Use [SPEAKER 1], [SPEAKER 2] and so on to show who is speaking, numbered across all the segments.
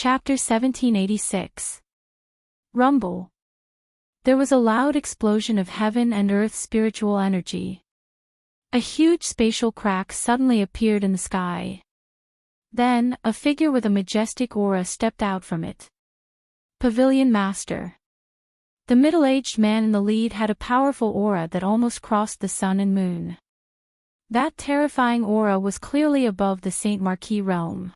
[SPEAKER 1] Chapter 1786. Rumble. There was a loud explosion of heaven and earth spiritual energy. A huge spatial crack suddenly appeared in the sky. Then, a figure with a majestic aura stepped out from it. Pavilion Master. The middle-aged man in the lead had a powerful aura that almost crossed the sun and moon. That terrifying aura was clearly above the Saint Marquis realm.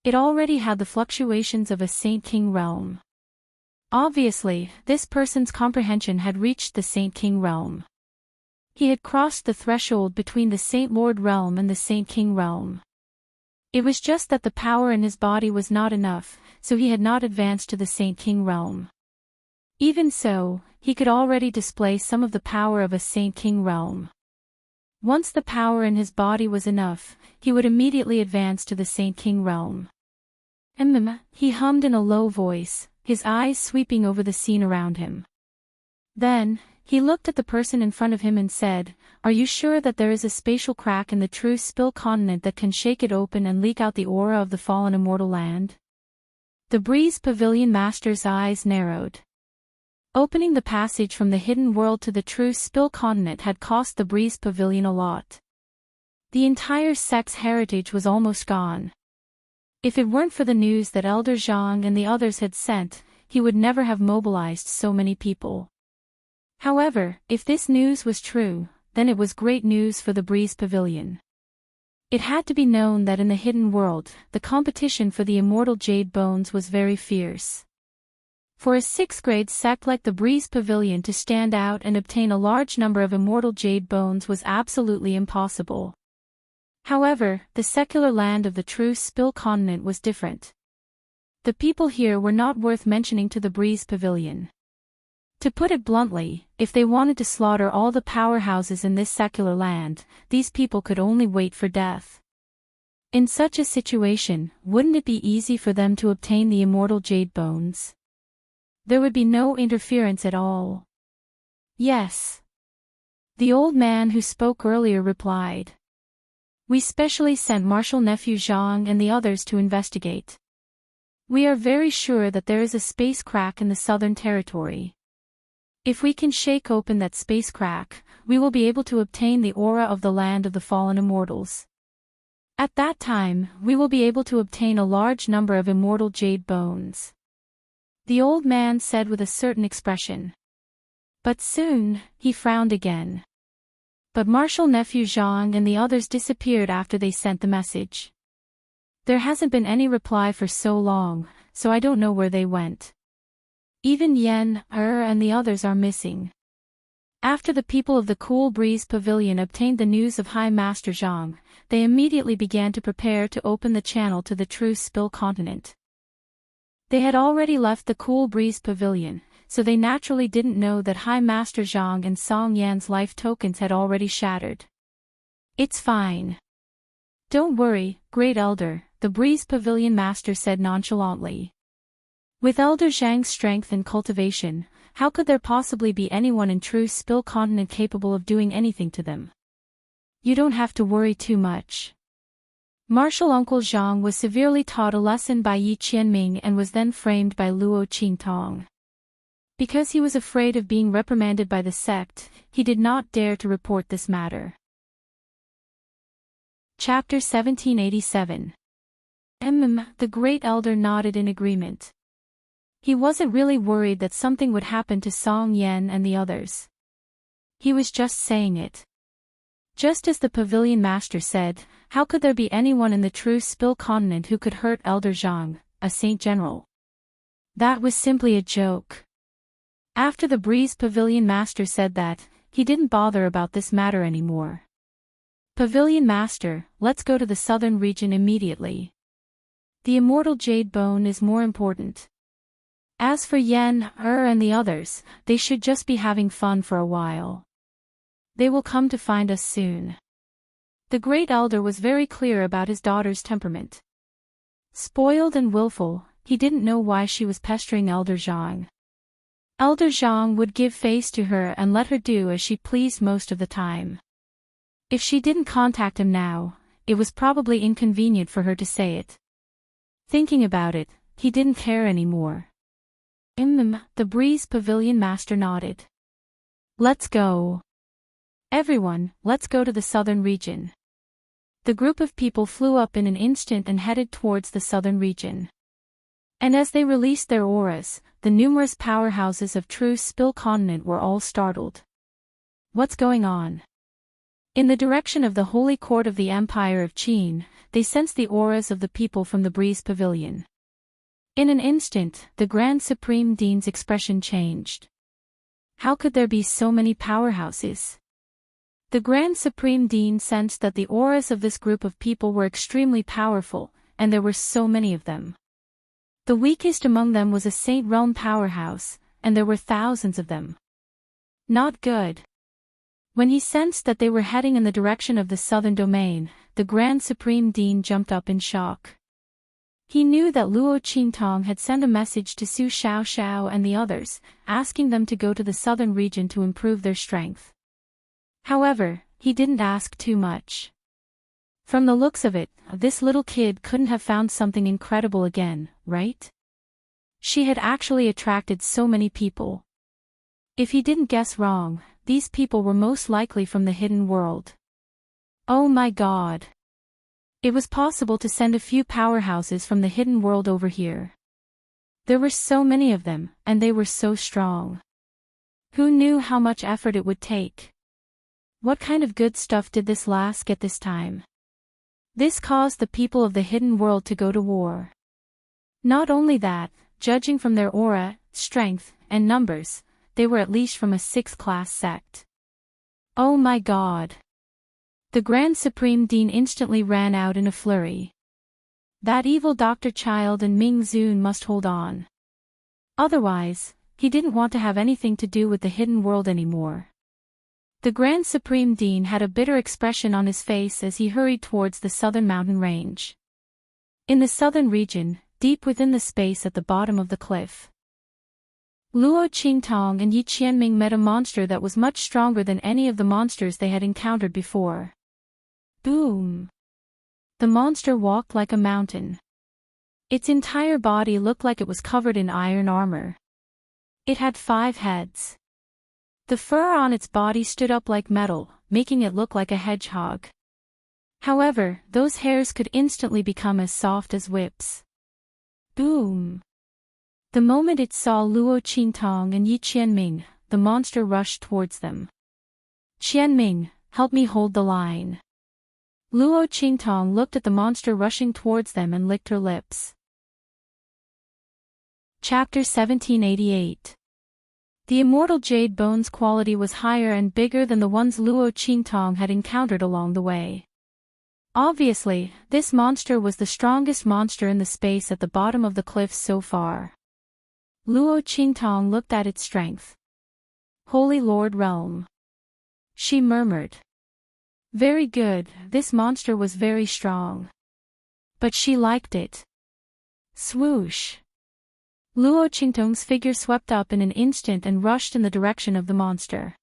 [SPEAKER 1] It already had the fluctuations of a Saint King realm. Obviously, this person's comprehension had reached the Saint King realm. He had crossed the threshold between the Saint Lord realm and the Saint King realm. It was just that the power in his body was not enough, so he had not advanced to the Saint King realm. Even so, he could already display some of the power of a Saint King realm. Once the power in his body was enough, he would immediately advance to the Saint King realm. He hummed in a low voice, his eyes sweeping over the scene around him. Then, he looked at the person in front of him and said, "Are you sure that there is a spatial crack in the true Spill continent that can shake it open and leak out the aura of the fallen immortal land?" The Breeze Pavilion Master's eyes narrowed. Opening the passage from the hidden world to the true Spill continent had cost the Breeze Pavilion a lot. The entire sect's heritage was almost gone. If it weren't for the news that Elder Zhang and the others had sent, he would never have mobilized so many people. However, if this news was true, then it was great news for the Breeze Pavilion. It had to be known that in the hidden world, the competition for the immortal jade bones was very fierce. For a 6th grade sect like the Breeze Pavilion to stand out and obtain a large number of immortal jade bones was absolutely impossible. However, the secular land of the true Spill continent was different. The people here were not worth mentioning to the Breeze Pavilion. To put it bluntly, if they wanted to slaughter all the powerhouses in this secular land, these people could only wait for death. In such a situation, wouldn't it be easy for them to obtain the immortal jade bones? There would be no interference at all. Yes. The old man who spoke earlier replied. We specially sent Marshal Nephew Zhang and the others to investigate. We are very sure that there is a space crack in the southern territory. If we can shake open that space crack, we will be able to obtain the aura of the land of the fallen immortals. At that time, we will be able to obtain a large number of immortal jade bones. The old man said with a certain expression. But soon, he frowned again. But Marshal Nephew Zhang and the others disappeared after they sent the message. There hasn't been any reply for so long, so I don't know where they went. Even Yen, and the others are missing. After the people of the Cool Breeze Pavilion obtained the news of High Master Zhang, they immediately began to prepare to open the channel to the true Spill continent. They had already left the Cool Breeze Pavilion, so they naturally didn't know that High Master Zhang and Song Yan's life tokens had already shattered. It's fine. Don't worry, Great Elder, the Breeze Pavilion Master said nonchalantly. With Elder Zhang's strength and cultivation, how could there possibly be anyone in true Spill continent capable of doing anything to them? You don't have to worry too much. Marshal Uncle Zhang was severely taught a lesson by Yi Qianming and was then framed by Luo Qingtong. Because he was afraid of being reprimanded by the sect, he did not dare to report this matter. Chapter 1787. The Great Elder nodded in agreement. He wasn't really worried that something would happen to Song Yan and the others. He was just saying it. Just as the Pavilion Master said, how could there be anyone in the true Spill continent who could hurt Elder Zhang, a Saint General? That was simply a joke. After the Breeze Pavilion Master said that, he didn't bother about this matter anymore. Pavilion Master, let's go to the southern region immediately. The immortal jade bone is more important. As for Yen, and the others, they should just be having fun for a while. They will come to find us soon. The Great Elder was very clear about his daughter's temperament. Spoiled and willful, he didn't know why she was pestering Elder Zhang. Elder Zhang would give face to her and let her do as she pleased most of the time. If she didn't contact him now, it was probably inconvenient for her to say it. Thinking about it, he didn't care anymore. The Breeze Pavilion Master nodded. Let's go. Everyone, let's go to the southern region. The group of people flew up in an instant and headed towards the southern region. And as they released their auras, the numerous powerhouses of True Spill Continent were all startled. What's going on? In the direction of the Holy Court of the Empire of Qin, they sensed the auras of the people from the Breeze Pavilion. In an instant, the Grand Supreme Dean's expression changed. How could there be so many powerhouses? The Grand Supreme Dean sensed that the auras of this group of people were extremely powerful, and there were so many of them. The weakest among them was a Saint Realm powerhouse, and there were thousands of them. Not good. When he sensed that they were heading in the direction of the southern domain, the Grand Supreme Dean jumped up in shock. He knew that Luo Qingtong had sent a message to Su Xiaoxiao and the others, asking them to go to the southern region to improve their strength. However, he didn't ask too much. From the looks of it, this little kid couldn't have found something incredible again, right? She had actually attracted so many people. If he didn't guess wrong, these people were most likely from the hidden world. Oh my God! It was possible to send a few powerhouses from the hidden world over here. There were so many of them, and they were so strong. Who knew how much effort it would take? What kind of good stuff did this lass get this time? This caused the people of the hidden world to go to war. Not only that, judging from their aura, strength, and numbers, they were at least from a 6th-class sect. Oh my God! The Grand Supreme Dean instantly ran out in a flurry. That evil Dr. Child and Ming Zun must hold on. Otherwise, he didn't want to have anything to do with the hidden world anymore. The Grand Supreme Dean had a bitter expression on his face as he hurried towards the southern mountain range. In the southern region, deep within the space at the bottom of the cliff, Luo Qingtong and Yi Qianming met a monster that was much stronger than any of the monsters they had encountered before. Boom! The monster walked like a mountain. Its entire body looked like it was covered in iron armor. It had 5 heads. The fur on its body stood up like metal, making it look like a hedgehog. However, those hairs could instantly become as soft as whips. Boom! The moment it saw Luo Qingtong and Yi Qianming, the monster rushed towards them. Qianming, help me hold the line. Luo Qingtong looked at the monster rushing towards them and licked her lips. Chapter 1788. The immortal jade bone's quality was higher and bigger than the ones Luo Qingtong had encountered along the way. Obviously, this monster was the strongest monster in the space at the bottom of the cliff so far. Luo Qingtong looked at its strength. Holy Lord Realm. She murmured. Very good, this monster was very strong. But she liked it. Swoosh. Luo Qingtong's figure swept up in an instant and rushed in the direction of the monster.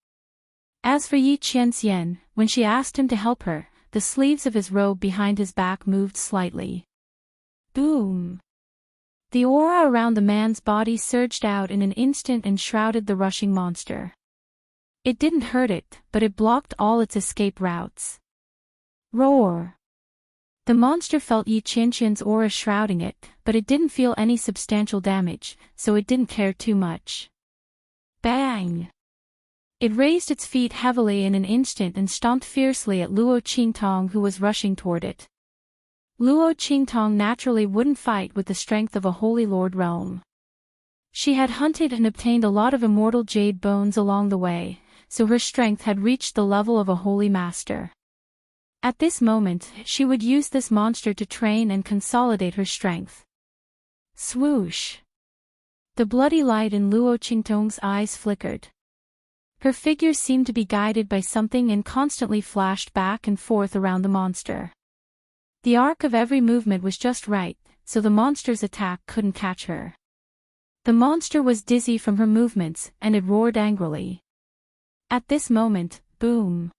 [SPEAKER 1] As for Yi Qianxian, when she asked him to help her, the sleeves of his robe behind his back moved slightly. Boom! The aura around the man's body surged out in an instant and shrouded the rushing monster. It didn't hurt it, but it blocked all its escape routes. Roar! The monster felt Yi Qianxian's aura shrouding it, but it didn't feel any substantial damage, so it didn't care too much. Bang! It raised its feet heavily in an instant and stomped fiercely at Luo Qingtong, who was rushing toward it. Luo Qingtong naturally wouldn't fight with the strength of a Holy Lord Realm. She had hunted and obtained a lot of immortal jade bones along the way, so her strength had reached the level of a Holy Master. At this moment, she would use this monster to train and consolidate her strength. Swoosh! The bloody light in Luo Qingtong's eyes flickered. Her figure seemed to be guided by something and constantly flashed back and forth around the monster. The arc of every movement was just right, so the monster's attack couldn't catch her. The monster was dizzy from her movements, and it roared angrily. At this moment, boom!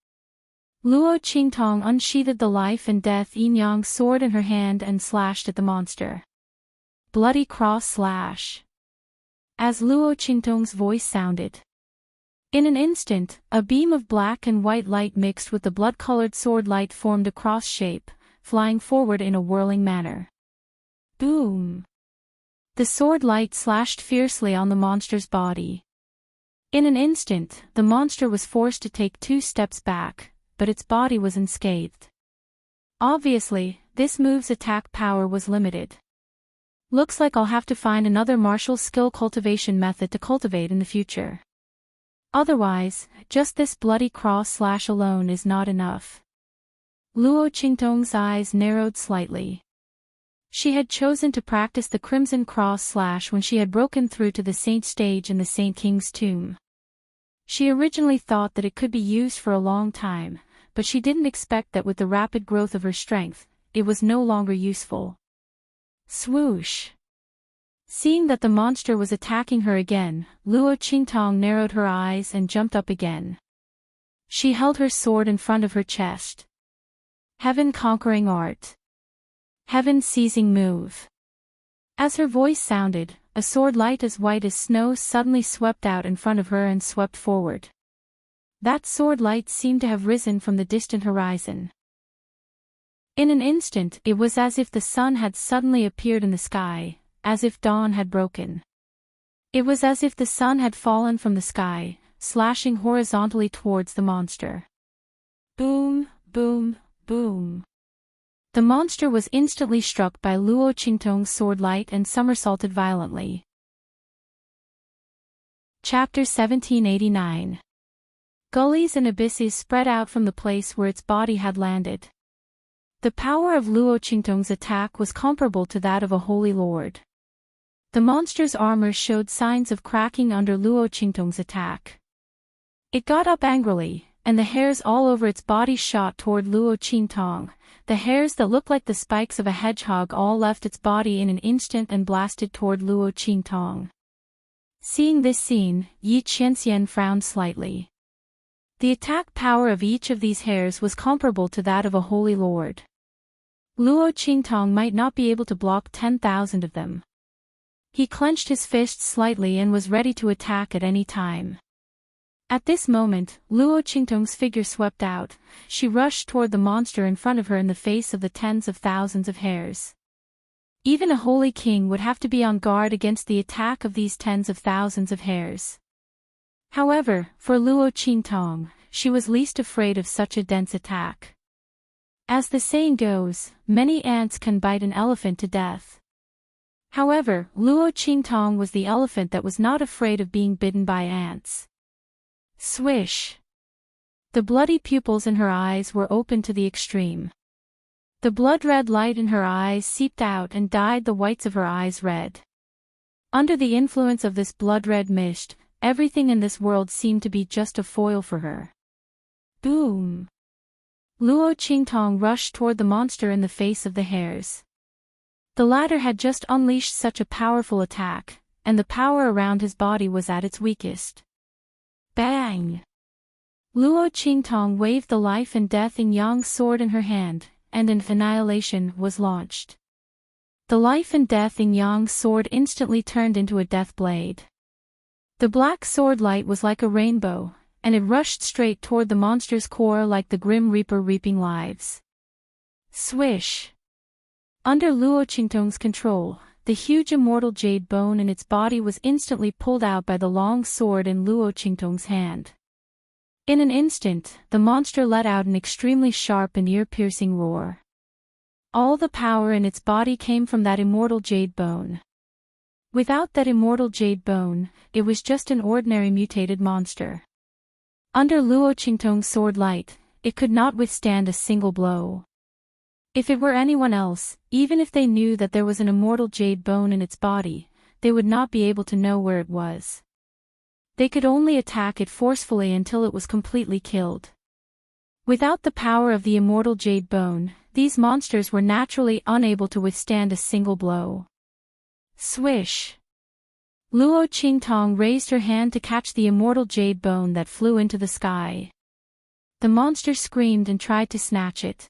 [SPEAKER 1] Luo Qingtong unsheathed the life and death yin-yang sword in her hand and slashed at the monster. bloody cross slash. As Luo Qingtong's voice sounded. In an instant, a beam of black and white light mixed with the blood-colored sword light formed a cross shape, flying forward in a whirling manner. Boom! The sword light slashed fiercely on the monster's body. In an instant, the monster was forced to take 2 steps back, but its body was unscathed. Obviously, this move's attack power was limited. Looks like I'll have to find another martial skill cultivation method to cultivate in the future. Otherwise, just this bloody cross slash alone is not enough. Luo Qingtong's eyes narrowed slightly. She had chosen to practice the Crimson Cross slash when she had broken through to the Saint stage in the Saint King's tomb. She originally thought that it could be used for a long time, but she didn't expect that with the rapid growth of her strength, it was no longer useful. Swoosh! Seeing that the monster was attacking her again, Luo Qingtong narrowed her eyes and jumped up again. She held her sword in front of her chest. Heaven-conquering art. Heaven-seizing move. As her voice sounded, a sword light as white as snow suddenly swept out in front of her and swept forward. That sword light seemed to have risen from the distant horizon. In an instant, it was as if the sun had suddenly appeared in the sky, as if dawn had broken. It was as if the sun had fallen from the sky, slashing horizontally towards the monster. Boom, boom, boom. The monster was instantly struck by Luo Qingtong's sword light and somersaulted violently. Chapter 1789. Gullies and abysses spread out from the place where its body had landed. The power of Luo Qingtong's attack was comparable to that of a holy lord. The monster's armor showed signs of cracking under Luo Qingtong's attack. It got up angrily, and the hairs all over its body shot toward Luo Qingtong. The hairs that looked like the spikes of a hedgehog all left its body in an instant and blasted toward Luo Qingtong. Seeing this scene, Yi Qianxian frowned slightly. The attack power of each of these hairs was comparable to that of a holy lord. Luo Qingtong might not be able to block 10,000 of them. He clenched his fists slightly and was ready to attack at any time. At this moment, Luo Qingtong's figure swept out. She rushed toward the monster in front of her in the face of the tens of thousands of hairs. Even a holy king would have to be on guard against the attack of these tens of thousands of hairs. However, for Luo Qingtong, she was least afraid of such a dense attack. As the saying goes, many ants can bite an elephant to death. However, Luo Qingtong was the elephant that was not afraid of being bitten by ants. Swish! The bloody pupils in her eyes were open to the extreme. The blood-red light in her eyes seeped out and dyed the whites of her eyes red. Under the influence of this blood-red mist, everything in this world seemed to be just a foil for her. Boom! Luo Qingtong rushed toward the monster in the face of the hairs. The latter had just unleashed such a powerful attack, and the power around his body was at its weakest. Bang! Luo Qingtong waved the life and death in Yang's sword in her hand, and an annihilation was launched. The life and death in Yang's sword instantly turned into a death blade. The black sword light was like a rainbow, and it rushed straight toward the monster's core like the Grim Reaper reaping lives. Swish! Under Luo Qingtong's control, the huge immortal jade bone in its body was instantly pulled out by the long sword in Luo Qingtong's hand. In an instant, the monster let out an extremely sharp and ear-piercing roar. All the power in its body came from that immortal jade bone. Without that immortal jade bone, it was just an ordinary mutated monster. Under Luo Qingtong's sword light, it could not withstand a single blow. If it were anyone else, even if they knew that there was an immortal jade bone in its body, they would not be able to know where it was. They could only attack it forcefully until it was completely killed. Without the power of the immortal jade bone, these monsters were naturally unable to withstand a single blow. Swish! Luo Qingtong raised her hand to catch the immortal jade bone that flew into the sky. The monster screamed and tried to snatch it.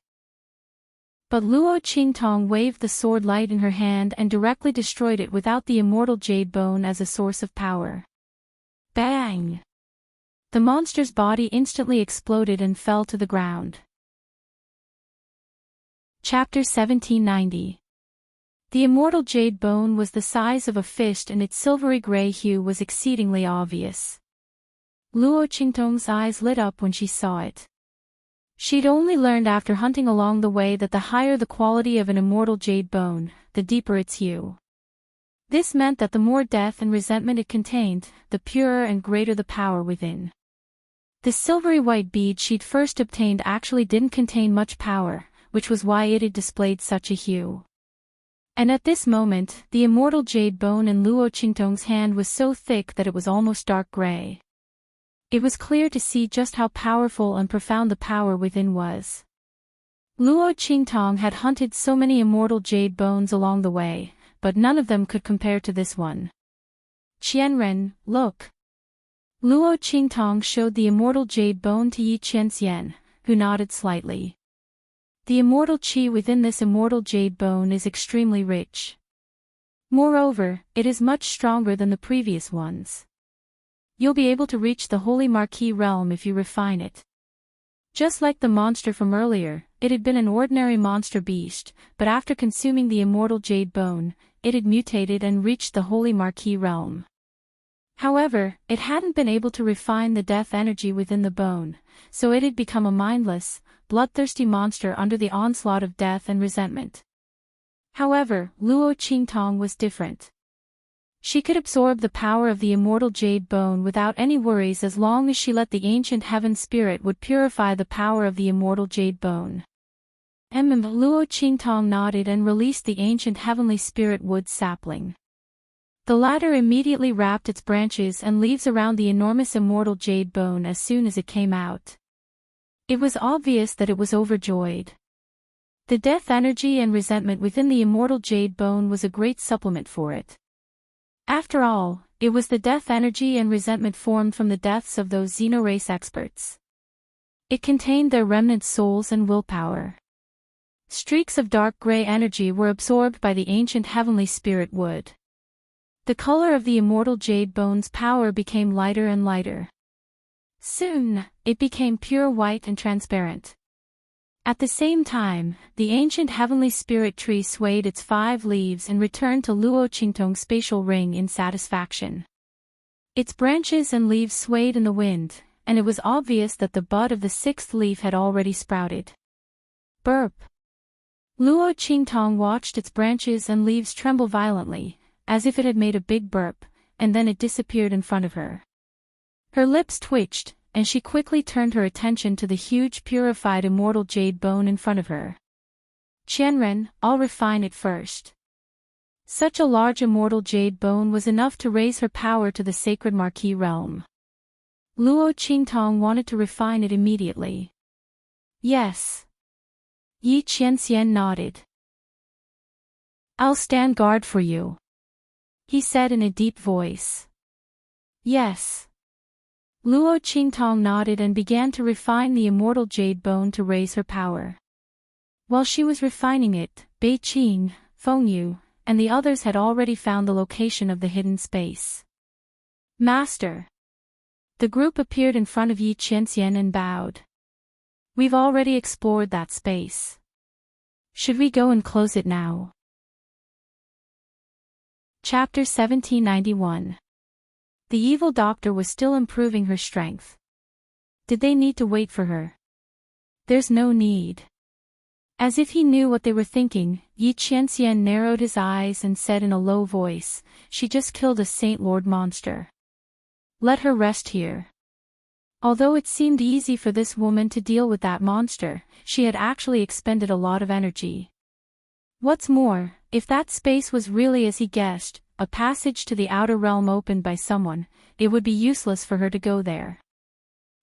[SPEAKER 1] But Luo Qingtong waved the sword light in her hand and directly destroyed it without the immortal jade bone as a source of power. Bang! The monster's body instantly exploded and fell to the ground. Chapter 1790. The immortal jade bone was the size of a fist and its silvery gray hue was exceedingly obvious. Luo Qingtong's eyes lit up when she saw it. She'd only learned after hunting along the way that the higher the quality of an immortal jade bone, the deeper its hue. This meant that the more death and resentment it contained, the purer and greater the power within. The silvery white bead she'd first obtained actually didn't contain much power, which was why it had displayed such a hue. And at this moment, the immortal jade bone in Luo Qingtong's hand was so thick that it was almost dark gray. It was clear to see just how powerful and profound the power within was. Luo Qingtong had hunted so many immortal jade bones along the way, but none of them could compare to this one. Qianren, look. Luo Qingtong showed the immortal jade bone to Yi Qianxian, who nodded slightly. The immortal qi within this immortal jade bone is extremely rich. Moreover, it is much stronger than the previous ones. You'll be able to reach the Holy Marquis realm if you refine it. Just like the monster from earlier, it had been an ordinary monster beast, but after consuming the immortal jade bone, it had mutated and reached the Holy Marquis realm. However, it hadn't been able to refine the death energy within the bone, so it had become a mindless, bloodthirsty monster under the onslaught of death and resentment. However, Luo Qingtong was different. She could absorb the power of the immortal jade bone without any worries as long as she let the ancient heaven spirit would purify the power of the immortal jade bone. Luo Qingtong nodded and released the ancient heavenly spirit wood sapling. The latter immediately wrapped its branches and leaves around the enormous immortal jade bone as soon as it came out. It was obvious that it was overjoyed. The death energy and resentment within the immortal jade bone was a great supplement for it. After all, it was the death energy and resentment formed from the deaths of those xenorace experts. It contained their remnant souls and willpower. Streaks of dark gray energy were absorbed by the ancient heavenly spirit wood. The color of the immortal jade bone's power became lighter and lighter. Soon, it became pure white and transparent. At the same time, the ancient heavenly spirit tree swayed its 5 leaves and returned to Luo Qingtong's spatial ring in satisfaction. Its branches and leaves swayed in the wind, and it was obvious that the bud of the 6th leaf had already sprouted. Burp. Luo Qingtong watched its branches and leaves tremble violently, as if it had made a big burp, and then it disappeared in front of her. Her lips twitched, and she quickly turned her attention to the huge purified immortal jade bone in front of her. Qianren, I'll refine it first. Such a large immortal jade bone was enough to raise her power to the sacred Marquis realm. Luo Qingtong wanted to refine it immediately. Yes. Yi Qianxian nodded. I'll stand guard for you, he said in a deep voice. Yes. Luo Qingtong nodded and began to refine the immortal jade bone to raise her power. While she was refining it, Bei Qing, Fengyu, and the others had already found the location of the hidden space. Master. The group appeared in front of Yi Qianxian and bowed. We've already explored that space. Should we go and close it now? Chapter 1791. The evil doctor was still improving her strength. Did they need to wait for her? There's no need. As if he knew what they were thinking, Yi Qianxian narrowed his eyes and said in a low voice, she just killed a Saint Lord monster. Let her rest here. Although it seemed easy for this woman to deal with that monster, she had actually expended a lot of energy. What's more, if that space was really as he guessed, a passage to the outer realm opened by someone, it would be useless for her to go there.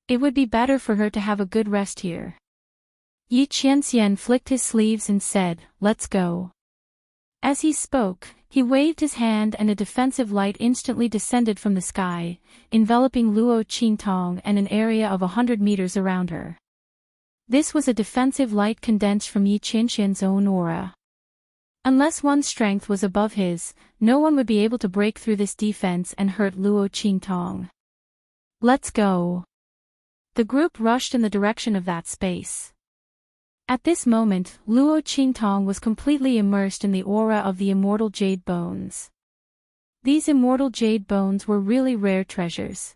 [SPEAKER 1] It would be better for her to have a good rest here. Yi Qianxian flicked his sleeves and said, let's go. As he spoke, he waved his hand and a defensive light instantly descended from the sky, enveloping Luo Qingtong and an area of 100 meters around her. This was a defensive light condensed from Yi Qianxian's own aura. Unless one's strength was above his, no one would be able to break through this defense and hurt Luo Qingtong. Let's go. The group rushed in the direction of that space. At this moment, Luo Qingtong was completely immersed in the aura of the immortal jade bones. These immortal jade bones were really rare treasures.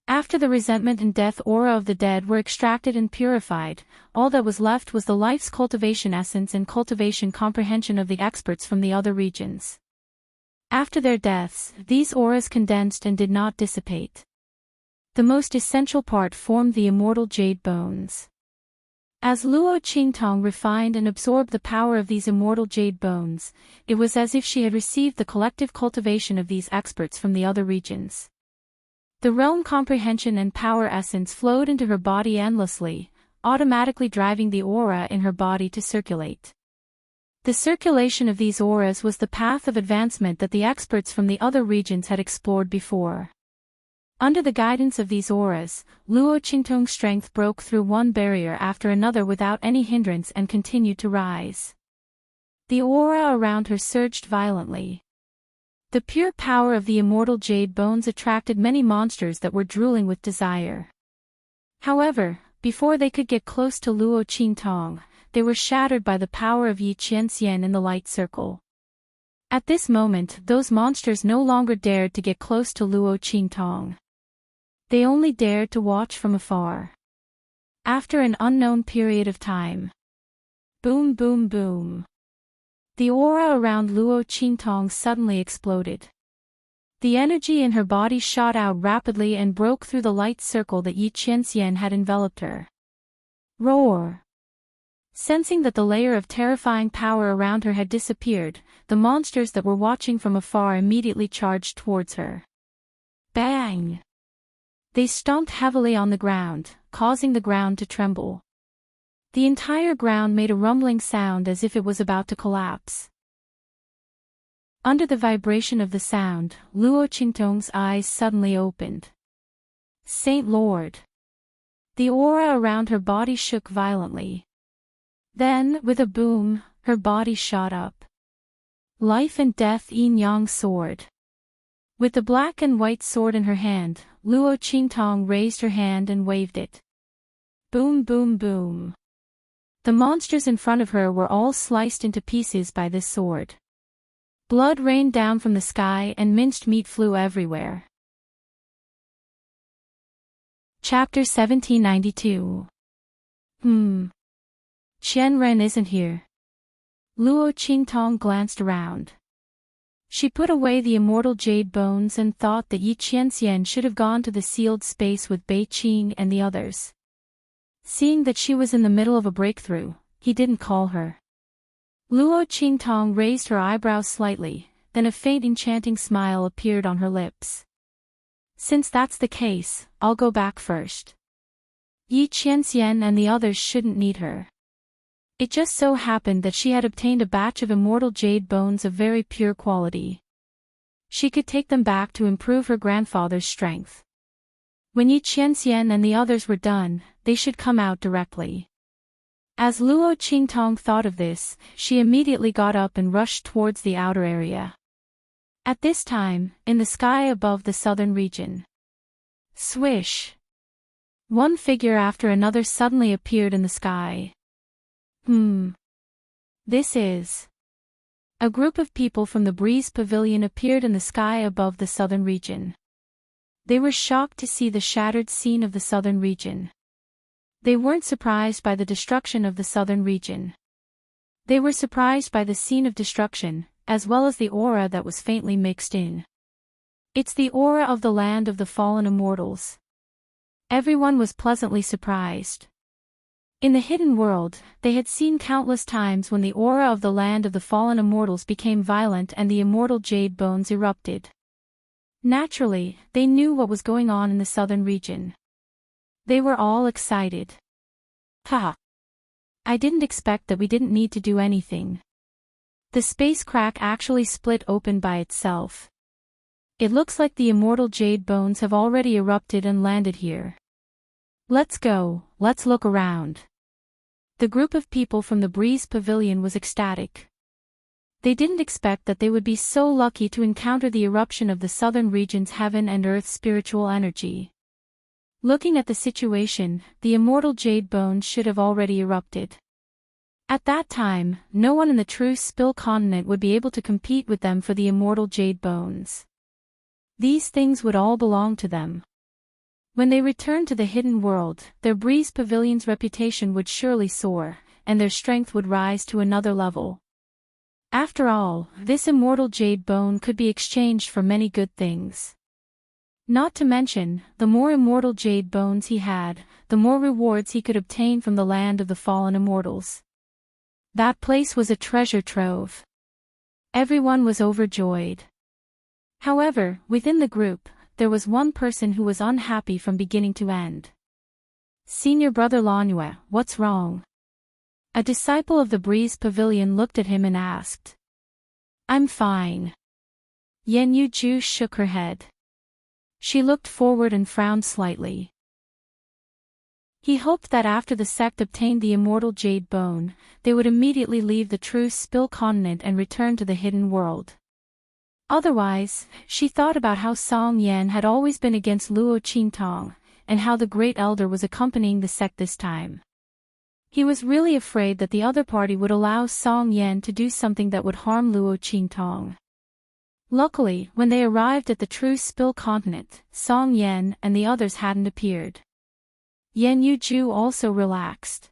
[SPEAKER 1] After the resentment and death aura of the dead were extracted and purified, all that was left was the life's cultivation essence and cultivation comprehension of the experts from the other regions. After their deaths, these auras condensed and did not dissipate. The most essential part formed the immortal jade bones. As Luo Qingtong refined and absorbed the power of these immortal jade bones, it was as if she had received the collective cultivation of these experts from the other regions. The realm comprehension and power essence flowed into her body endlessly, automatically driving the aura in her body to circulate. The circulation of these auras was the path of advancement that the experts from the other regions had explored before. Under the guidance of these auras, Luo Qingtong's strength broke through one barrier after another without any hindrance and continued to rise. The aura around her surged violently. The pure power of the immortal jade bones attracted many monsters that were drooling with desire. However, before they could get close to Luo Qingtong, they were shattered by the power of Yi Qianxian in the light circle. At this moment, those monsters no longer dared to get close to Luo Qingtong. They only dared to watch from afar. After an unknown period of time. Boom boom boom. The aura around Luo Qingtong suddenly exploded. The energy in her body shot out rapidly and broke through the light circle that Yi Qianxian had enveloped her. Roar! Sensing that the layer of terrifying power around her had disappeared, the monsters that were watching from afar immediately charged towards her. Bang! They stomped heavily on the ground, causing the ground to tremble. The entire ground made a rumbling sound as if it was about to collapse. Under the vibration of the sound, Luo Qingtong's eyes suddenly opened. Saint Lord! The aura around her body shook violently. Then, with a boom, her body shot up. Life and Death Yin-Yang Sword. With the black and white sword in her hand, Luo Qingtong raised her hand and waved it. Boom boom boom. The monsters in front of her were all sliced into pieces by this sword. Blood rained down from the sky and minced meat flew everywhere. Chapter 1792. Qianren isn't here. Luo Qingtong glanced around. She put away the immortal jade bones and thought that Yi Qianxian should have gone to the sealed space with Bei Qing and the others. Seeing that she was in the middle of a breakthrough, he didn't call her. Luo Qingtong raised her eyebrows slightly, then a faint enchanting smile appeared on her lips. Since that's the case, I'll go back first. Yi Qianxian and the others shouldn't need her. It just so happened that she had obtained a batch of immortal jade bones of very pure quality. She could take them back to improve her grandfather's strength. When Yi Qianxian and the others were done, they should come out directly. As Luo Qingtong thought of this, she immediately got up and rushed towards the outer area. At this time, in the sky above the southern region. Swish! One figure after another suddenly appeared in the sky. This is... A group of people from the Breeze Pavilion appeared in the sky above the southern region. They were shocked to see the shattered scene of the southern region. They weren't surprised by the destruction of the southern region. They were surprised by the scene of destruction, as well as the aura that was faintly mixed in. It's the aura of the land of the fallen immortals. Everyone was pleasantly surprised. In the hidden world, they had seen countless times when the aura of the land of the fallen immortals became violent and the immortal jade bones erupted. Naturally, they knew what was going on in the southern region. They were all excited. Ha! I didn't expect that we didn't need to do anything. The space crack actually split open by itself. It looks like the immortal jade bones have already erupted and landed here. Let's go, let's look around. The group of people from the Breeze Pavilion was ecstatic. They didn't expect that they would be so lucky to encounter the eruption of the southern region's heaven and earth spiritual energy. Looking at the situation, the immortal jade bones should have already erupted. At that time, no one in the true Spill continent would be able to compete with them for the immortal jade bones. These things would all belong to them. When they returned to the hidden world, their Breeze Pavilion's reputation would surely soar, and their strength would rise to another level. After all, this immortal jade bone could be exchanged for many good things. Not to mention, the more immortal jade bones he had, the more rewards he could obtain from the land of the fallen immortals. That place was a treasure trove. Everyone was overjoyed. However, within the group, there was one person who was unhappy from beginning to end. Senior brother Lanue, what's wrong? A disciple of the Breeze Pavilion looked at him and asked. I'm fine. Yen Yu shook her head. She looked forward and frowned slightly. He hoped that after the sect obtained the immortal jade bone, they would immediately leave the true Spill continent and return to the hidden world. Otherwise, she thought about how Song Yan had always been against Luo Qingtong, and how the Great Elder was accompanying the sect this time. He was really afraid that the other party would allow Song Yan to do something that would harm Luo Qingtong. Luckily, when they arrived at the true Spill continent, Song Yan and the others hadn't appeared. Yen Yu also relaxed.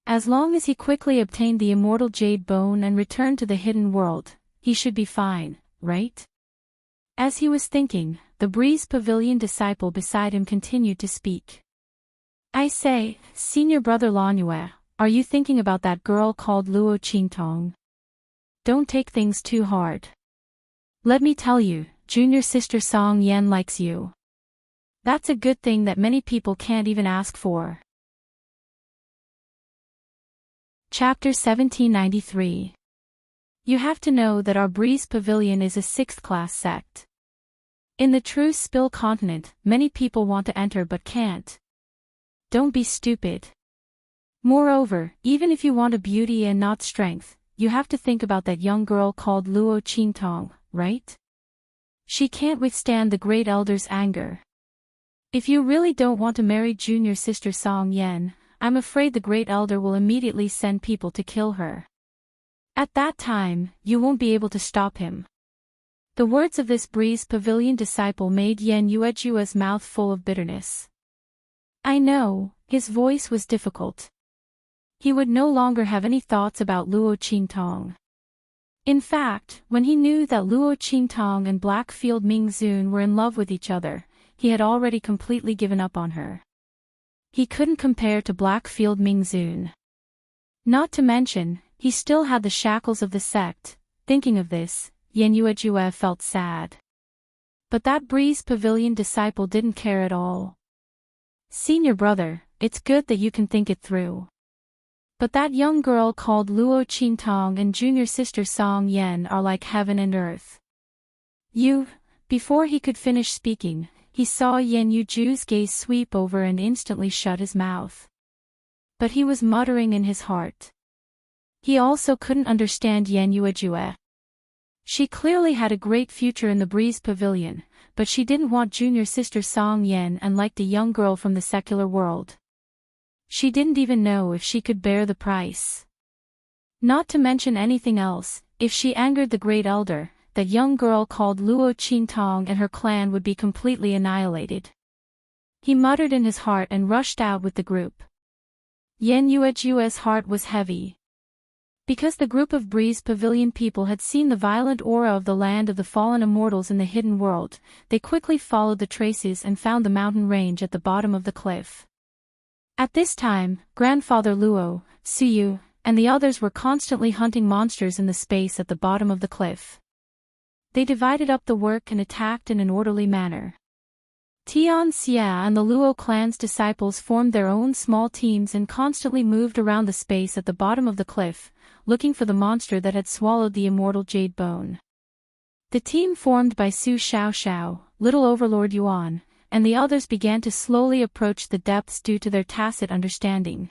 [SPEAKER 1] As long as he quickly obtained the immortal jade bone and returned to the hidden world, he should be fine, right? As he was thinking, the Breeze Pavilion disciple beside him continued to speak. I say, Senior Brother Lanue, are you thinking about that girl called Luo Qingtong? Don't take things too hard. Let me tell you, junior sister Song Yan likes you. That's a good thing that many people can't even ask for. Chapter 1793. You have to know that our Breeze Pavilion is a 6th-class sect. In the true Spill continent, many people want to enter but can't. Don't be stupid. Moreover, even if you want a beauty and not strength, you have to think about that young girl called Luo Qingtong, right? She can't withstand the Great Elder's anger. If you really don't want to marry junior sister Song Yan, I'm afraid the Great Elder will immediately send people to kill her. At that time, you won't be able to stop him. The words of this Breeze Pavilion disciple made Yen Yuejua's mouth full of bitterness. I know, his voice was difficult. He would no longer have any thoughts about Luo Qingtong. In fact, when he knew that Luo Qingtong and Blackfield Mingzun were in love with each other, he had already completely given up on her. He couldn't compare to Blackfield Mingzun. Not to mention, he still had the shackles of the sect. Thinking of this, Yen Yuejue felt sad. But that Breeze Pavilion disciple didn't care at all. Senior brother, it's good that you can think it through. But that young girl called Luo Qingtong and junior sister Song Yan are like heaven and earth. Before he could finish speaking, he saw Yen Yuju's gaze sweep over and instantly shut his mouth. But he was muttering in his heart. He also couldn't understand Yen Yuejue. She clearly had a great future in the Breeze Pavilion, but she didn't want junior sister Song Yan and liked a young girl from the secular world. She didn't even know if she could bear the price. Not to mention anything else, if she angered the Great Elder, that young girl called Luo Qingtong and her clan would be completely annihilated. He muttered in his heart and rushed out with the group. Yen Yuejue's heart was heavy. Because the group of Breeze Pavilion people had seen the violent aura of the land of the fallen immortals in the hidden world, they quickly followed the traces and found the mountain range at the bottom of the cliff. At this time, Grandfather Luo, Suyu, and the others were constantly hunting monsters in the space at the bottom of the cliff. They divided up the work and attacked in an orderly manner. Tian Xia and the Luo clan's disciples formed their own small teams and constantly moved around the space at the bottom of the cliff, looking for the monster that had swallowed the immortal jade bone. The team formed by Su Xiaoxiao, Little Overlord Yuan, and the others began to slowly approach the depths due to their tacit understanding.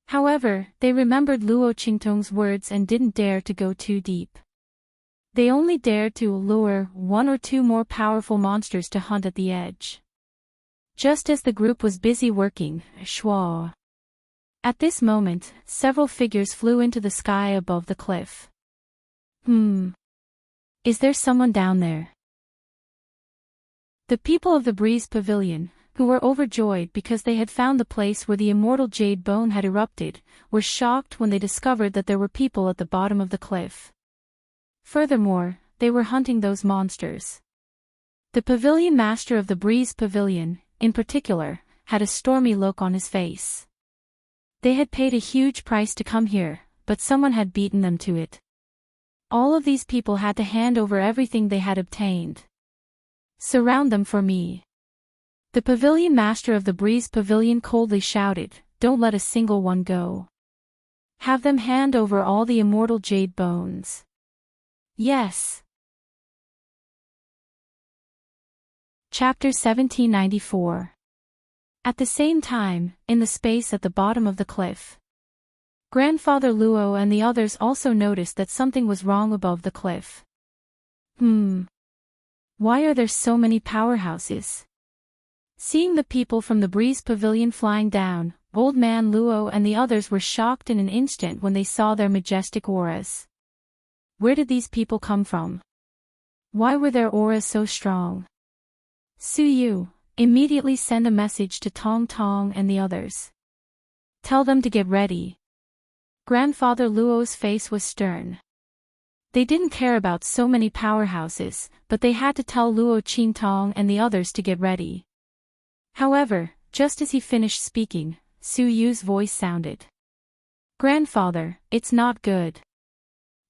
[SPEAKER 1] However, they remembered Luo Qingtong's words and didn't dare to go too deep. They only dared to lure one or two more powerful monsters to hunt at the edge. Just as the group was busy working, shwa. At this moment, several figures flew into the sky above the cliff. Is there someone down there? The people of the Breeze Pavilion, who were overjoyed because they had found the place where the immortal jade bone had erupted, were shocked when they discovered that there were people at the bottom of the cliff. Furthermore, they were hunting those monsters. The pavilion master of the Breeze Pavilion, in particular, had a stormy look on his face. They had paid a huge price to come here, but someone had beaten them to it. All of these people had to hand over everything they had obtained. Surround them for me. The pavilion master of the Breeze Pavilion coldly shouted, don't let a single one go. Have them hand over all the immortal jade bones. Yes. Chapter 1794. At the same time, in the space at the bottom of the cliff, Grandfather Luo and the others also noticed that something was wrong above the cliff. Why are there so many powerhouses? Seeing the people from the Breeze Pavilion flying down, Old Man Luo and the others were shocked in an instant when they saw their majestic auras. Where did these people come from? Why were their auras so strong? Su Yu, immediately send a message to Tong Tong and the others. Tell them to get ready. Grandfather Luo's face was stern. They didn't care about so many powerhouses, but they had to tell Luo Qingtong and the others to get ready. However, just as he finished speaking, Su Yu's voice sounded. Grandfather, it's not good.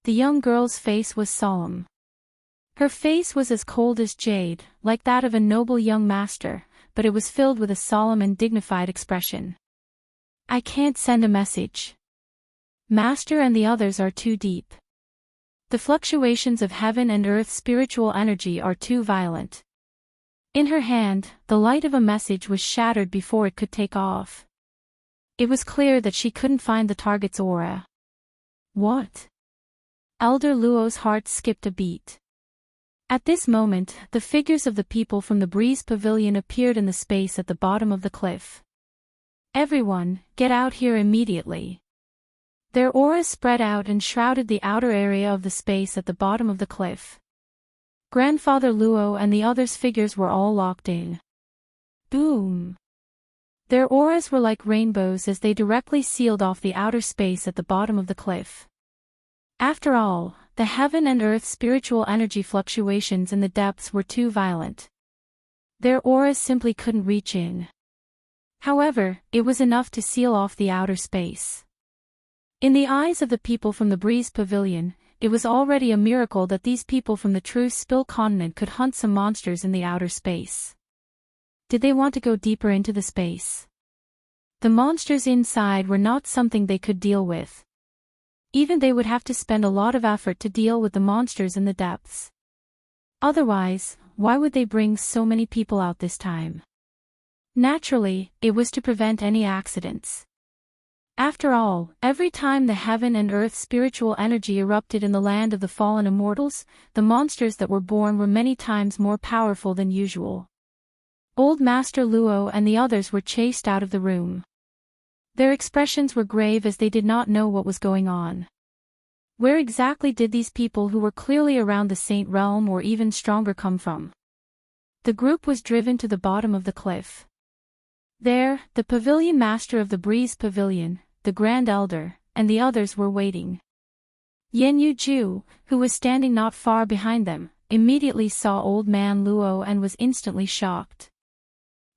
[SPEAKER 1] The young girl's face was solemn. Her face was as cold as jade, like that of a noble young master, but it was filled with a solemn and dignified expression. I can't send a message. Master and the others are too deep. The fluctuations of heaven and earth spiritual energy are too violent. In her hand, the light of a message was shattered before it could take off. It was clear that she couldn't find the target's aura. What? Elder Luo's heart skipped a beat. At this moment, the figures of the people from the Breeze Pavilion appeared in the space at the bottom of the cliff. Everyone, get out here immediately. Their auras spread out and shrouded the outer area of the space at the bottom of the cliff. Grandfather Luo and the others' figures were all locked in. Boom! Their auras were like rainbows as they directly sealed off the outer space at the bottom of the cliff. After all, the heaven and earth spiritual energy fluctuations in the depths were too violent. Their auras simply couldn't reach in. However, it was enough to seal off the outer space. In the eyes of the people from the Breeze Pavilion, it was already a miracle that these people from the true Spill continent could hunt some monsters in the outer space. Did they want to go deeper into the space? The monsters inside were not something they could deal with. Even they would have to spend a lot of effort to deal with the monsters in the depths. Otherwise, why would they bring so many people out this time? Naturally, it was to prevent any accidents. After all, every time the heaven and earth spiritual energy erupted in the land of the fallen immortals, the monsters that were born were many times more powerful than usual. Old Master Luo and the others were chased out of the room. Their expressions were grave as they did not know what was going on. Where exactly did these people who were clearly around the Saint Realm or even stronger come from? The group was driven to the bottom of the cliff. There, the pavilion master of the Breeze Pavilion, the Grand Elder, and the others were waiting. Yen Yuju, who was standing not far behind them, immediately saw Old Man Luo and was instantly shocked.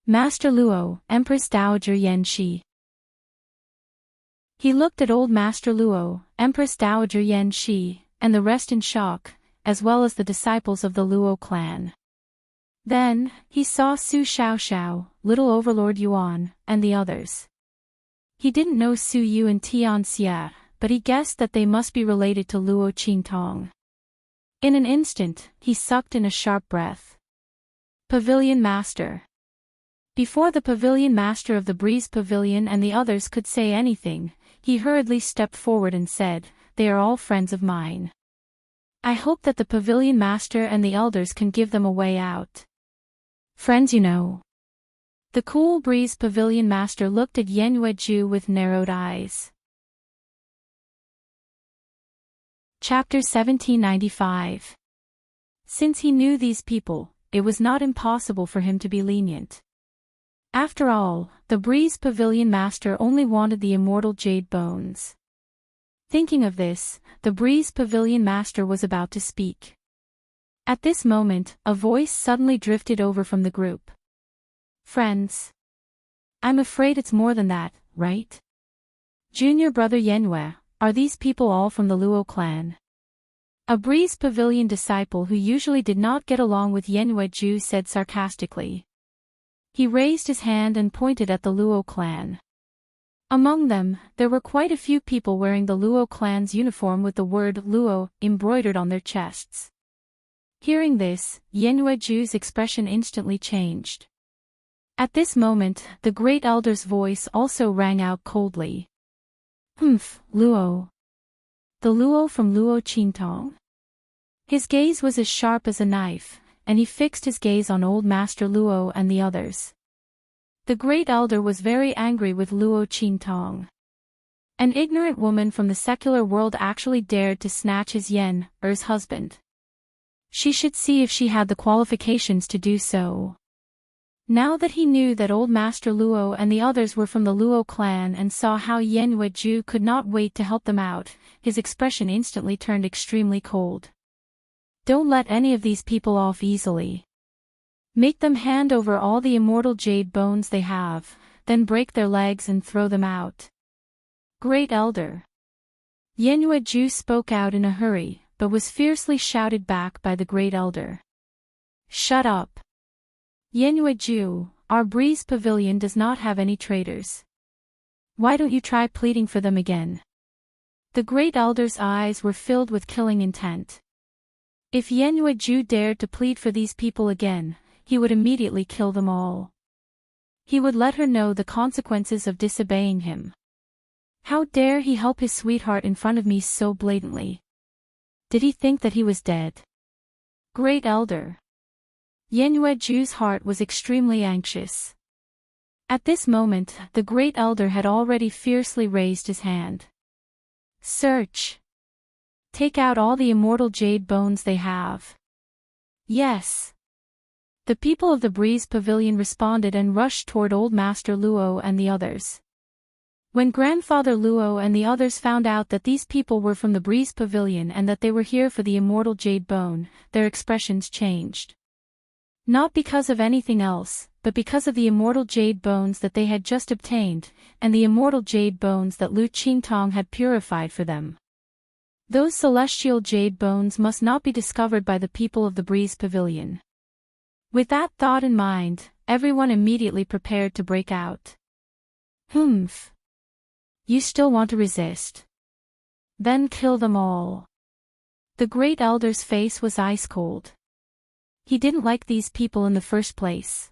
[SPEAKER 1] Master Luo, Empress Dowager Yen Shi. He looked at Old Master Luo, Empress Dowager Yen Shi, and the rest in shock, as well as the disciples of the Luo clan. Then, he saw Su Xiaoxiao, Little Overlord Yuan, and the others. He didn't know Su Yu and Tian Xia, but he guessed that they must be related to Luo Qingtong. In an instant, he sucked in a sharp breath. Pavilion Master. Before the Pavilion Master of the Breeze Pavilion and the others could say anything, He hurriedly stepped forward and said, "They are all friends of mine. I hope that the pavilion master and the elders can give them a way out." "Friends, you know." The cool breeze pavilion master looked at Yenwei with narrowed eyes. Chapter 1795. Since he knew these people, it was not impossible for him to be lenient. After all, the breeze pavilion master only wanted the immortal jade bones. Thinking of this, the breeze pavilion master was about to speak. At this moment, a voice suddenly drifted over from the group. "Friends. I'm afraid it's more than that, right? Junior brother Yenwei, are these people all from the Luo clan?" A breeze pavilion disciple who usually did not get along with Yenwei said sarcastically. He raised his hand and pointed at the Luo clan. Among them, there were quite a few people wearing the Luo clan's uniform with the word Luo embroidered on their chests. Hearing this, Yenwei's expression instantly changed. At this moment, the great elder's voice also rang out coldly. Luo. The Luo from Luo Qintong? His gaze was as sharp as a knife, and he fixed his gaze on old Master Luo and the others. The great elder was very angry with Luo Qintong. An ignorant woman from the secular world actually dared to snatch his Yen's husband. She should see if she had the qualifications to do so. Now that he knew that old Master Luo and the others were from the Luo clan and saw how Yenwei could not wait to help them out, his expression instantly turned extremely cold. "Don't let any of these people off easily. Make them hand over all the immortal jade bones they have, then break their legs and throw them out." "Great elder." Yenwei spoke out in a hurry, but was fiercely shouted back by the great elder. "Shut up. Yenwei, our breeze pavilion does not have any traitors. Why don't you try pleading for them again?" The great elder's eyes were filled with killing intent. If Yenwei dared to plead for these people again, he would immediately kill them all. He would let her know the consequences of disobeying him. How dare he help his sweetheart in front of me so blatantly? Did he think that he was dead? Great elder. Yenwei's heart was extremely anxious. At this moment, the great elder had already fiercely raised his hand. "Search. Take out all the immortal jade bones they have." "Yes." The people of the breeze pavilion responded and rushed toward old Master Luo and the others. When Grandfather Luo and the others found out that these people were from the breeze pavilion and that they were here for the immortal jade bone, their expressions changed. Not because of anything else, but because of the immortal jade bones that they had just obtained, and the immortal jade bones that Lu Qingtong had purified for them. Those celestial jade bones must not be discovered by the people of the breeze pavilion. With that thought in mind, everyone immediately prepared to break out. You still want to resist? Then kill them all." The great elder's face was ice cold. He didn't like these people in the first place.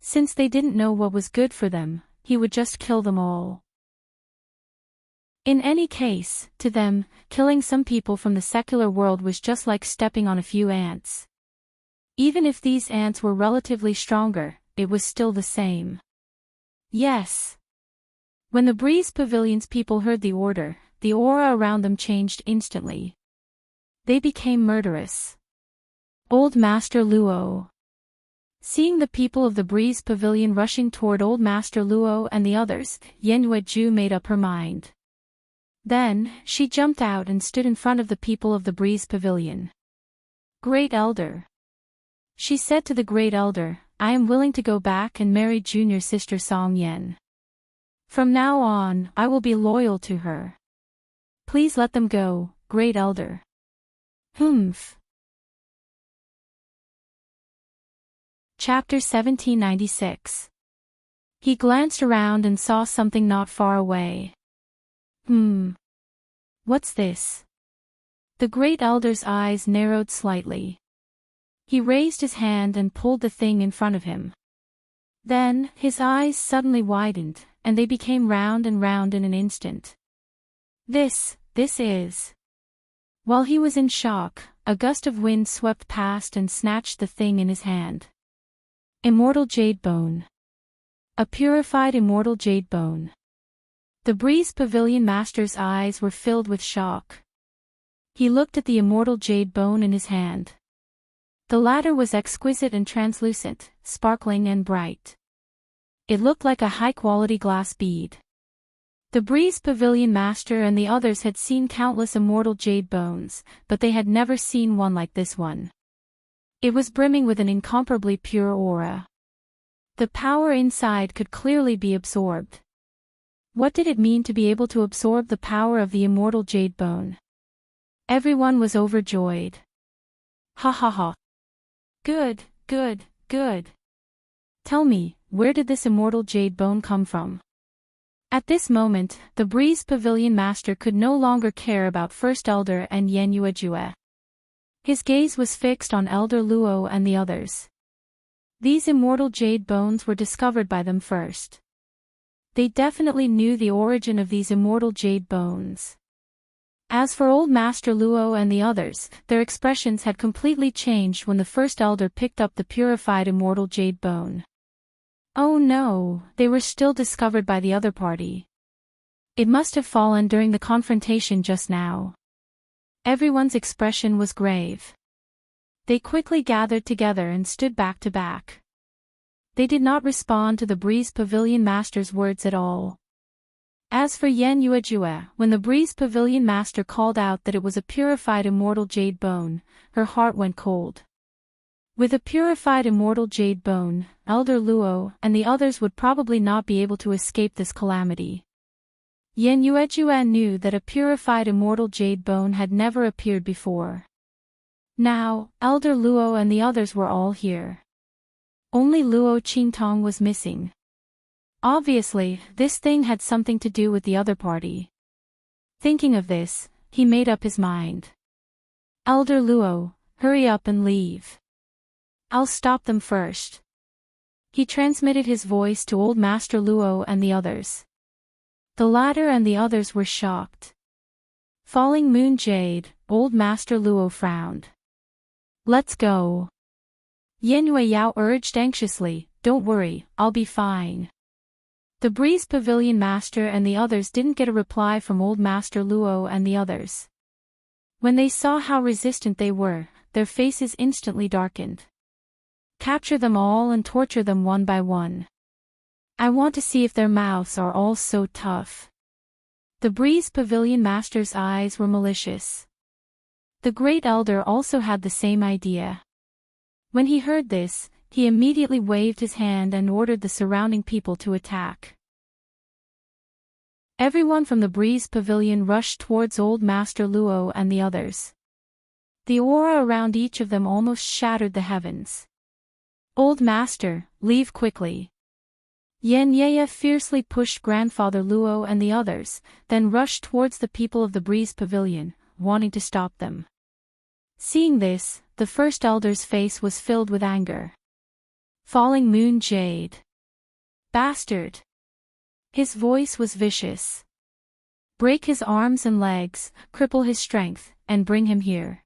[SPEAKER 1] Since they didn't know what was good for them, he would just kill them all. In any case, to them, killing some people from the secular world was just like stepping on a few ants. Even if these ants were relatively stronger, it was still the same. Yes. When the breeze pavilion's people heard the order, the aura around them changed instantly. They became murderous. Old Master Luo. Seeing the people of the breeze pavilion rushing toward old Master Luo and the others, Yenwei made up her mind. Then, she jumped out and stood in front of the people of the breeze pavilion. "Great elder." She said to the great elder, "I am willing to go back and marry junior sister Song Yen. From now on, I will be loyal to her. Please let them go, great elder." Chapter 1796. He glanced around and saw something not far away. What's this? The great elder's eyes narrowed slightly. He raised his hand and pulled the thing in front of him. Then, his eyes suddenly widened, and they became round and round in an instant. This is... While he was in shock, a gust of wind swept past and snatched the thing in his hand. Immortal jade bone. A purified immortal jade bone. The Breeze Pavilion Master's eyes were filled with shock. He looked at the immortal jade bone in his hand. The latter was exquisite and translucent, sparkling and bright. It looked like a high-quality glass bead. The Breeze Pavilion Master and the others had seen countless immortal jade bones, but they had never seen one like this one. It was brimming with an incomparably pure aura. The power inside could clearly be absorbed. What did it mean to be able to absorb the power of the immortal jade bone? Everyone was overjoyed. Ha ha ha. Good, good, good. Tell me, where did this immortal jade bone come from? At this moment, the Breeze Pavilion Master could no longer care about First Elder and Yen Yuejue. His gaze was fixed on Elder Luo and the others. These immortal jade bones were discovered by them first. They definitely knew the origin of these immortal jade bones. As for Old Master Luo and the others, their expressions had completely changed when the First Elder picked up the purified immortal jade bone. Oh no, they were still discovered by the other party. It must have fallen during the confrontation just now. Everyone's expression was grave. They quickly gathered together and stood back to back. They did not respond to the Breeze Pavilion Master's words at all. As for Yen Yuejue, when the Breeze Pavilion Master called out that it was a purified immortal jade bone, her heart went cold. With a purified immortal jade bone, Elder Luo and the others would probably not be able to escape this calamity. Yen Yuejue knew that a purified immortal jade bone had never appeared before. Now, Elder Luo and the others were all here. Only Luo Qingtong was missing. Obviously, this thing had something to do with the other party. Thinking of this, he made up his mind. Elder Luo, hurry up and leave. I'll stop them first. He transmitted his voice to Old Master Luo and the others. The latter and the others were shocked. Falling Moon Jade, Old Master Luo frowned. Let's go. Yen Yueyao urged anxiously, don't worry, I'll be fine. The Breeze Pavilion Master and the others didn't get a reply from Old Master Luo and the others. When they saw how resistant they were, their faces instantly darkened. Capture them all and torture them one by one. I want to see if their mouths are all so tough. The Breeze Pavilion Master's eyes were malicious. The Great Elder also had the same idea. When he heard this, he immediately waved his hand and ordered the surrounding people to attack. Everyone from the Breeze Pavilion rushed towards Old Master Luo and the others. The aura around each of them almost shattered the heavens. Old Master, leave quickly. Yen Yeye fiercely pushed Grandfather Luo and the others, then rushed towards the people of the Breeze Pavilion, wanting to stop them. Seeing this, the First Elder's face was filled with anger. Falling Moon Jade. Bastard. His voice was vicious. Break his arms and legs, cripple his strength, and bring him here.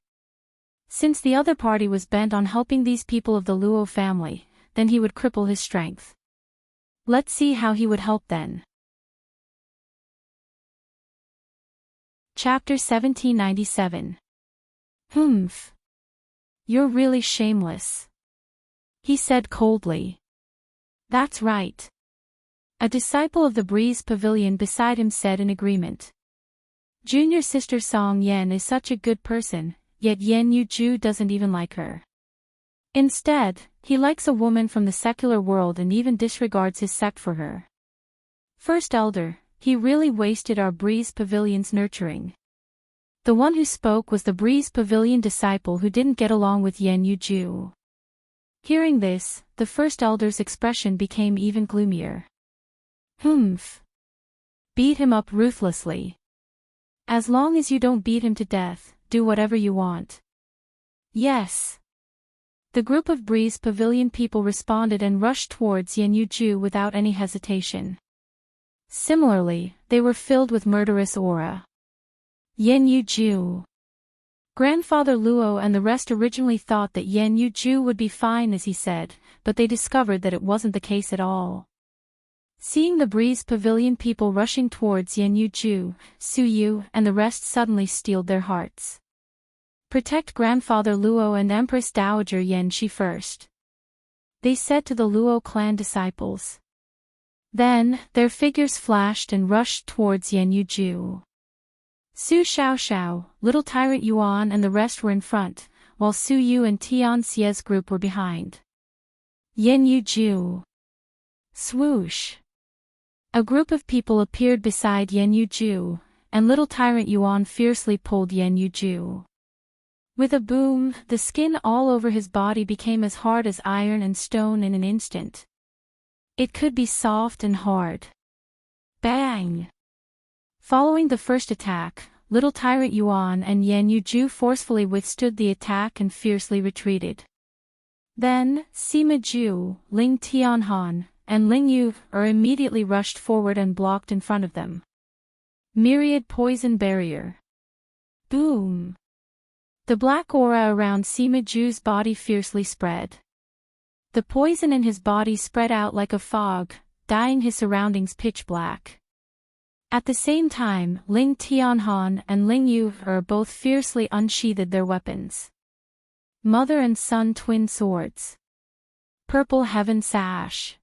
[SPEAKER 1] Since the other party was bent on helping these people of the Luo family, then he would cripple his strength. Let's see how he would help then. Chapter 1797. Humph. You're really shameless. He said coldly. That's right. A disciple of the Breeze Pavilion beside him said in agreement. Junior sister Song Yen is such a good person, yet Yen Yuju doesn't even like her. Instead, he likes a woman from the secular world and even disregards his sect for her. First Elder, he really wasted our Breeze Pavilion's nurturing. The one who spoke was the Breeze Pavilion disciple who didn't get along with Yen Yuju. Hearing this, the First Elder's expression became even gloomier. Humph. Beat him up ruthlessly. As long as you don't beat him to death, do whatever you want. Yes. The group of Breeze Pavilion people responded and rushed towards Yen Yuju without any hesitation. Similarly, they were filled with murderous aura. Yen Yuju. Grandfather Luo and the rest originally thought that Yen Yuju would be fine as he said, but they discovered that it wasn't the case at all. Seeing the Breeze Pavilion people rushing towards Yen Yuju, Su Yu and the rest suddenly steeled their hearts. Protect Grandfather Luo and Empress Dowager Yen Shi first, they said to the Luo clan disciples. Then, their figures flashed and rushed towards Yen Yuju. Su Xiaoxiao, Little Tyrant Yuan and the rest were in front, while Su Yu and Tian Xie's group were behind. Yen Yuju. Swoosh. A group of people appeared beside Yen Yuju, and Little Tyrant Yuan fiercely pulled Yen Yuju. With a boom, the skin all over his body became as hard as iron and stone in an instant. It could be soft and hard. Bang! Following the first attack, Little Tyrant Yuan and Yen Yuju forcefully withstood the attack and fiercely retreated. Then, Sima Ju, Ling Tianhan, and Ling Yu immediately rushed forward and blocked in front of them. Myriad Poison Barrier. Boom! The black aura around Sima Ju's body fiercely spread. The poison in his body spread out like a fog, dyeing his surroundings pitch black. At the same time, Ling Tianhan and Ling Yu both fiercely unsheathed their weapons. Mother and son twin swords. Purple Heaven Sash.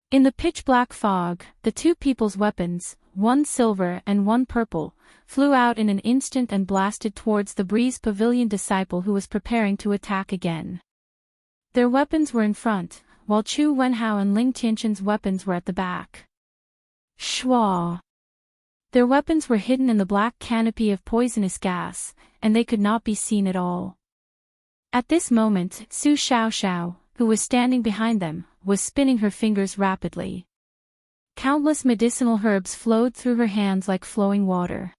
[SPEAKER 1] In the pitch-black fog, the two people's weapons, one silver and one purple, flew out in an instant and blasted towards the Breeze Pavilion disciple who was preparing to attack again. Their weapons were in front, while Chu Wenhao and Ling Tianqian's weapons were at the back. Shwa! Their weapons were hidden in the black canopy of poisonous gas, and they could not be seen at all. At this moment, Su Xiaoxiao, who was standing behind them, was spinning her fingers rapidly. Countless medicinal herbs flowed through her hands like flowing water.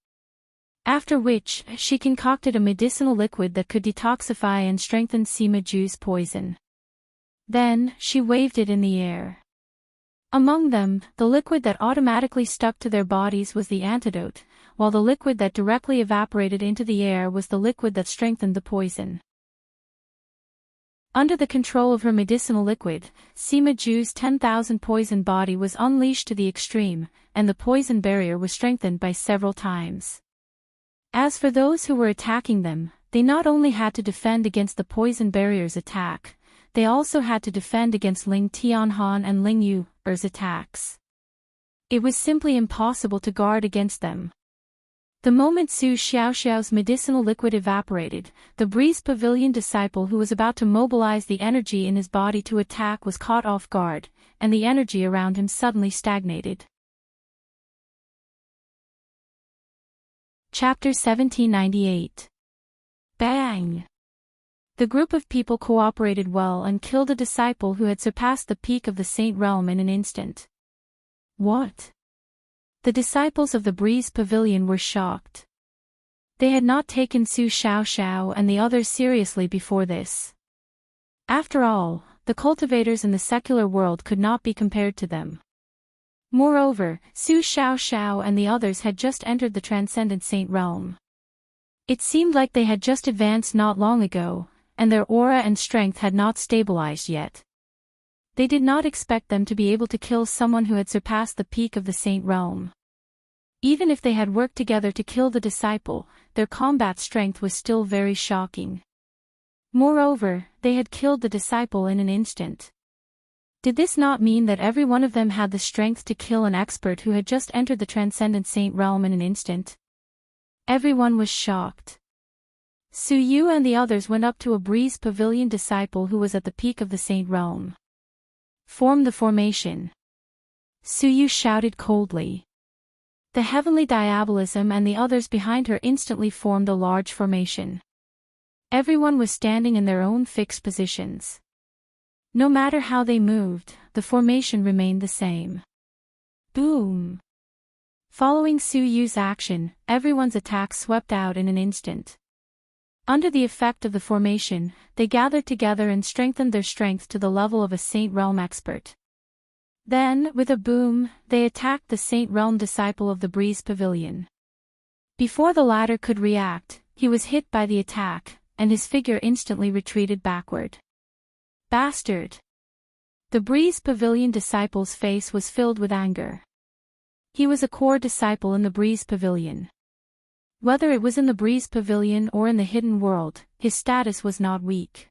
[SPEAKER 1] After which, she concocted a medicinal liquid that could detoxify and strengthen Sima Ju's poison. Then, she waved it in the air. Among them, the liquid that automatically stuck to their bodies was the antidote, while the liquid that directly evaporated into the air was the liquid that strengthened the poison. Under the control of her medicinal liquid, Sima Ju's 10,000 poison body was unleashed to the extreme, and the poison barrier was strengthened by several times. As for those who were attacking them, they not only had to defend against the poison barrier's attack, they also had to defend against Ling Tianhan and Ling Yu's attacks. It was simply impossible to guard against them. The moment Su Xiaoxiao's medicinal liquid evaporated, the Breeze Pavilion disciple who was about to mobilize the energy in his body to attack was caught off guard, and the energy around him suddenly stagnated. Chapter 1798. Bang! The group of people cooperated well and killed a disciple who had surpassed the peak of the Saint Realm in an instant. What? The disciples of the Breeze Pavilion were shocked. They had not taken Su Xiaoxiao and the others seriously before this. After all, the cultivators in the secular world could not be compared to them. Moreover, Su Xiaoxiao and the others had just entered the transcendent Saint Realm. It seemed like they had just advanced not long ago, and their aura and strength had not stabilized yet. They did not expect them to be able to kill someone who had surpassed the peak of the Saint Realm. Even if they had worked together to kill the disciple, their combat strength was still very shocking. Moreover, they had killed the disciple in an instant. Did this not mean that every one of them had the strength to kill an expert who had just entered the transcendent Saint Realm in an instant? Everyone was shocked. Su Yu and the others went up to a Breeze Pavilion disciple who was at the peak of the Saint Realm. Form the formation. Su Yu shouted coldly. The Heavenly Diabolism and the others behind her instantly formed a large formation. Everyone was standing in their own fixed positions. No matter how they moved, the formation remained the same. Boom! Following Su Yu's action, everyone's attack swept out in an instant. Under the effect of the formation, they gathered together and strengthened their strength to the level of a Saint Realm expert. Then, with a boom, they attacked the Saint Realm disciple of the Breeze Pavilion. Before the latter could react, he was hit by the attack, and his figure instantly retreated backward. Bastard! The Breeze Pavilion disciple's face was filled with anger. He was a core disciple in the Breeze Pavilion. Whether it was in the Breeze Pavilion or in the hidden world, his status was not weak.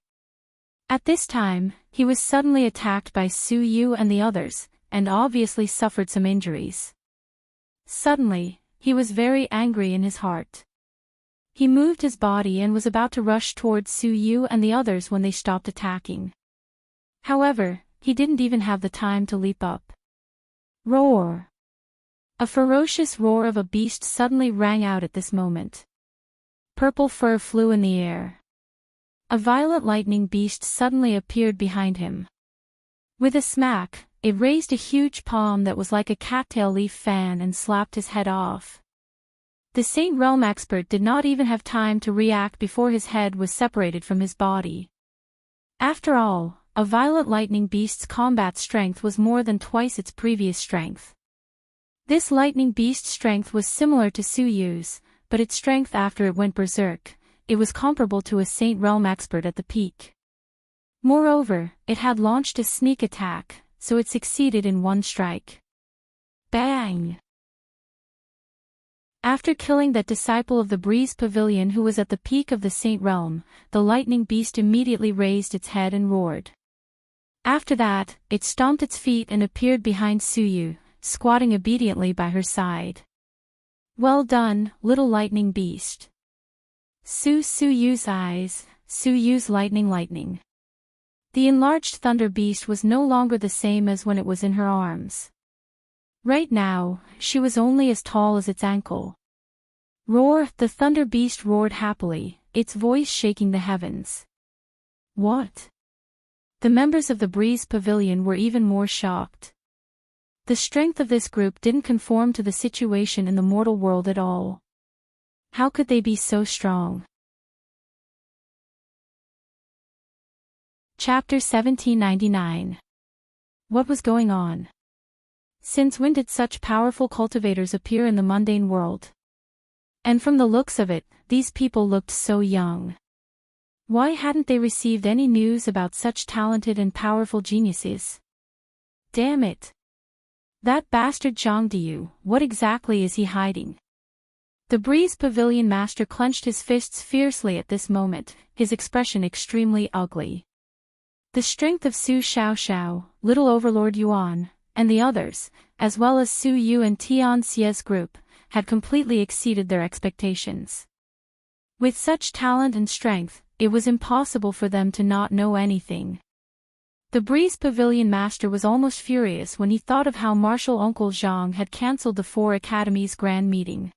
[SPEAKER 1] At this time, he was suddenly attacked by Su Yu and the others, and obviously suffered some injuries. Suddenly, he was very angry in his heart. He moved his body and was about to rush towards Su Yu and the others when they stopped attacking. However, he didn't even have the time to leap up. Roar! A ferocious roar of a beast suddenly rang out at this moment. Purple fur flew in the air. A violent lightning beast suddenly appeared behind him. With a smack, it raised a huge palm that was like a cattail leaf fan and slapped his head off. The Saint Realm expert did not even have time to react before his head was separated from his body. After all, a violent lightning beast's combat strength was more than twice its previous strength. This lightning beast's strength was similar to Su Yu's, but its strength after it went berserk, it was comparable to a Saint Realm expert at the peak. Moreover, it had launched a sneak attack, so it succeeded in one strike. Bang! After killing that disciple of the Breeze Pavilion who was at the peak of the Saint Realm, the lightning beast immediately raised its head and roared. After that, it stomped its feet and appeared behind Su Yu, squatting obediently by her side. Well done, little lightning beast. Su Yu's eyes, Su Yu's lightning. The enlarged thunder beast was no longer the same as when it was in her arms. Right now, she was only as tall as its ankle. Roar! The thunder beast roared happily, its voice shaking the heavens. What? The members of the Breeze Pavilion were even more shocked. The strength of this group didn't conform to the situation in the mortal world at all. How could they be so strong? Chapter 1799. What was going on? Since when did such powerful cultivators appear in the mundane world? And from the looks of it, these people looked so young. Why hadn't they received any news about such talented and powerful geniuses? Damn it! That bastard Zhang Diyu, what exactly is he hiding? The Breeze Pavilion master clenched his fists fiercely at this moment, his expression extremely ugly. The strength of Su Xiaoxiao, Little Overlord Yuan, and the others, as well as Su Yu and Tian Xie's group, had completely exceeded their expectations. With such talent and strength, it was impossible for them to not know anything. The Breeze Pavilion master was almost furious when he thought of how Martial Uncle Zhang had cancelled the 4 academies' grand meeting.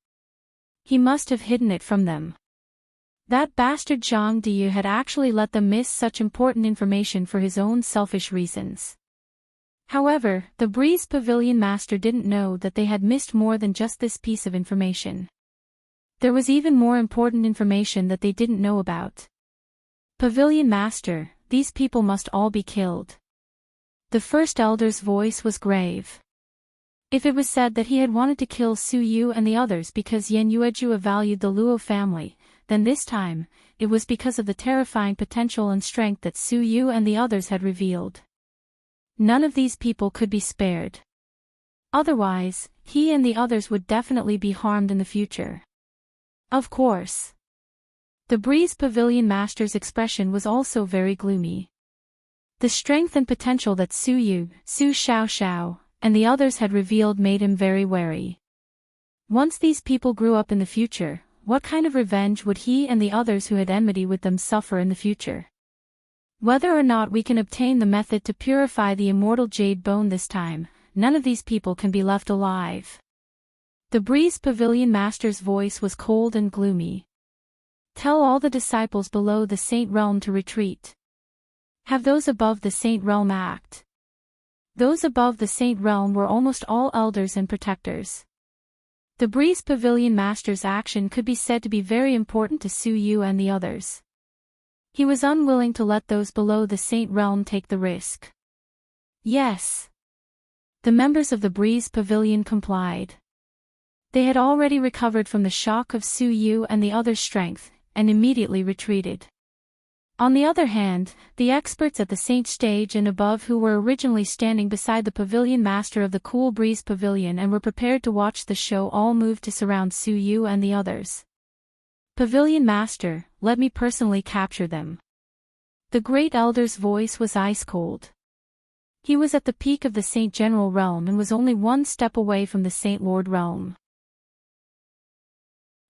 [SPEAKER 1] He must have hidden it from them. That bastard Zhang Diyu had actually let them miss such important information for his own selfish reasons. However, the Breeze Pavilion master didn't know that they had missed more than just this piece of information. There was even more important information that they didn't know about. Pavilion master, these people must all be killed. The first elder's voice was grave. If it was said that he had wanted to kill Su Yu and the others because Yan Yuejua valued the Luo family, then this time, it was because of the terrifying potential and strength that Su Yu and the others had revealed. None of these people could be spared. Otherwise, he and the others would definitely be harmed in the future. Of course. The Breeze Pavilion master's expression was also very gloomy. The strength and potential that Su Yu, Su Xiaoxiao, and the others had revealed made him very wary. Once these people grew up in the future, what kind of revenge would he and the others who had enmity with them suffer in the future? Whether or not we can obtain the method to purify the immortal jade bone this time, none of these people can be left alive. The Breeze Pavilion master's voice was cold and gloomy. Tell all the disciples below the Saint Realm to retreat. Have those above the Saint Realm act. Those above the Saint Realm were almost all elders and protectors. The Breeze Pavilion Master's action could be said to be very important to Su Yu and the others. He was unwilling to let those below the Saint Realm take the risk. Yes. The members of the Breeze Pavilion complied. They had already recovered from the shock of Su Yu and the others' strength, and immediately retreated. On the other hand, the experts at the Saint Stage and above who were originally standing beside the Pavilion Master of the Cool Breeze Pavilion and were prepared to watch the show all moved to surround Su Yu and the others. Pavilion Master, let me personally capture them. The Great Elder's voice was ice-cold. He was at the peak of the Saint General Realm and was only one step away from the Saint Lord Realm.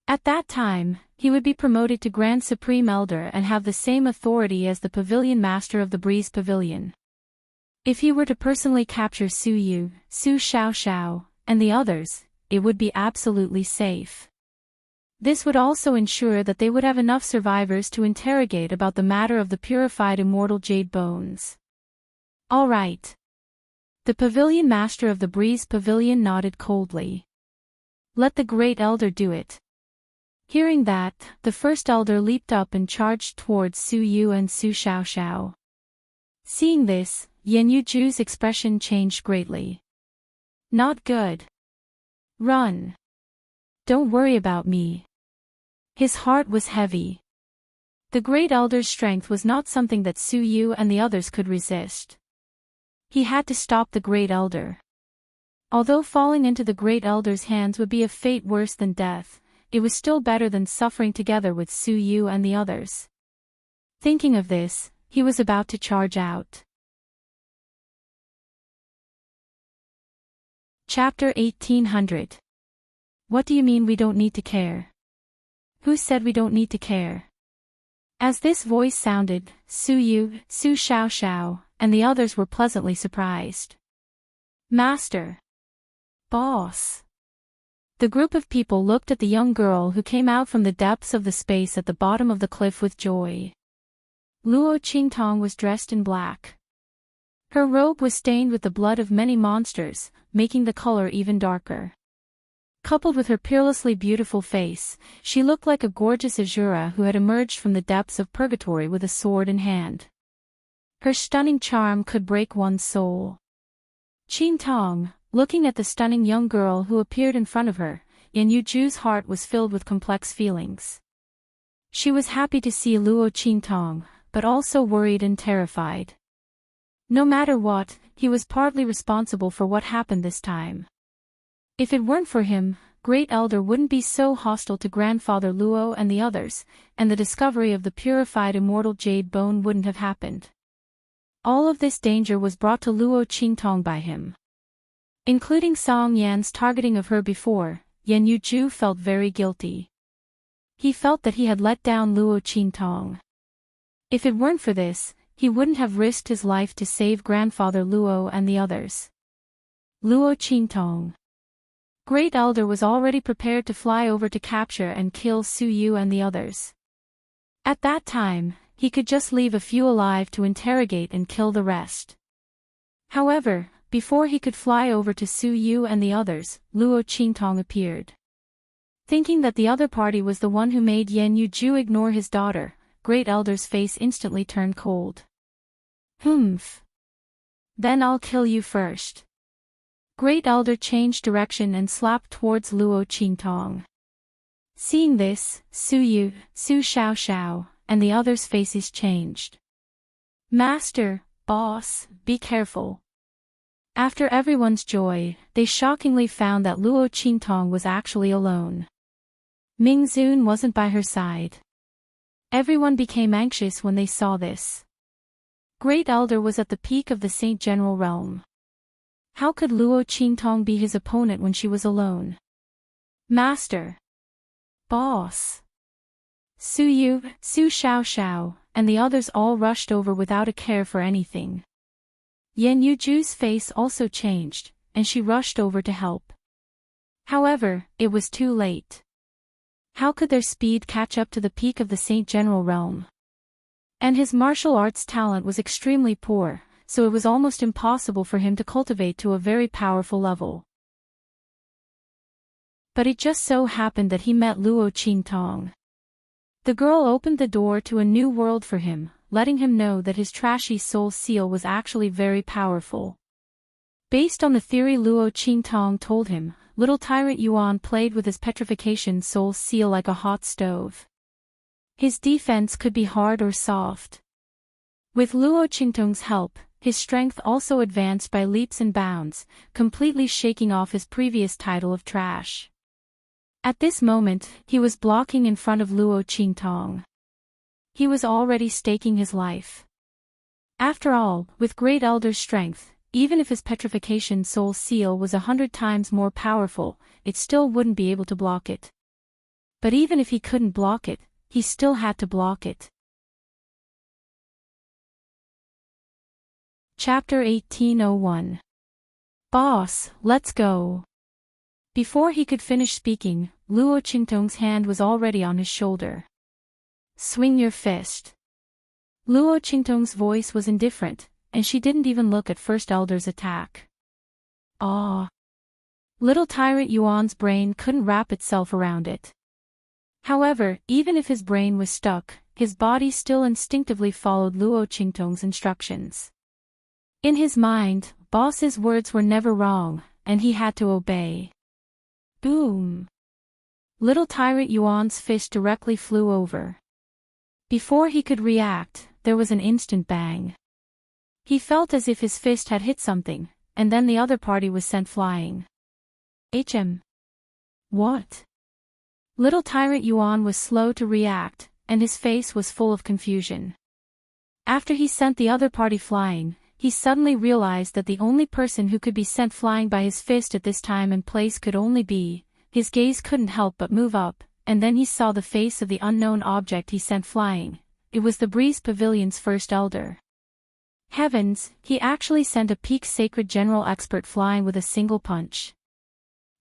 [SPEAKER 1] At that time, he would be promoted to Grand Supreme Elder and have the same authority as the Pavilion Master of the Breeze Pavilion. If he were to personally capture Su Yu, Su Xiaoxiao, and the others, it would be absolutely safe. This would also ensure that they would have enough survivors to interrogate about the matter of the purified immortal jade bones. All right. The Pavilion Master of the Breeze Pavilion nodded coldly. Let the Great Elder do it. Hearing that, the First Elder leaped up and charged towards Su Yu and Su Xiaoxiao. Seeing this, Yan Yuju's expression changed greatly. Not good. Run. Don't worry about me. His heart was heavy. The Great Elder's strength was not something that Su Yu and the others could resist. He had to stop the Great Elder. Although falling into the Great Elder's hands would be a fate worse than death, it was still better than suffering together with Su Yu and the others. Thinking of this, he was about to charge out. Chapter 1800. What do you mean we don't need to care? Who said we don't need to care? As this voice sounded, Su Yu, Su Xiaoxiao, and the others were pleasantly surprised. Master. Boss. The group of people looked at the young girl who came out from the depths of the space at the bottom of the cliff with joy. Luo Qingtong was dressed in black. Her robe was stained with the blood of many monsters, making the color even darker. Coupled with her peerlessly beautiful face, she looked like a gorgeous Azura who had emerged from the depths of purgatory with a sword in hand. Her stunning charm could break one's soul. Qingtong, looking at the stunning young girl who appeared in front of her, Yan Yuju's heart was filled with complex feelings. She was happy to see Luo Qingtong, but also worried and terrified. No matter what, he was partly responsible for what happened this time. If it weren't for him, Great Elder wouldn't be so hostile to Grandfather Luo and the others, and the discovery of the purified immortal jade bone wouldn't have happened. All of this danger was brought to Luo Qingtong by him. Including Song Yan's targeting of her before, Yan Yuju felt very guilty. He felt that he had let down Luo Qingtong. If it weren't for this, he wouldn't have risked his life to save Grandfather Luo and the others. Luo Qingtong. Great Elder was already prepared to fly over to capture and kill Su Yu and the others. At that time, he could just leave a few alive to interrogate and kill the rest. However, before he could fly over to Su Yu and the others, Luo Qingtong appeared. Thinking that the other party was the one who made Yan Yuju ignore his daughter, Great Elder's face instantly turned cold. Humph. Then I'll kill you first. Great Elder changed direction and slapped towards Luo Qingtong. Seeing this, Su Yu, Su Xiaoxiao, and the others' faces changed. Master, boss, be careful. After everyone's joy, they shockingly found that Luo Qingtong was actually alone. Ming Zun wasn't by her side. Everyone became anxious when they saw this. Great Elder was at the peak of the Saint General Realm. How could Luo Qingtong be his opponent when she was alone? Master. Boss. Su Yu, Su Xiaoxiao, and the others all rushed over without a care for anything. Yan Yuju's face also changed, and she rushed over to help. However, it was too late. How could their speed catch up to the peak of the Saint General Realm? And his martial arts talent was extremely poor, so it was almost impossible for him to cultivate to a very powerful level. But it just so happened that he met Luo Qingtong. The girl opened the door to a new world for him, letting him know that his trashy soul seal was actually very powerful. Based on the theory Luo Qingtong told him, little tyrant Yuan played with his petrification soul seal like a hot stove. His defense could be hard or soft. With Luo Qingtong's help, his strength also advanced by leaps and bounds, completely shaking off his previous title of trash. At this moment, he was blocking in front of Luo Qingtong. He was already staking his life. After all, with Great Elder's strength, even if his petrification soul seal was 100 times more powerful, it still wouldn't be able to block it. But even if he couldn't block it, he still had to block it. Chapter 1801. Boss, let's go. Before he could finish speaking, Luo Qingtong's hand was already on his shoulder. Swing your fist. Luo Qingtong's voice was indifferent, and she didn't even look at First Elder's attack. Ah! Little tyrant Yuan's brain couldn't wrap itself around it. However, even if his brain was stuck, his body still instinctively followed Luo Qingtong's instructions. In his mind, boss's words were never wrong, and he had to obey. Boom! Little tyrant Yuan's fist directly flew over. Before he could react, there was an instant bang. He felt as if his fist had hit something, and then the other party was sent flying. What? Little tyrant Yuan was slow to react, and his face was full of confusion. After he sent the other party flying, he suddenly realized that the only person who could be sent flying by his fist at this time and place could only be. His gaze couldn't help but move up, and then he saw the face of the unknown object he sent flying. It was the Breeze Pavilion's First Elder. Heavens, he actually sent a peak sacred general expert flying with a single punch.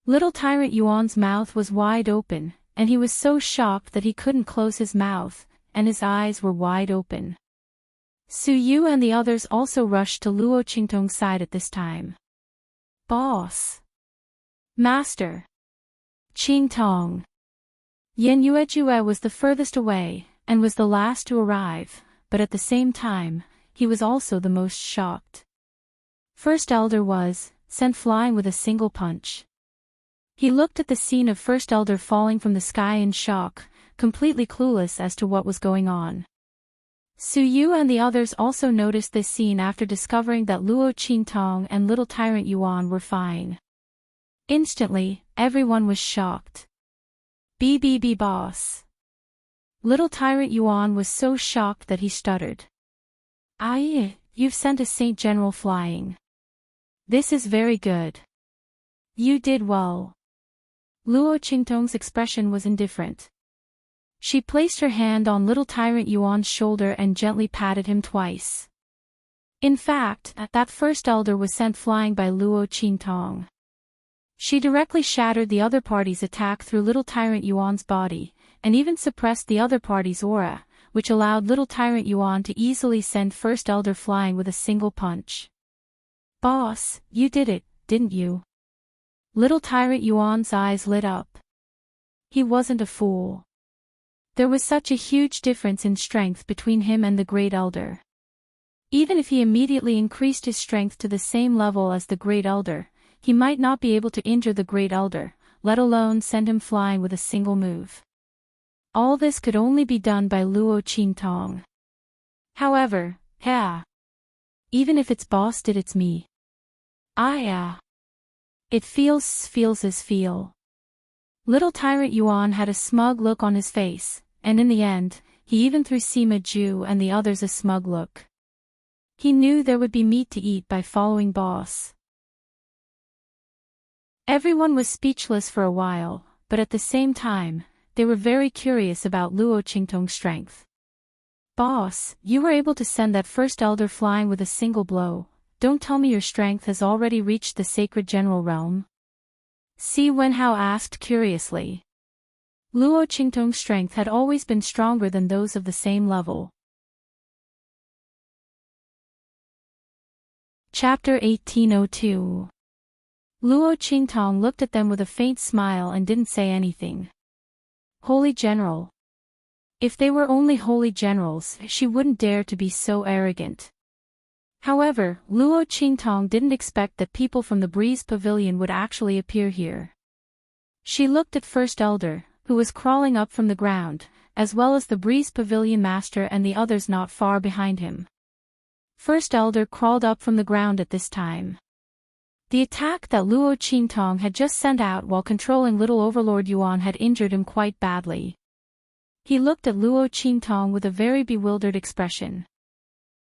[SPEAKER 1] Little tyrant Yuan's mouth was wide open, and he was so shocked that he couldn't close his mouth, and his eyes were wide open. Su Yu and the others also rushed to Luo Qingtong's side at this time. Boss! Master! Qingtong! Yin Yuejue was the furthest away, and was the last to arrive, but at the same time, he was also the most shocked. First Elder was sent flying with a single punch. He looked at the scene of First Elder falling from the sky in shock, completely clueless as to what was going on. Su Yu and the others also noticed this scene after discovering that Luo Qingtong and Little Tyrant Yuan were fine. Instantly, everyone was shocked. BBB boss. Little tyrant Yuan was so shocked that he stuttered. You've sent a Saint General flying. This is very good. You did well. Luo Qingtong's expression was indifferent. She placed her hand on Little Tyrant Yuan's shoulder and gently patted him twice. In fact, that First Elder was sent flying by Luo Qingtong. She directly shattered the other party's attack through Little Tyrant Yuan's body, and even suppressed the other party's aura, which allowed Little Tyrant Yuan to easily send First Elder flying with a single punch. Boss, you did it, didn't you? Little Tyrant Yuan's eyes lit up. He wasn't a fool. There was such a huge difference in strength between him and the Great Elder. Even if he immediately increased his strength to the same level as the Great Elder, he might not be able to injure the Great Elder, let alone send him flying with a single move. All this could only be done by Luo Qingtong. However, even if its boss did, it's me. It feels as feel. Little Tyrant Yuan had a smug look on his face, and in the end, he even threw Sima Ju and the others a smug look. He knew there would be meat to eat by following boss. Everyone was speechless for a while, but at the same time, they were very curious about Luo Qingtong's strength. Boss, you were able to send that First Elder flying with a single blow. Don't tell me your strength has already reached the Sacred General Realm? Si Wenhao asked curiously. Luo Qingtong's strength had always been stronger than those of the same level. Chapter 1802. Luo Qingtong looked at them with a faint smile and didn't say anything. Holy General. If they were only holy generals, she wouldn't dare to be so arrogant. However, Luo Qingtong didn't expect that people from the Breeze Pavilion would actually appear here. She looked at First Elder, who was crawling up from the ground, as well as the Breeze Pavilion Master and the others not far behind him. First Elder crawled up from the ground at this time. The attack that Luo Qingtong had just sent out while controlling Little Overlord Yuan had injured him quite badly. He looked at Luo Qingtong with a very bewildered expression.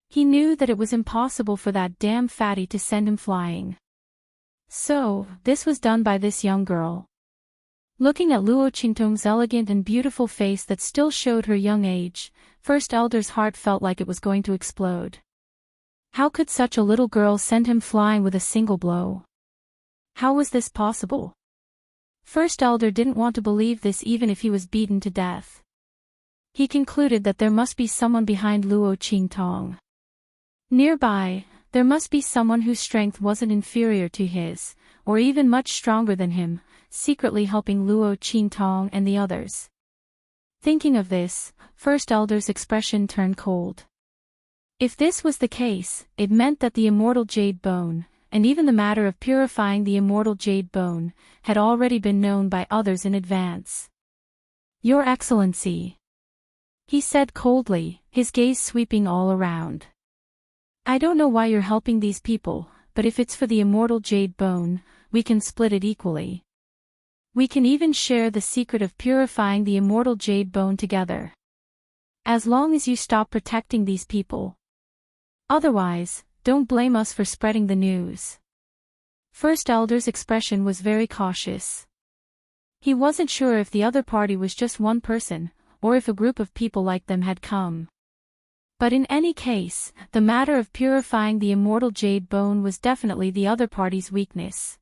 [SPEAKER 1] He knew that it was impossible for that damn fatty to send him flying. So, this was done by this young girl. Looking at Luo Qingtong's elegant and beautiful face that still showed her young age, First Elder's heart felt like it was going to explode. How could such a little girl send him flying with a single blow? How was this possible? First Elder didn't want to believe this even if he was beaten to death. He concluded that there must be someone behind Luo Qingtong. Nearby, there must be someone whose strength wasn't inferior to his, or even much stronger than him, secretly helping Luo Qingtong and the others. Thinking of this, First Elder's expression turned cold. If this was the case, it meant that the immortal jade bone, and even the matter of purifying the immortal jade bone, had already been known by others in advance. Your Excellency, he said coldly, his gaze sweeping all around. I don't know why you're helping these people, but if it's for the immortal jade bone, we can split it equally. We can even share the secret of purifying the immortal jade bone together. As long as you stop protecting these people. Otherwise, don't blame us for spreading the news. First Elder's expression was very cautious. He wasn't sure if the other party was just one person, or if a group of people like them had come. But in any case, the matter of purifying the immortal jade bone was definitely the other party's weakness.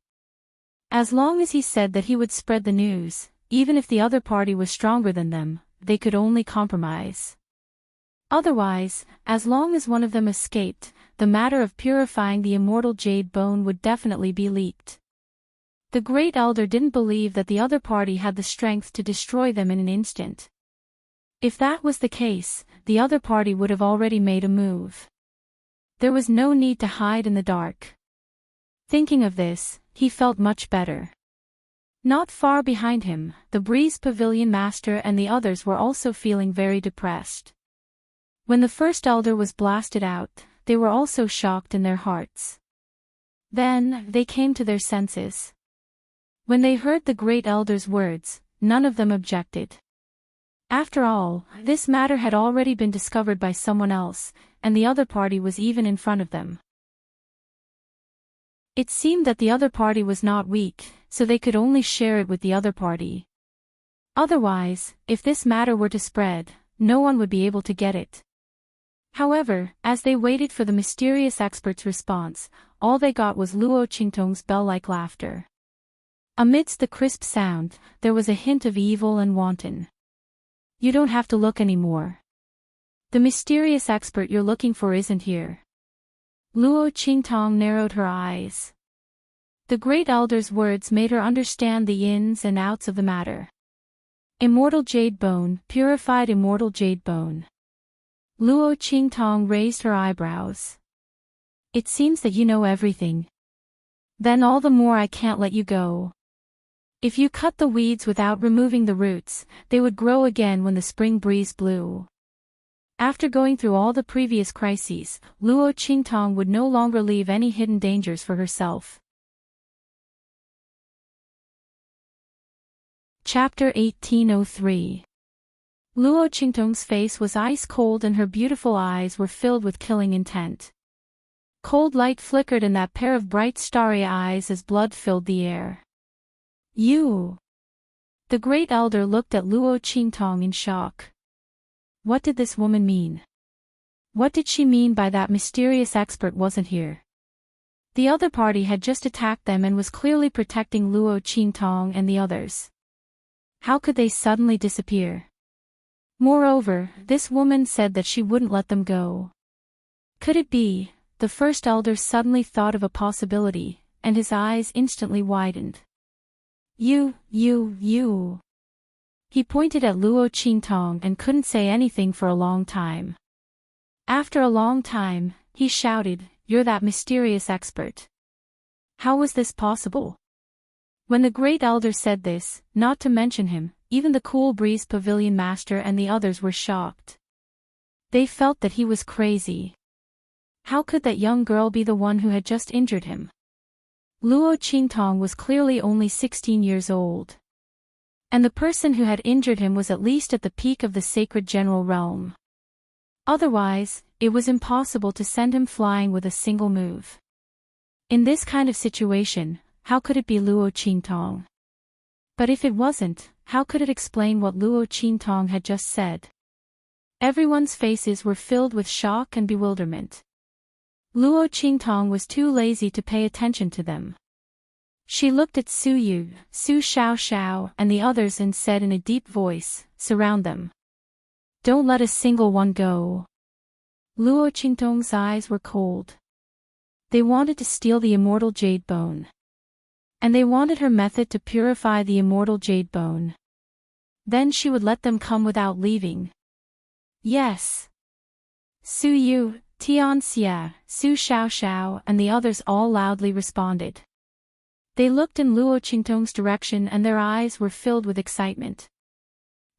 [SPEAKER 1] As long as he said that he would spread the news, even if the other party was stronger than them, they could only compromise. Otherwise, as long as one of them escaped, the matter of purifying the immortal jade bone would definitely be leaked. The Great Elder didn't believe that the other party had the strength to destroy them in an instant. If that was the case, the other party would have already made a move. There was no need to hide in the dark. Thinking of this, he felt much better. Not far behind him, the Breeze Pavilion Master and the others were also feeling very depressed. When the First Elder was blasted out, they were also shocked in their hearts. Then, they came to their senses. When they heard the Great Elder's words, none of them objected. After all, this matter had already been discovered by someone else, and the other party was even in front of them. It seemed that the other party was not weak, so they could only share it with the other party. Otherwise, if this matter were to spread, no one would be able to get it. However, as they waited for the mysterious expert's response, all they got was Luo Qingtong's bell-like laughter. Amidst the crisp sound, there was a hint of evil and wanton. You don't have to look anymore. The mysterious expert you're looking for isn't here. Luo Qingtong narrowed her eyes. The Great Elder's words made her understand the ins and outs of the matter. Immortal jade bone, purified immortal jade bone. Luo Qingtong raised her eyebrows. It seems that you know everything. Then all the more I can't let you go. If you cut the weeds without removing the roots, they would grow again when the spring breeze blew. After going through all the previous crises, Luo Qingtong would no longer leave any hidden dangers for herself. Chapter 1803. Luo Qingtong's face was ice cold and her beautiful eyes were filled with killing intent. Cold light flickered in that pair of bright starry eyes as blood filled the air. You! The Great Elder looked at Luo Qingtong in shock. What did this woman mean? What did she mean by that mysterious expert wasn't here? The other party had just attacked them and was clearly protecting Luo Qingtong and the others. How could they suddenly disappear? Moreover, this woman said that she wouldn't let them go. Could it be, the First Elder suddenly thought of a possibility, and his eyes instantly widened. You. He pointed at Luo Qingtong and couldn't say anything for a long time. After a long time, he shouted, "You're that mysterious expert. How was this possible?" When the Great Elder said this, not to mention him, even the Cool Breeze Pavilion Master and the others were shocked. They felt that he was crazy. How could that young girl be the one who had just injured him? Luo Qingtong was clearly only 16 years old. And the person who had injured him was at least at the peak of the sacred general realm. Otherwise, it was impossible to send him flying with a single move. In this kind of situation, how could it be Luo Qingtong? But if it wasn't, how could it explain what Luo Qingtong had just said? Everyone's faces were filled with shock and bewilderment. Luo Qingtong was too lazy to pay attention to them. She looked at Su Yu, Su Xiao, and the others and said in a deep voice, "Surround them. Don't let a single one go." Luo Qingtong's eyes were cold. They wanted to steal the immortal jade bone. And they wanted her method to purify the immortal jade bone. Then she would let them come without leaving. Yes. Su Yu, Tianxia, Su Xiao, and the others all loudly responded. They looked in Luo Qingtong's direction and their eyes were filled with excitement.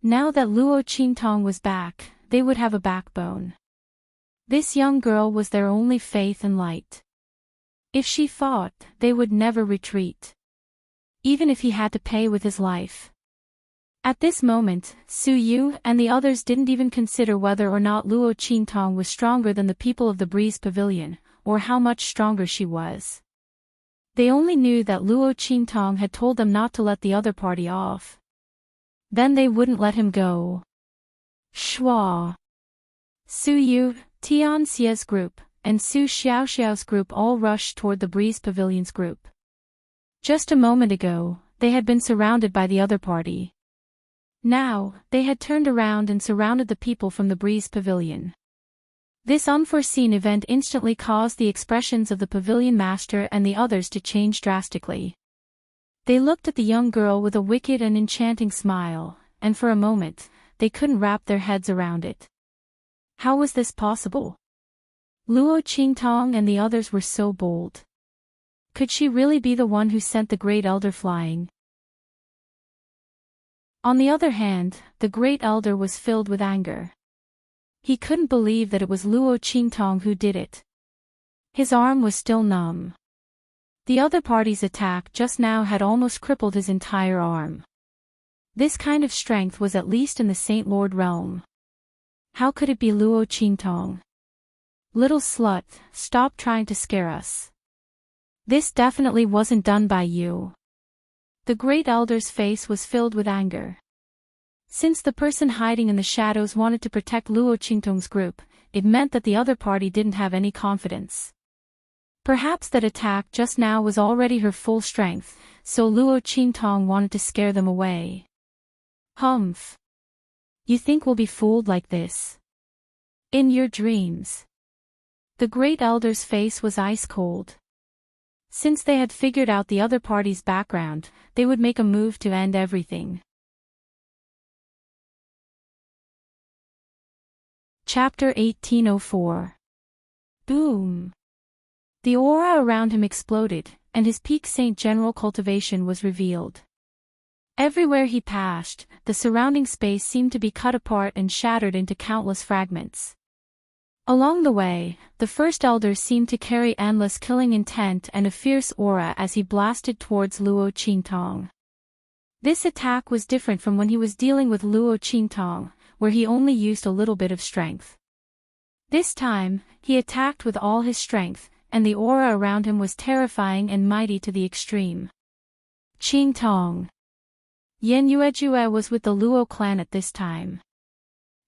[SPEAKER 1] Now that Luo Qingtong was back, they would have a backbone. This young girl was their only faith and light. If she fought, they would never retreat. Even if he had to pay with his life. At this moment, Su Yu and the others didn't even consider whether or not Luo Qingtong was stronger than the people of the Breeze Pavilion, or how much stronger she was. They only knew that Luo Qingtong had told them not to let the other party off. Then they wouldn't let him go. Shua. Su Yu, Tianxia's group, and Su Xiao's group all rushed toward the Breeze Pavilion's group. Just a moment ago, they had been surrounded by the other party. Now, they had turned around and surrounded the people from the Breeze Pavilion. This unforeseen event instantly caused the expressions of the Pavilion Master and the others to change drastically. They looked at the young girl with a wicked and enchanting smile, and for a moment, they couldn't wrap their heads around it. How was this possible? Luo Qingtong and the others were so bold. Could she really be the one who sent the Great Elder flying? On the other hand, the Great Elder was filled with anger. He couldn't believe that it was Luo Qingtong who did it. His arm was still numb. The other party's attack just now had almost crippled his entire arm. This kind of strength was at least in the Saint Lord realm. How could it be Luo Qingtong? Little slut, stop trying to scare us. This definitely wasn't done by you. The Great Elder's face was filled with anger. Since the person hiding in the shadows wanted to protect Luo Qingtong's group, it meant that the other party didn't have any confidence. Perhaps that attack just now was already her full strength, so Luo Qingtong wanted to scare them away. Humph. You think we'll be fooled like this? In your dreams. The Great Elder's face was ice cold. Since they had figured out the other party's background, they would make a move to end everything. Chapter 1804. Boom. The aura around him exploded, and his peak Saint General Cultivation was revealed. Everywhere he passed, the surrounding space seemed to be cut apart and shattered into countless fragments. Along the way, the First Elder seemed to carry endless killing intent and a fierce aura as he blasted towards Luo Qingtong. This attack was different from when he was dealing with Luo Qingtong, where he only used a little bit of strength. This time, he attacked with all his strength, and the aura around him was terrifying and mighty to the extreme. Qingtong. Yan Yuejue was with the Luo clan at this time.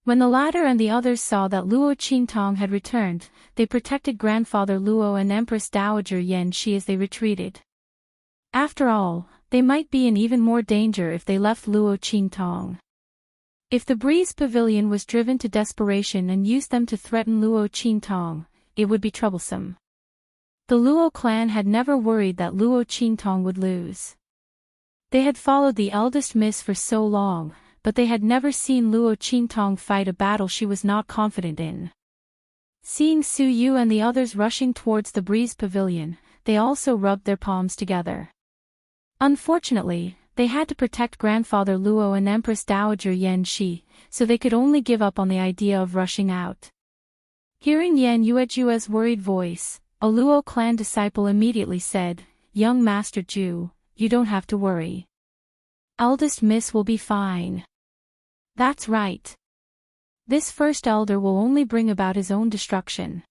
[SPEAKER 1] When the latter and the others saw that Luo Qingtong had returned, they protected Grandfather Luo and Empress Dowager Yan Shi as they retreated. After all, they might be in even more danger if they left Luo Qingtong. If the Breeze Pavilion was driven to desperation and used them to threaten Luo Qingtong, it would be troublesome. The Luo clan had never worried that Luo Qingtong would lose. They had followed the eldest miss for so long, but they had never seen Luo Qingtong fight a battle she was not confident in. Seeing Su Yu and the others rushing towards the breeze pavilion, they also rubbed their palms together. Unfortunately, they had to protect Grandfather Luo and Empress Dowager Yan Shi, so they could only give up on the idea of rushing out. Hearing Yan Yuejue's worried voice, a Luo clan disciple immediately said, "Young Master Ju, you don't have to worry. Eldest Miss will be fine." That's right. This first elder will only bring about his own destruction.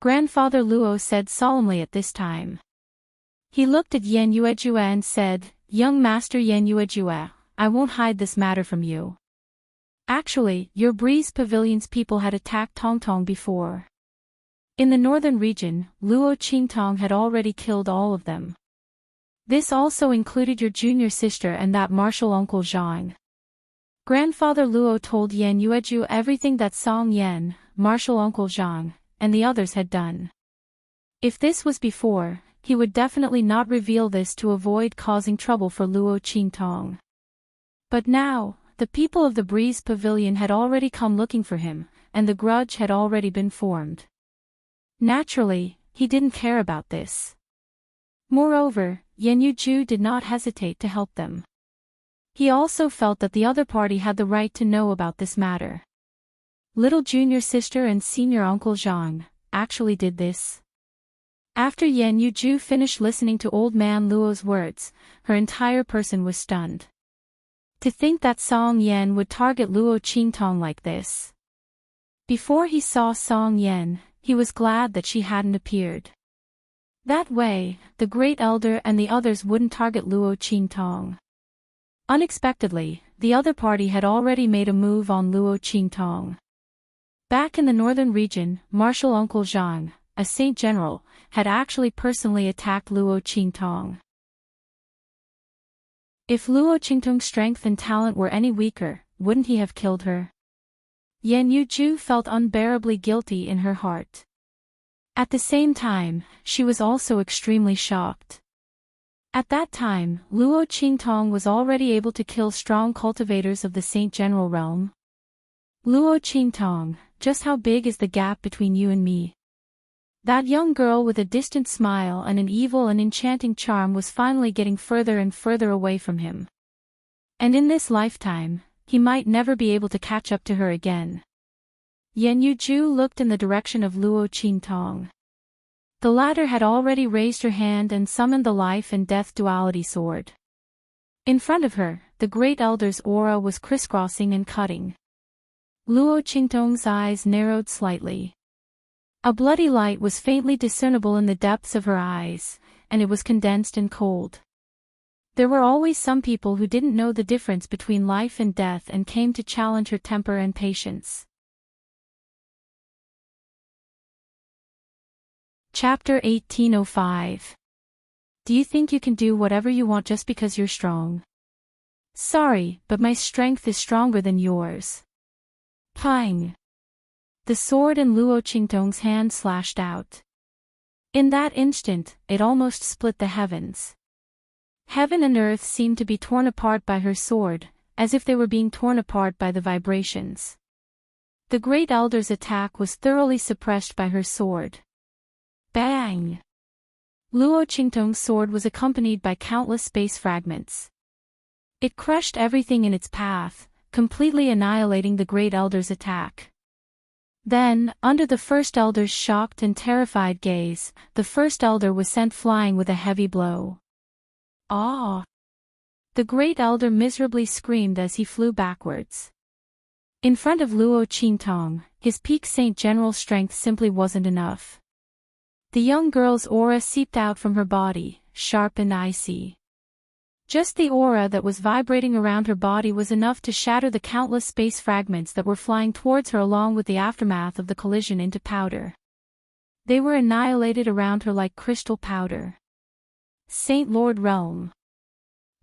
[SPEAKER 1] Grandfather Luo said solemnly at this time. He looked at Yan Yuejue and said, "Young Master Yan Yuejue, I won't hide this matter from you. Actually, your Breeze Pavilion's people had attacked Tongtong before. In the northern region, Luo Qingtong had already killed all of them. This also included your junior sister and that martial uncle Zhang." Grandfather Luo told Yan Yueju everything that Song Yan, martial uncle Zhang, and the others had done. If this was before, he would definitely not reveal this to avoid causing trouble for Luo Qingtong. But now, the people of the Breeze Pavilion had already come looking for him, and the grudge had already been formed. Naturally, he didn't care about this. Moreover, Yan Yuju did not hesitate to help them. He also felt that the other party had the right to know about this matter. Little junior sister and senior uncle Zhang actually did this. After Yan Yuju finished listening to old man Luo's words, her entire person was stunned. To think that Song Yan would target Luo Qingtong like this. Before he saw Song Yan, he was glad that she hadn't appeared. That way, the Great Elder and the others wouldn't target Luo Qingtong. Unexpectedly, the other party had already made a move on Luo Qingtong. Back in the northern region, Martial Uncle Zhang, a saint general, had actually personally attacked Luo Qingtong. If Luo Qingtong's strength and talent were any weaker, wouldn't he have killed her? Yan Yuju felt unbearably guilty in her heart. At the same time, she was also extremely shocked. At that time, Luo Qingtong was already able to kill strong cultivators of the Saint General realm. Luo Qingtong, just how big is the gap between you and me? That young girl with a distant smile and an evil and enchanting charm was finally getting further and further away from him. And in this lifetime, he might never be able to catch up to her again. Yan Yuju looked in the direction of Luo Qingtong. The latter had already raised her hand and summoned the life and death duality sword. In front of her, the Great Elder's aura was crisscrossing and cutting. Luo Qingtong's eyes narrowed slightly. A bloody light was faintly discernible in the depths of her eyes, and it was condensed and cold. There were always some people who didn't know the difference between life and death and came to challenge her temper and patience. Chapter 1805. Do you think you can do whatever you want just because you're strong? Sorry, but my strength is stronger than yours. Pang! The sword in Luo Qingtong's hand slashed out. In that instant, it almost split the heavens. Heaven and earth seemed to be torn apart by her sword, as if they were being torn apart by the vibrations. The Great Elder's attack was thoroughly suppressed by her sword. Bang! Luo Qingtong's sword was accompanied by countless space fragments. It crushed everything in its path, completely annihilating the Great Elder's attack. Then, under the First Elder's shocked and terrified gaze, the First Elder was sent flying with a heavy blow. Ah! The Great Elder miserably screamed as he flew backwards. In front of Luo Qingtong, his peak Saint General strength simply wasn't enough. The young girl's aura seeped out from her body, sharp and icy. Just the aura that was vibrating around her body was enough to shatter the countless space fragments that were flying towards her along with the aftermath of the collision into powder. They were annihilated around her like crystal powder. Saint Lord Realm.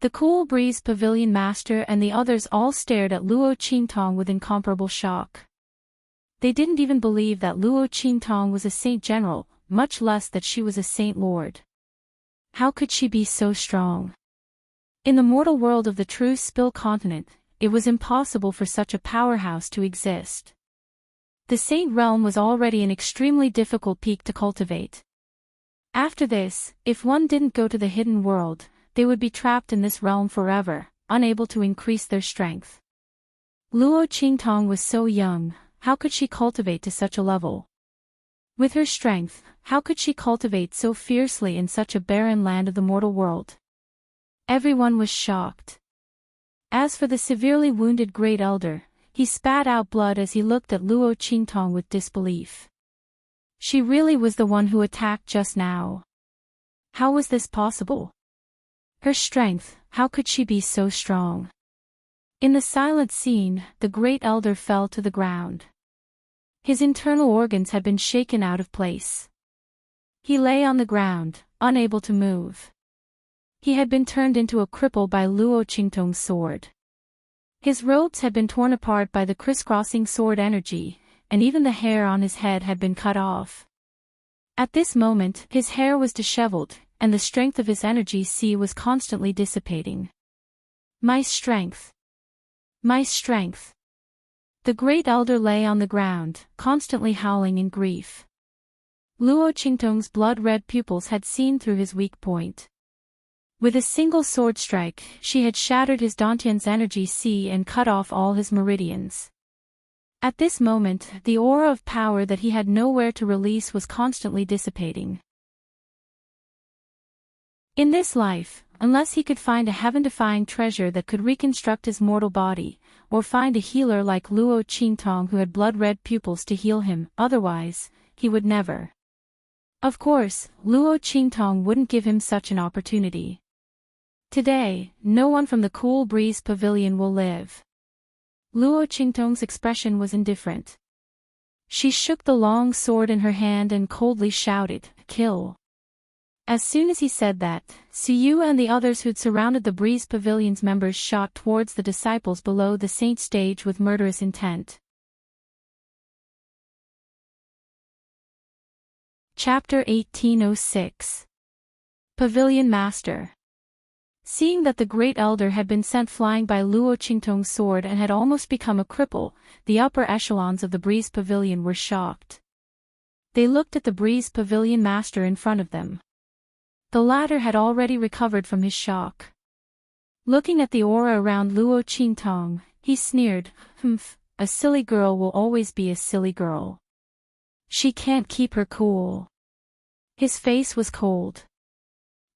[SPEAKER 1] The Cool Breeze Pavilion Master and the others all stared at Luo Qingtong with incomparable shock. They didn't even believe that Luo Qingtong was a Saint General, much less that she was a Saint Lord. How could she be so strong? In the mortal world of the true Spill continent, it was impossible for such a powerhouse to exist. The Saint realm was already an extremely difficult peak to cultivate. After this, if one didn't go to the hidden world, they would be trapped in this realm forever, unable to increase their strength. Luo Qingtong was so young, how could she cultivate to such a level? With her strength, how could she cultivate so fiercely in such a barren land of the mortal world? Everyone was shocked. As for the severely wounded Great Elder, he spat out blood as he looked at Luo Qingtong with disbelief. She really was the one who attacked just now. How was this possible? Her strength, how could she be so strong? In the silent scene, the Great Elder fell to the ground. His internal organs had been shaken out of place. He lay on the ground, unable to move. He had been turned into a cripple by Luo Qingtong's sword. His robes had been torn apart by the crisscrossing sword energy, and even the hair on his head had been cut off. At this moment, his hair was disheveled, and the strength of his energy sea was constantly dissipating. My strength. My strength. The Great Elder lay on the ground, constantly howling in grief. Luo Qingtong's blood-red pupils had seen through his weak point. With a single sword strike, she had shattered his Dantian's energy sea and cut off all his meridians. At this moment, the aura of power that he had nowhere to release was constantly dissipating. In this life, unless he could find a heaven-defying treasure that could reconstruct his mortal body, or find a healer like Luo Qingtong who had blood-red pupils to heal him, otherwise, he would never. Of course, Luo Qingtong wouldn't give him such an opportunity. Today, no one from the Cool Breeze Pavilion will live. Luo Qingtong's expression was indifferent. She shook the long sword in her hand and coldly shouted, "Kill." As soon as he said that, Suyu and the others who'd surrounded the Breeze Pavilion's members shot towards the disciples below the saint stage with murderous intent. Chapter 1806. Pavilion Master. Seeing that the Great Elder had been sent flying by Luo Qingtong's sword and had almost become a cripple, the upper echelons of the Breeze Pavilion were shocked. They looked at the Breeze Pavilion Master in front of them. The latter had already recovered from his shock. Looking at the aura around Luo Qingtong, he sneered, "Humph, a silly girl will always be a silly girl. She can't keep her cool." His face was cold.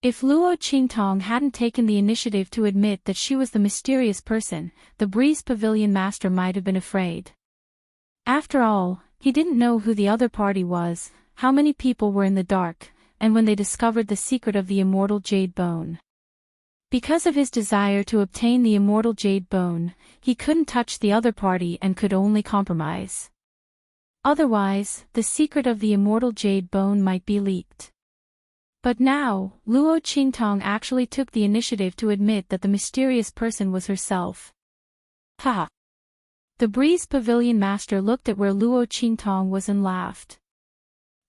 [SPEAKER 1] If Luo Qingtong hadn't taken the initiative to admit that she was the mysterious person, the Breeze Pavilion Master might have been afraid. After all, he didn't know who the other party was, how many people were in the dark, and when they discovered the secret of the immortal Jade Bone. Because of his desire to obtain the immortal Jade Bone, he couldn't touch the other party and could only compromise. Otherwise, the secret of the immortal Jade Bone might be leaked. But now, Luo Qingtong actually took the initiative to admit that the mysterious person was herself. Ha! The Breeze Pavilion Master looked at where Luo Qingtong was and laughed.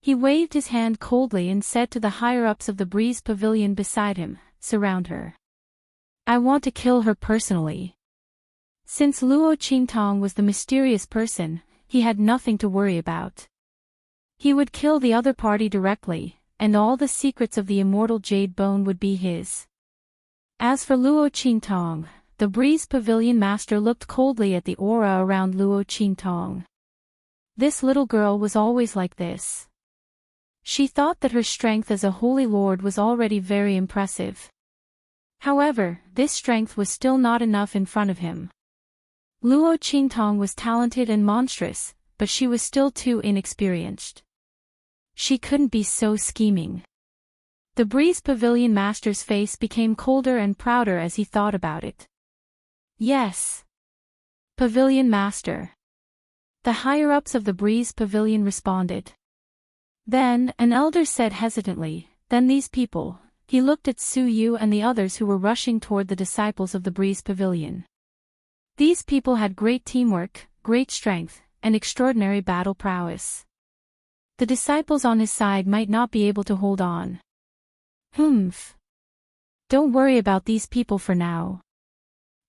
[SPEAKER 1] He waved his hand coldly and said to the higher-ups of the Breeze Pavilion beside him, "Surround her. I want to kill her personally." Since Luo Qingtong was the mysterious person, he had nothing to worry about. He would kill the other party directly, and all the secrets of the immortal Jade Bone would be his. As for Luo Qingtong, the Breeze Pavilion Master looked coldly at the aura around Luo Qingtong. This little girl was always like this. She thought that her strength as a holy lord was already very impressive. However, this strength was still not enough in front of him. Luo Qingtong was talented and monstrous, but she was still too inexperienced. She couldn't be so scheming. The Breeze Pavilion Master's face became colder and prouder as he thought about it. Yes. Pavilion Master. The higher-ups of the Breeze Pavilion responded. Then, an elder said hesitantly, "Then these people." He looked at Su Yu and the others who were rushing toward the disciples of the Breeze Pavilion. These people had great teamwork, great strength, and extraordinary battle prowess. The disciples on his side might not be able to hold on. Humph. Don't worry about these people for now.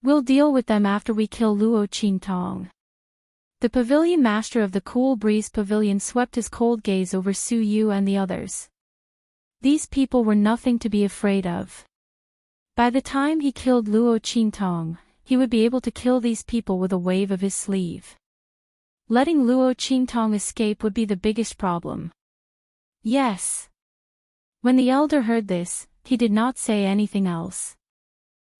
[SPEAKER 1] We'll deal with them after we kill Luo Qingtong. The pavilion master of the Cool Breeze Pavilion swept his cold gaze over Su Yu and the others. These people were nothing to be afraid of. By the time he killed Luo Qingtong, he would be able to kill these people with a wave of his sleeve. Letting Luo Qingtong escape would be the biggest problem. Yes. When the elder heard this, he did not say anything else.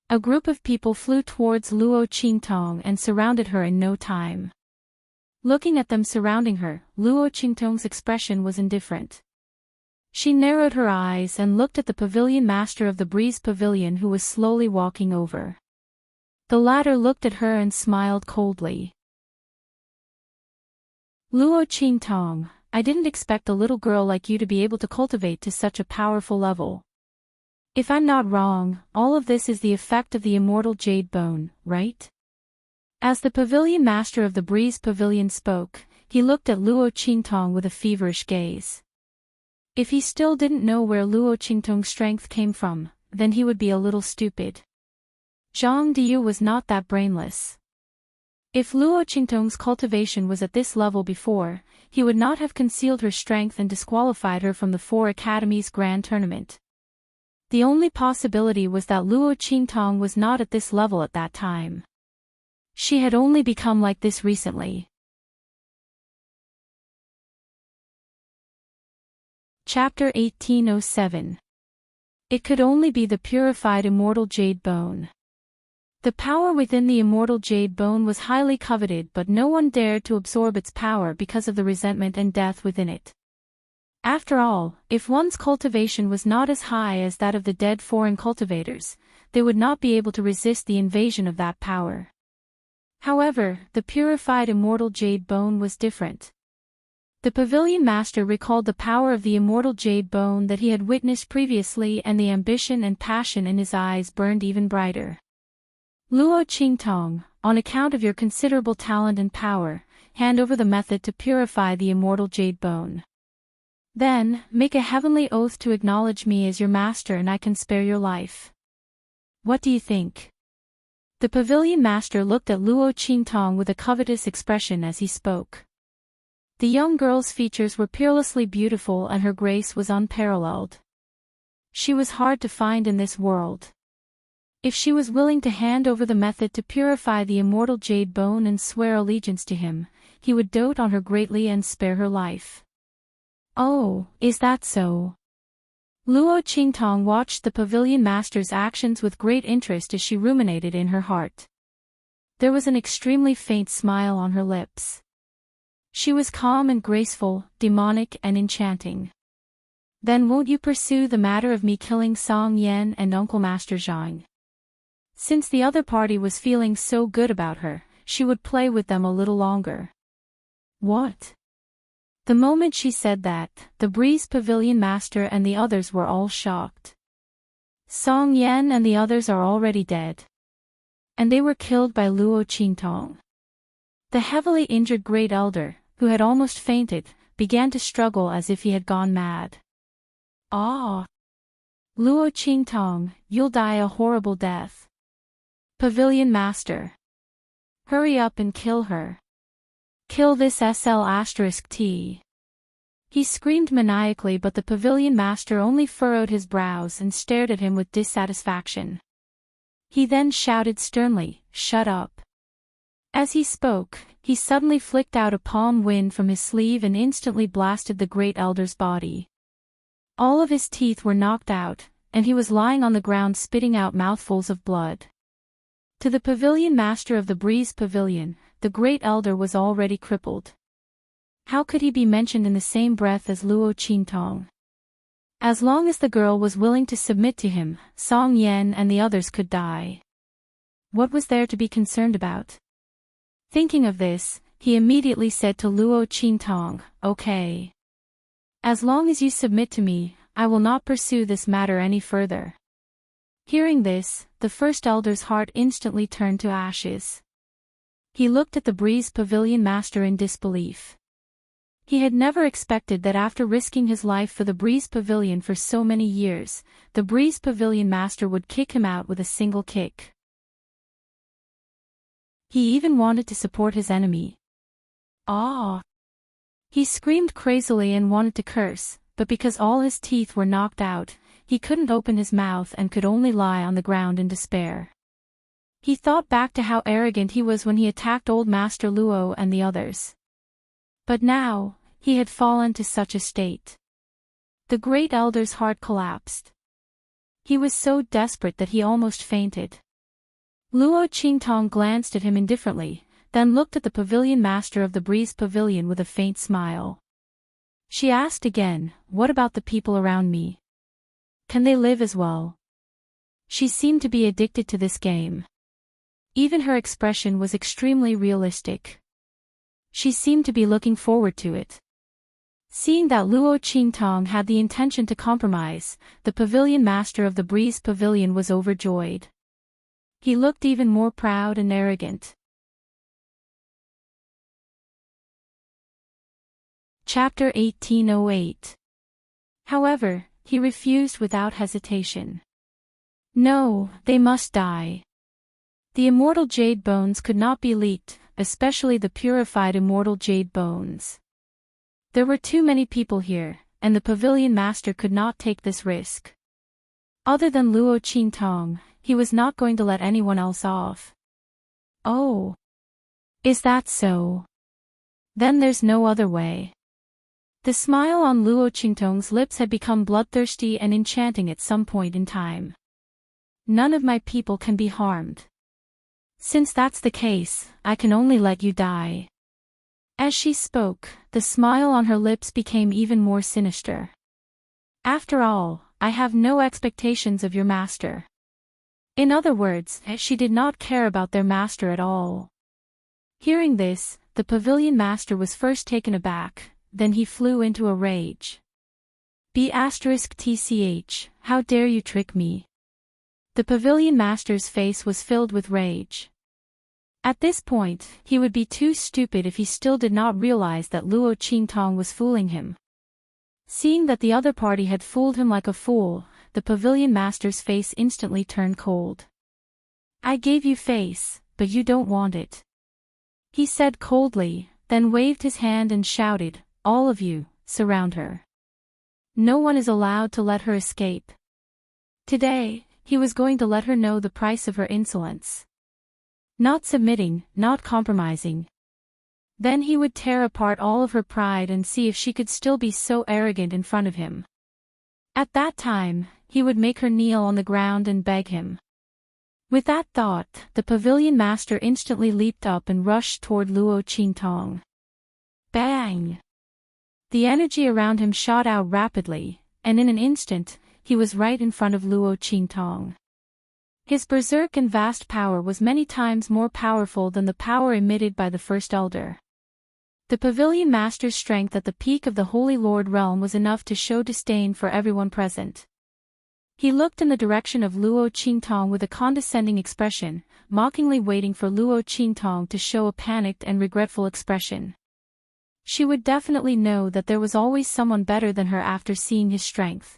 [SPEAKER 1] A group of people flew towards Luo Qingtong and surrounded her in no time. Looking at them surrounding her, Luo Qingtong's expression was indifferent. She narrowed her eyes and looked at the pavilion master of the Breeze Pavilion who was slowly walking over. The latter looked at her and smiled coldly. Luo Qingtong, I didn't expect a little girl like you to be able to cultivate to such a powerful level. If I'm not wrong, all of this is the effect of the immortal jade bone, right? As the pavilion master of the Breeze Pavilion spoke, he looked at Luo Qingtong with a feverish gaze. If he still didn't know where Luo Qingtong's strength came from, then he would be a little stupid. Zhang Diyu was not that brainless. If Luo Qingtong's cultivation was at this level before, he would not have concealed her strength and disqualified her from the 4 Academies Grand Tournament. The only possibility was that Luo Qingtong was not at this level at that time. She had only become like this recently. Chapter 1807. It could only be the purified immortal jade bone. The power within the immortal jade bone was highly coveted, but no one dared to absorb its power because of the resentment and death within it. After all, if one's cultivation was not as high as that of the dead foreign cultivators, they would not be able to resist the invasion of that power. However, the purified immortal jade bone was different. The pavilion master recalled the power of the immortal jade bone that he had witnessed previously, and the ambition and passion in his eyes burned even brighter. Luo Qingtong, on account of your considerable talent and power, hand over the method to purify the immortal jade bone. Then, make a heavenly oath to acknowledge me as your master and I can spare your life. What do you think? The pavilion master looked at Luo Qingtong with a covetous expression as he spoke. The young girl's features were peerlessly beautiful and her grace was unparalleled. She was hard to find in this world. If she was willing to hand over the method to purify the immortal jade bone and swear allegiance to him, he would dote on her greatly and spare her life. Oh, is that so? Luo Qingtong watched the pavilion master's actions with great interest as she ruminated in her heart. There was an extremely faint smile on her lips. She was calm and graceful, demonic and enchanting. Then won't you pursue the matter of me killing Song Yan and Uncle Master Zhang? Since the other party was feeling so good about her, she would play with them a little longer. What? The moment she said that, the Breeze Pavilion master and the others were all shocked. Song Yan and the others are already dead. And they were killed by Luo Qingtong. The heavily injured great elder, who had almost fainted, began to struggle as if he had gone mad. Ah! Luo Qingtong, you'll die a horrible death. Pavilion master. Hurry up and kill her. Kill this SL*T. He screamed maniacally, but the pavilion master only furrowed his brows and stared at him with dissatisfaction. He then shouted sternly, "Shut up." As he spoke, he suddenly flicked out a palm wind from his sleeve and instantly blasted the great elder's body. All of his teeth were knocked out, and he was lying on the ground spitting out mouthfuls of blood. To the pavilion master of the Breeze Pavilion, the great elder was already crippled. How could he be mentioned in the same breath as Luo Qingtong? As long as the girl was willing to submit to him, Song Yan and the others could die. What was there to be concerned about? Thinking of this, he immediately said to Luo Qingtong, "Okay. As long as you submit to me, I will not pursue this matter any further." Hearing this, the first elder's heart instantly turned to ashes. He looked at the Breeze Pavilion master in disbelief. He had never expected that after risking his life for the Breeze Pavilion for so many years, the Breeze Pavilion master would kick him out with a single kick. He even wanted to support his enemy. Ah! He screamed crazily and wanted to curse, but because all his teeth were knocked out, he couldn't open his mouth and could only lie on the ground in despair. He thought back to how arrogant he was when he attacked Old Master Luo and the others. But now, he had fallen to such a state. The Great Elder's heart collapsed. He was so desperate that he almost fainted. Luo Qingtong glanced at him indifferently, then looked at the pavilion master of the Breeze Pavilion with a faint smile. She asked again, "What about the people around me? Can they live as well?" She seemed to be addicted to this game. Even her expression was extremely realistic. She seemed to be looking forward to it. Seeing that Luo Qingtong had the intention to compromise, the pavilion master of the Breeze Pavilion was overjoyed. He looked even more proud and arrogant. Chapter 1808. However, he refused without hesitation. No, they must die. The immortal jade bones could not be leaked, especially the purified immortal jade bones. There were too many people here, and the pavilion master could not take this risk. Other than Luo Qingtong, he was not going to let anyone else off. Oh. Is that so? Then there's no other way. The smile on Luo Qingtong's lips had become bloodthirsty and enchanting at some point in time. None of my people can be harmed. Since that's the case, I can only let you die. As she spoke, the smile on her lips became even more sinister. After all, I have no expectations of your master. In other words, she did not care about their master at all. Hearing this, the pavilion master was first taken aback, then he flew into a rage. B*TCH, how dare you trick me? The pavilion master's face was filled with rage. At this point, he would be too stupid if he still did not realize that Luo Qingtong was fooling him. Seeing that the other party had fooled him like a fool, the pavilion master's face instantly turned cold. I gave you face, but you don't want it. He said coldly, then waved his hand and shouted, all of you, surround her. No one is allowed to let her escape. Today, he was going to let her know the price of her insolence. Not submitting, not compromising. Then he would tear apart all of her pride and see if she could still be so arrogant in front of him. At that time, he would make her kneel on the ground and beg him. With that thought, the pavilion master instantly leaped up and rushed toward Luo Qingtong. Bang! The energy around him shot out rapidly, and in an instant, he was right in front of Luo Qingtong. His berserk and vast power was many times more powerful than the power emitted by the First Elder. The pavilion master's strength at the peak of the Holy Lord realm was enough to show disdain for everyone present. He looked in the direction of Luo Qingtong with a condescending expression, mockingly waiting for Luo Qingtong to show a panicked and regretful expression. She would definitely know that there was always someone better than her after seeing his strength.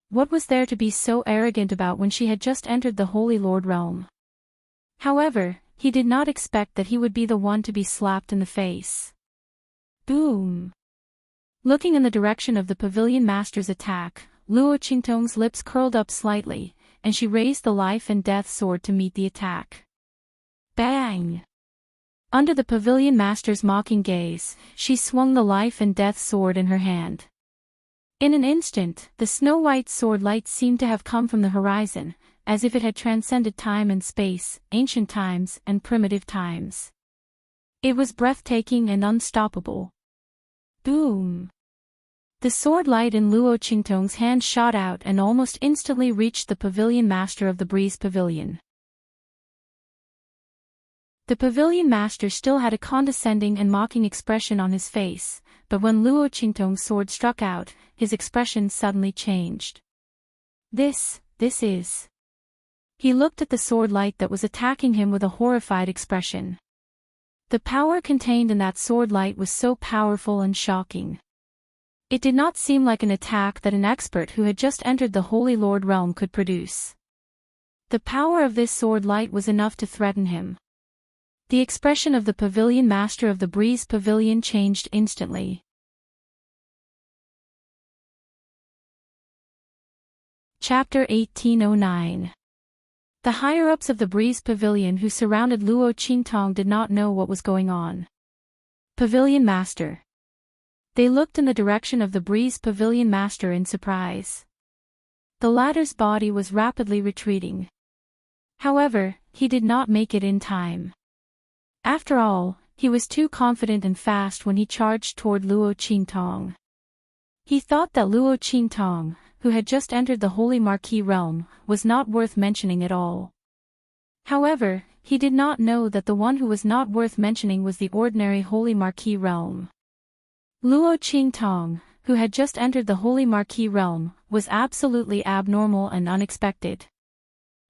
[SPEAKER 1] What was there to be so arrogant about when she had just entered the Holy Lord realm? However, he did not expect that he would be the one to be slapped in the face. Boom! Looking in the direction of the pavilion master's attack, Luo Qingtong's lips curled up slightly, and she raised the life and death sword to meet the attack. Bang! Under the pavilion master's mocking gaze, she swung the life and death sword in her hand. In an instant, the snow-white sword light seemed to have come from the horizon, as if it had transcended time and space, ancient times and primitive times. It was breathtaking and unstoppable. Boom! The sword light in Luo Qingtong's hand shot out and almost instantly reached the pavilion master of the Breeze Pavilion. The pavilion master still had a condescending and mocking expression on his face, but when Luo Qingtong's sword struck out, his expression suddenly changed. This is... He looked at the sword light that was attacking him with a horrified expression. The power contained in that sword light was so powerful and shocking. It did not seem like an attack that an expert who had just entered the Holy Lord realm could produce. The power of this sword light was enough to threaten him. The expression of the pavilion master of the Breeze Pavilion changed instantly. Chapter 1809. The higher-ups of the Breeze Pavilion who surrounded Luo Qingtong did not know what was going on. Pavilion Master. They looked in the direction of the Breeze Pavilion Master in surprise. The latter's body was rapidly retreating. However, he did not make it in time. After all, he was too confident and fast when he charged toward Luo Qingtong. He thought that Luo Qingtong, who had just entered the Holy Marquis realm, was not worth mentioning at all. However, he did not know that the one who was not worth mentioning was the ordinary Holy Marquis realm. Luo Qingtong, who had just entered the Holy Marquis realm, was absolutely abnormal and unexpected.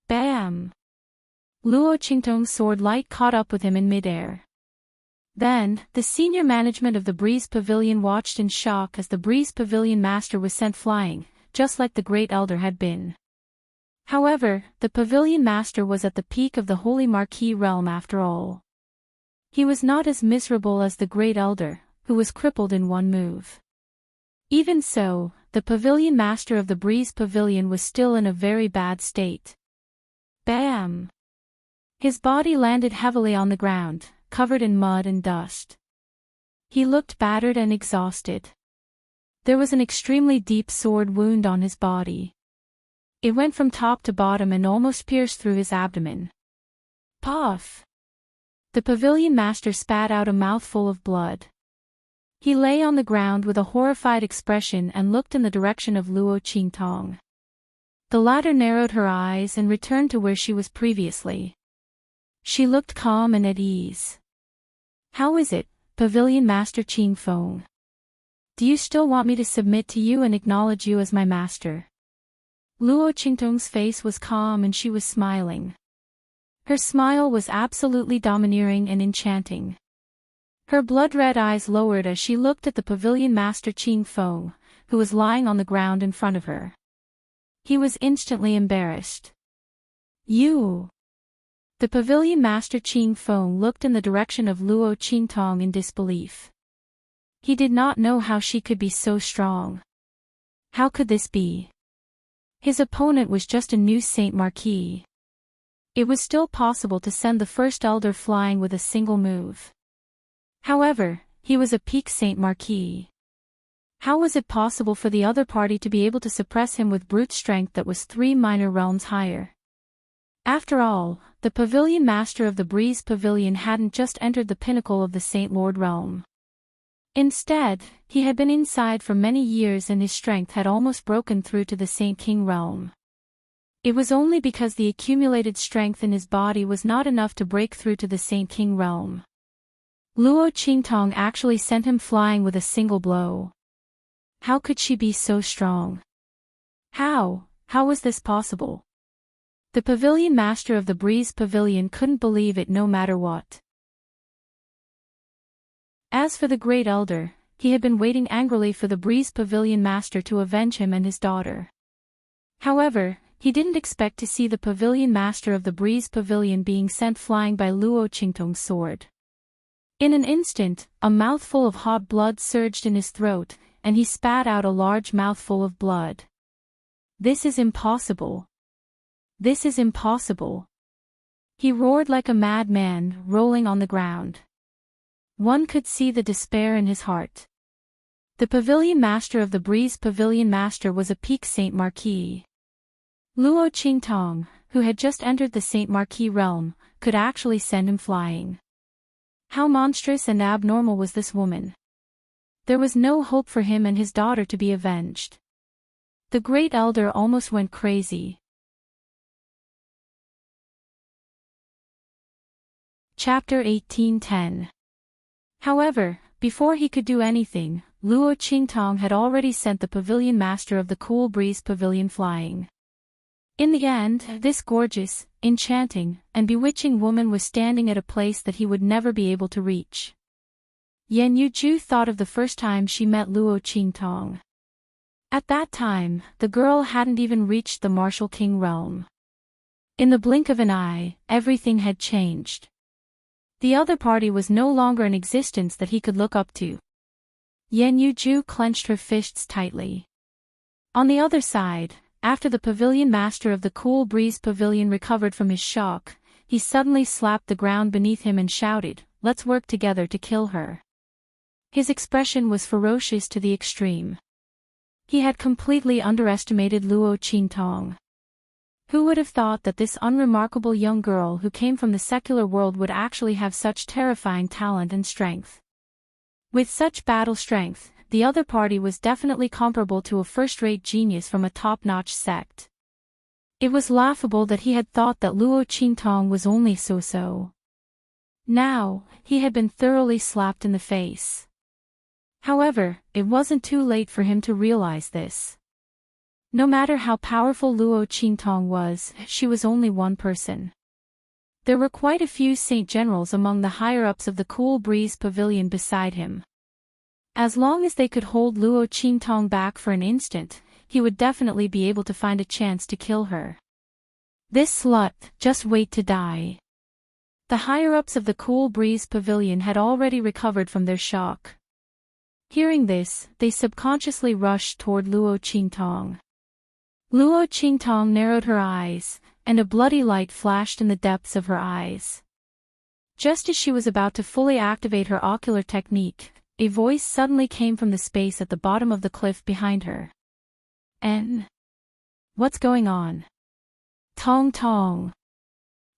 [SPEAKER 1] Bam! Luo Qingtong's sword light caught up with him in midair. Then, the senior management of the Breeze Pavilion watched in shock as the Breeze Pavilion Master was sent flying, just like the Great Elder had been. However, the Pavilion Master was at the peak of the Holy Marquis realm after all. He was not as miserable as the Great Elder, who was crippled in one move. Even so, the Pavilion Master of the Breeze Pavilion was still in a very bad state. Bam! His body landed heavily on the ground, covered in mud and dust. He looked battered and exhausted. There was an extremely deep sword wound on his body. It went from top to bottom and almost pierced through his abdomen. Puff! The Pavilion Master spat out a mouthful of blood. He lay on the ground with a horrified expression and looked in the direction of Luo Qingtong. The latter narrowed her eyes and returned to where she was previously. She looked calm and at ease. How is it, Pavilion Master Qingfeng? Do you still want me to submit to you and acknowledge you as my master? Luo Qingtong's face was calm and she was smiling. Her smile was absolutely domineering and enchanting. Her blood-red eyes lowered as she looked at the Pavilion Master Qingfeng, who was lying on the ground in front of her. He was instantly embarrassed. You! The Pavilion Master Qingfeng looked in the direction of Luo Qingtong in disbelief. He did not know how she could be so strong. How could this be? His opponent was just a new Saint Marquis. It was still possible to send the First Elder flying with a single move. However, he was a peak Saint Marquis. How was it possible for the other party to be able to suppress him with brute strength that was 3 minor realms higher? After all, the Pavilion Master of the Breeze Pavilion hadn't just entered the pinnacle of the Saint Lord realm. Instead, he had been inside for many years and his strength had almost broken through to the Saint King realm. It was only because the accumulated strength in his body was not enough to break through to the Saint King realm. Luo Qingtong actually sent him flying with a single blow. How could she be so strong? How was this possible? The Pavilion Master of the Breeze Pavilion couldn't believe it no matter what. As for the Great Elder, he had been waiting angrily for the Breeze Pavilion Master to avenge him and his daughter. However, he didn't expect to see the Pavilion Master of the Breeze Pavilion being sent flying by Luo Qingtong's sword. In an instant, a mouthful of hot blood surged in his throat, and he spat out a large mouthful of blood. This is impossible. This is impossible. He roared like a madman, rolling on the ground. One could see the despair in his heart. The Pavilion Master of the Breeze Pavilion Master was a peak Saint Marquis. Luo Qingtong, who had just entered the Saint Marquis realm, could actually send him flying. How monstrous and abnormal was this woman? There was no hope for him and his daughter to be avenged. The Great Elder almost went crazy. Chapter 1810. However, before he could do anything, Luo Qingtong had already sent the Pavilion Master of the Cool Breeze Pavilion flying. In the end, this gorgeous, enchanting, and bewitching woman was standing at a place that he would never be able to reach. Yan Yuju thought of the first time she met Luo Qingtong. At that time, the girl hadn't even reached the martial king realm. In the blink of an eye, everything had changed. The other party was no longer in existence that he could look up to. Yan Yuju clenched her fists tightly. On the other side, after the pavilion master of the Cool Breeze Pavilion recovered from his shock, he suddenly slapped the ground beneath him and shouted, "Let's work together to kill her." His expression was ferocious to the extreme. He had completely underestimated Luo Qingtong. Who would have thought that this unremarkable young girl who came from the secular world would actually have such terrifying talent and strength? With such battle strength, the other party was definitely comparable to a first-rate genius from a top-notch sect. It was laughable that he had thought that Luo Qingtong was only so-so. Now, he had been thoroughly slapped in the face. However, it wasn't too late for him to realize this. No matter how powerful Luo Qingtong was, she was only one person. There were quite a few saint generals among the higher-ups of the Cool Breeze Pavilion beside him. As long as they could hold Luo Qingtong back for an instant, he would definitely be able to find a chance to kill her. This slut, just wait to die. The higher-ups of the Cool Breeze Pavilion had already recovered from their shock. Hearing this, they subconsciously rushed toward Luo Qingtong. Luo Qingtong narrowed her eyes, and a bloody light flashed in the depths of her eyes. Just as she was about to fully activate her ocular technique, a voice suddenly came from the space at the bottom of the cliff behind her. What's going on? Tong Tong.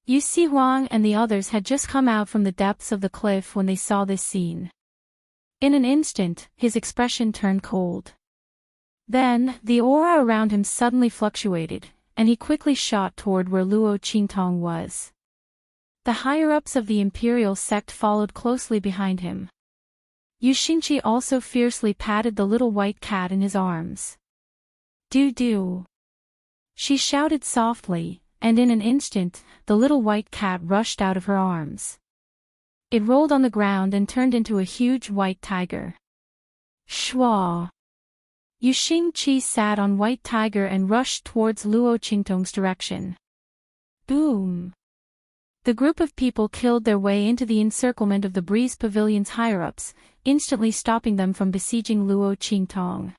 [SPEAKER 1] Yu Si Huang and the others had just come out from the depths of the cliff when they saw this scene. In an instant, his expression turned cold. Then, the aura around him suddenly fluctuated, and he quickly shot toward where Luo Qingtong was. The higher-ups of the imperial sect followed closely behind him. Yu Xingqi also fiercely patted the little white cat in his arms. "Do." She shouted softly, and in an instant, the little white cat rushed out of her arms. It rolled on the ground and turned into a huge white tiger. Shwa! Yu Xingqi sat on White Tiger and rushed towards Luo Qingtong's direction. Boom! The group of people killed their way into the encirclement of the Breeze Pavilion's higher-ups, instantly stopping them from besieging Luo Qingtong.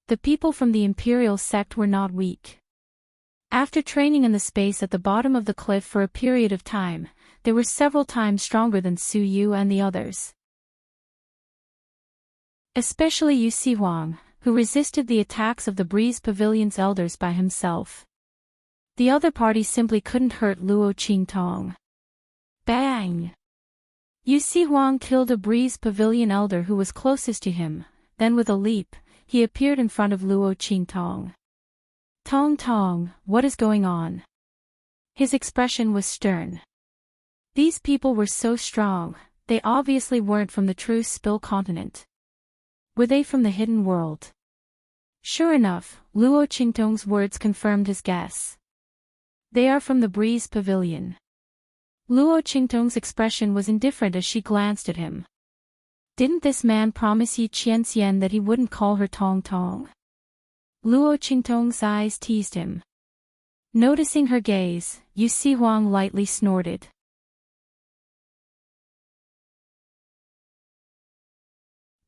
[SPEAKER 1] The people from the imperial sect were not weak. After training in the space at the bottom of the cliff for a period of time, they were several times stronger than Su Yu and the others. Especially Yu Si Huang, who resisted the attacks of the Breeze Pavilion's elders by himself. The other party simply couldn't hurt Luo Qingtong. Bang! Yu Si Huang killed a Breeze Pavilion elder who was closest to him, then with a leap, he appeared in front of Luo Qingtong. Tong Tong, what is going on? His expression was stern. These people were so strong, they obviously weren't from the true Spill continent. Were they from the hidden world? Sure enough, Luo Qingtong's words confirmed his guess. They are from the Breeze Pavilion. Luo Qingtong's expression was indifferent as she glanced at him. Didn't this man promise Yi Qianxian that he wouldn't call her Tong Tong? Luo Qingtong's eyes teased him. Noticing her gaze, Yu Si Huang lightly snorted.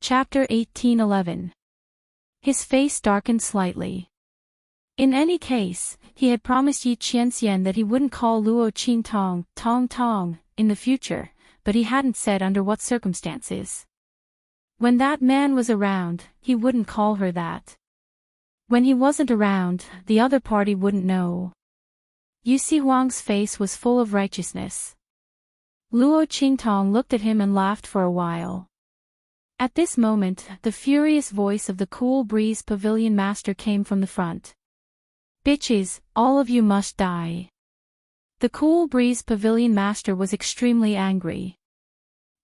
[SPEAKER 1] Chapter 1811. His face darkened slightly. In any case, he had promised Yi Qianxian that he wouldn't call Luo Qingtong Tong Tong in the future, but he hadn't said under what circumstances. When that man was around, he wouldn't call her that. When he wasn't around, the other party wouldn't know. Yu Si Huang's face was full of righteousness. Luo Qingtong looked at him and laughed for a while. At this moment, the furious voice of the Cool Breeze Pavilion master came from the front. Bitches, all of you must die. The Cool Breeze Pavilion master was extremely angry.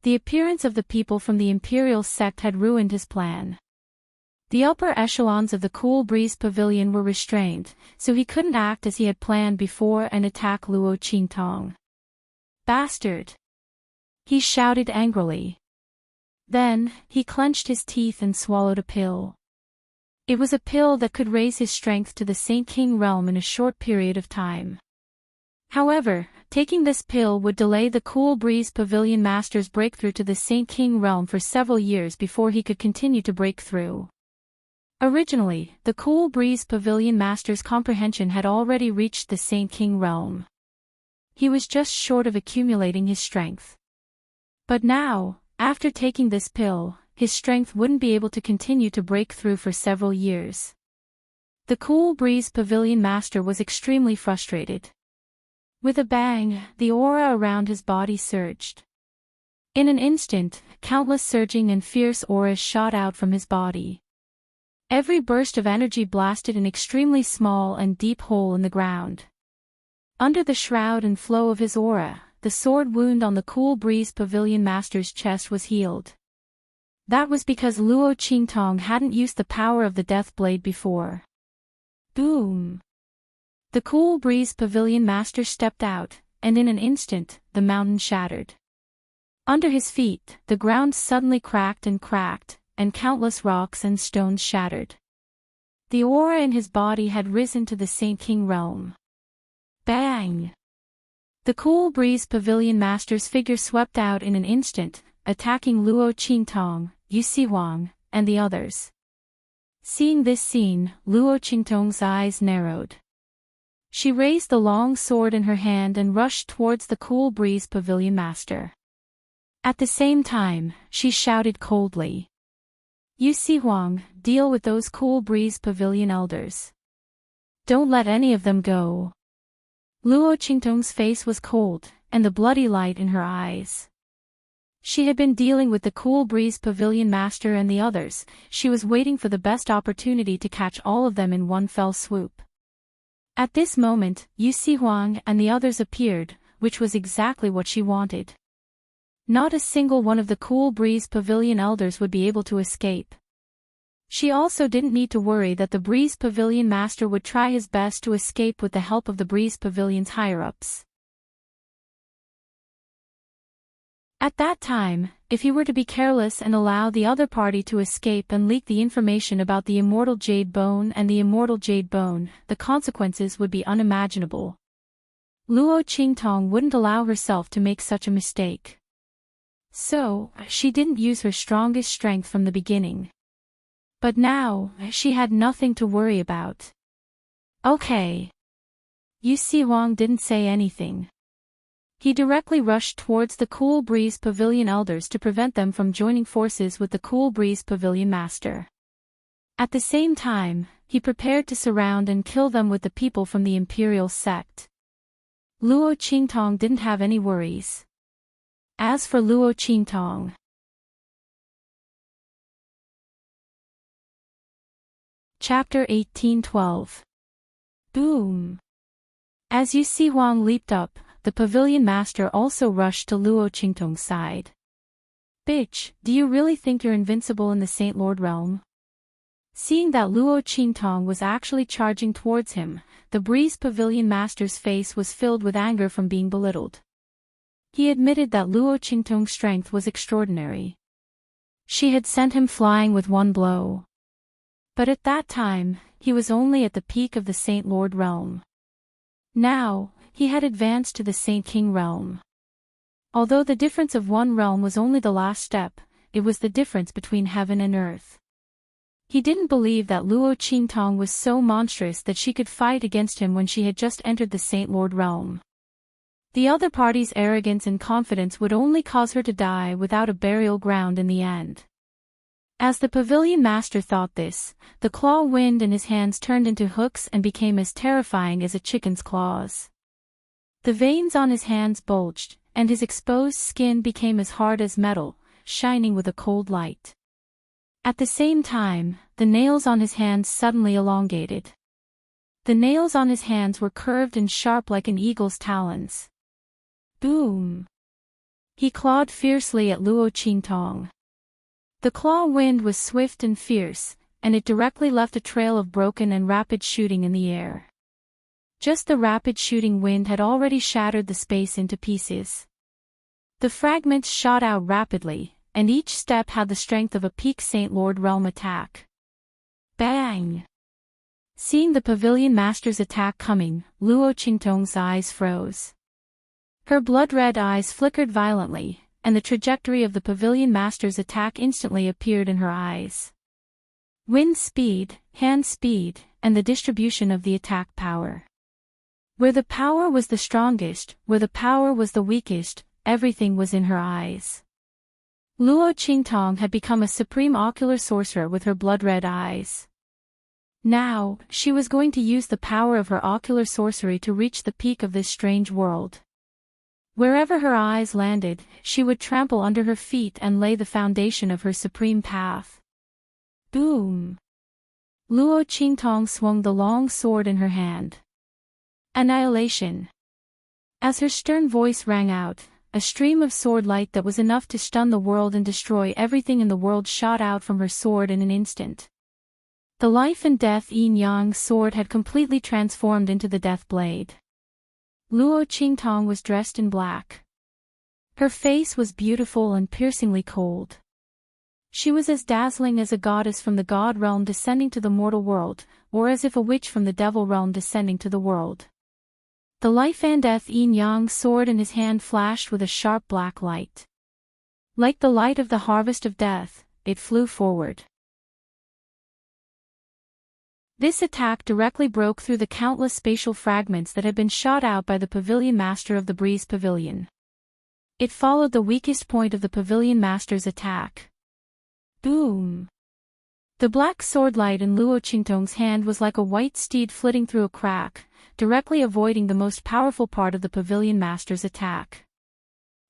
[SPEAKER 1] The appearance of the people from the imperial sect had ruined his plan. The upper echelons of the Cool Breeze Pavilion were restrained, so he couldn't act as he had planned before and attack Luo Qingtong. Bastard! He shouted angrily. Then, he clenched his teeth and swallowed a pill. It was a pill that could raise his strength to the Saint King realm in a short period of time. However, taking this pill would delay the Cool Breeze Pavilion Master's breakthrough to the Saint King realm for several years before he could continue to break through. Originally, the Cool Breeze Pavilion Master's comprehension had already reached the Saint King realm. He was just short of accumulating his strength. But now, after taking this pill, his strength wouldn't be able to continue to break through for several years. The Cool Breeze Pavilion Master was extremely frustrated. With a bang, the aura around his body surged. In an instant, countless surging and fierce auras shot out from his body. Every burst of energy blasted an extremely small and deep hole in the ground. Under the shroud and flow of his aura, the sword wound on the Cool Breeze Pavilion Master's chest was healed. That was because Luo Qingtong hadn't used the power of the Death Blade before. Boom! The Cool Breeze Pavilion Master stepped out, and in an instant, the mountain shattered. Under his feet, the ground suddenly cracked, and countless rocks and stones shattered. The aura in his body had risen to the Saint King realm. Bang! The Cool Breeze Pavilion Master's figure swept out in an instant, attacking Luo Qingtong, Yusi Huang, and the others. Seeing this scene, Luo Qingtong's eyes narrowed. She raised the long sword in her hand and rushed towards the Cool Breeze Pavilion Master. At the same time, she shouted coldly. Yusi Huang, deal with those Cool Breeze Pavilion elders. Don't let any of them go. Luo Qingtong's face was cold, and the bloody light in her eyes. She had been dealing with the Cool Breeze Pavilion Master and the others, she was waiting for the best opportunity to catch all of them in one fell swoop. At this moment, Yusi Huang and the others appeared, which was exactly what she wanted. Not a single one of the Cool Breeze Pavilion elders would be able to escape. She also didn't need to worry that the Breeze Pavilion Master would try his best to escape with the help of the Breeze Pavilion's higher-ups. At that time, if he were to be careless and allow the other party to escape and leak the information about the Immortal Jade Bone and the Immortal Jade Bone, the consequences would be unimaginable. Luo Qingtong wouldn't allow herself to make such a mistake. So, she didn't use her strongest strength from the beginning. But now, she had nothing to worry about. Okay. Yusi Huang didn't say anything. He directly rushed towards the Cool Breeze Pavilion elders to prevent them from joining forces with the Cool Breeze Pavilion Master. At the same time, he prepared to surround and kill them with the people from the Imperial sect. Luo Qingtong didn't have any worries. As for Luo Qingtong, Chapter 1812. Boom! As Yusi Huang leaped up, the Pavilion Master also rushed to Luo Qingtong's side. Bitch, do you really think you're invincible in the Saint Lord realm? Seeing that Luo Qingtong was actually charging towards him, the Breeze Pavilion Master's face was filled with anger from being belittled. He admitted that Luo Qingtong's strength was extraordinary. She had sent him flying with one blow. But at that time, he was only at the peak of the Saint Lord realm. Now, he had advanced to the Saint King realm. Although the difference of one realm was only the last step, it was the difference between heaven and earth. He didn't believe that Luo Qingtong was so monstrous that she could fight against him when she had just entered the Saint Lord realm. The other party's arrogance and confidence would only cause her to die without a burial ground in the end. As the Pavilion Master thought this, the claw wind in his hands turned into hooks and became as terrifying as a chicken's claws. The veins on his hands bulged, and his exposed skin became as hard as metal, shining with a cold light. At the same time, the nails on his hands suddenly elongated. The nails on his hands were curved and sharp like an eagle's talons. Boom! He clawed fiercely at Luo Qingtong. The claw wind was swift and fierce, and it directly left a trail of broken and rapid shooting in the air. Just the rapid shooting wind had already shattered the space into pieces. The fragments shot out rapidly, and each step had the strength of a peak Saint Lord Realm attack. Bang! Seeing the Pavilion Master's attack coming, Luo Qingtong's eyes froze. Her blood-red eyes flickered violently, and the trajectory of the Pavilion Master's attack instantly appeared in her eyes. Wind speed, hand speed, and the distribution of the attack power. Where the power was the strongest, where the power was the weakest, everything was in her eyes. Luo Qingtong had become a supreme ocular sorcerer with her blood-red eyes. Now, she was going to use the power of her ocular sorcery to reach the peak of this strange world. Wherever her eyes landed, she would trample under her feet and lay the foundation of her supreme path. Boom! Luo Qingtong swung the long sword in her hand. Annihilation. As her stern voice rang out, a stream of sword light that was enough to stun the world and destroy everything in the world shot out from her sword in an instant. The life and death yin-yang sword had completely transformed into the death blade. Luo Qingtong was dressed in black. Her face was beautiful and piercingly cold. She was as dazzling as a goddess from the god realm descending to the mortal world, or as if a witch from the devil realm descending to the world. The life and death yin-yang sword in his hand flashed with a sharp black light. Like the light of the harvest of death, it flew forward. This attack directly broke through the countless spatial fragments that had been shot out by the Pavilion Master of the Breeze Pavilion. It followed the weakest point of the Pavilion Master's attack. Boom! The black sword light in Luo Qingtong's hand was like a white steed flitting through a crack, directly avoiding the most powerful part of the Pavilion Master's attack.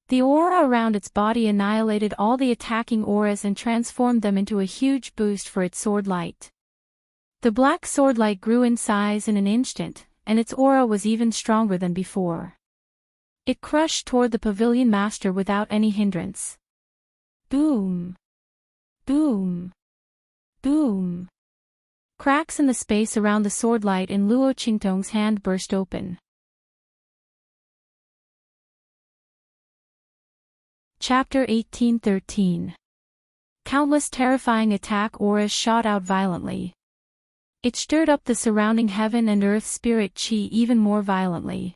[SPEAKER 1] The aura around its body annihilated all the attacking auras and transformed them into a huge boost for its sword light. The black sword light grew in size in an instant, and its aura was even stronger than before. It crushed toward the Pavilion Master without any hindrance. Boom! Boom! Boom! Cracks in the space around the sword light in Luo Qingtong's hand burst open. Chapter 1813. Countless terrifying attack auras shot out violently. It stirred up the surrounding heaven and earth spirit chi even more violently.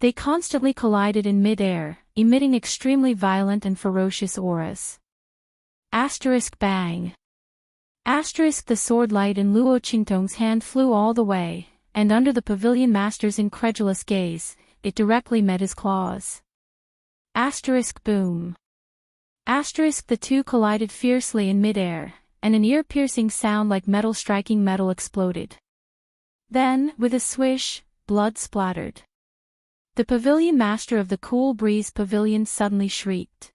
[SPEAKER 1] They constantly collided in mid-air, emitting extremely violent and ferocious auras. Bang! The sword light in Luo Qingtong's hand flew all the way, and under the Pavilion Master's incredulous gaze, it directly met his claws. Boom! The two collided fiercely in mid-air, and an ear-piercing sound like metal striking metal exploded. Then, with a swish, blood splattered. The Pavilion Master of the Cool Breeze Pavilion suddenly shrieked.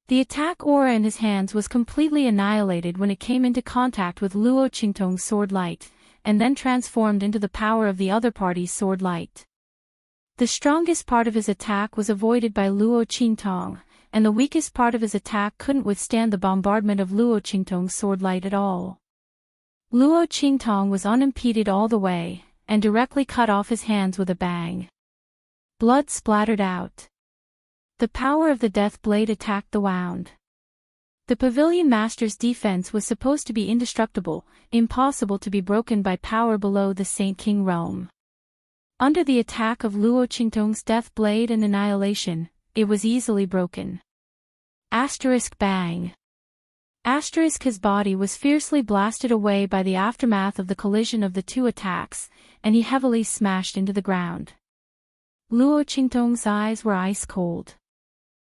[SPEAKER 1] The attack aura in his hands was completely annihilated when it came into contact with Luo Qingtong's sword light, and then transformed into the power of the other party's sword light. The strongest part of his attack was avoided by Luo Qingtong, and the weakest part of his attack couldn't withstand the bombardment of Luo Qingtong's sword light at all. Luo Qingtong was unimpeded all the way, and directly cut off his hands with a bang. Blood splattered out. The power of the death blade attacked the wound. The Pavilion Master's defense was supposed to be indestructible, impossible to be broken by power below the Saint King realm. Under the attack of Luo Qingtong's death blade and annihilation, it was easily broken. Bang! His body was fiercely blasted away by the aftermath of the collision of the two attacks, and he heavily smashed into the ground. Luo Qingtong's eyes were ice cold.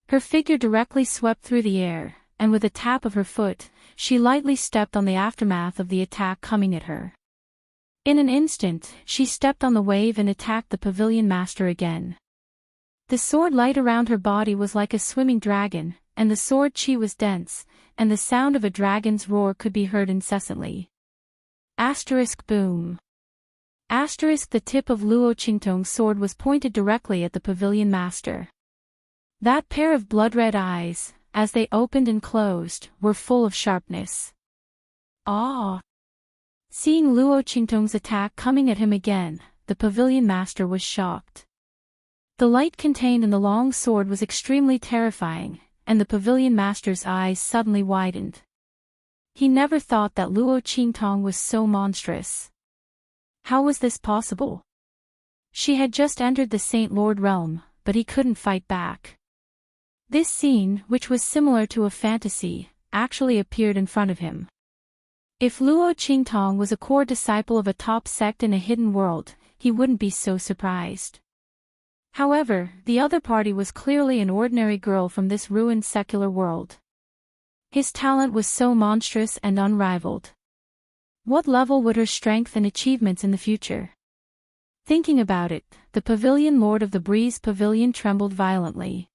[SPEAKER 1] Her figure directly swept through the air, and with a tap of her foot, she lightly stepped on the aftermath of the attack coming at her. In an instant, she stepped on the wave and attacked the Pavilion Master again. The sword light around her body was like a swimming dragon, and the sword chi was dense, and the sound of a dragon's roar could be heard incessantly. Boom! The tip of Luo Qingtong's sword was pointed directly at the Pavilion Master. That pair of blood-red eyes, as they opened and closed, were full of sharpness. Ah! Seeing Luo Qingtong's attack coming at him again, the pavilion master was shocked. The light contained in the long sword was extremely terrifying, and the pavilion master's eyes suddenly widened. He never thought that Luo Qingtong was so monstrous. How was this possible? She had just entered the Saint Lord realm, but he couldn't fight back. This scene, which was similar to a fantasy, actually appeared in front of him. If Luo Qingtong was a core disciple of a top sect in a hidden world, he wouldn't be so surprised. However, the other party was clearly an ordinary girl from this ruined secular world. His talent was so monstrous and unrivaled. What level would her strength and achievements in the future? Thinking about it, the pavilion lord of the Breeze Pavilion trembled violently.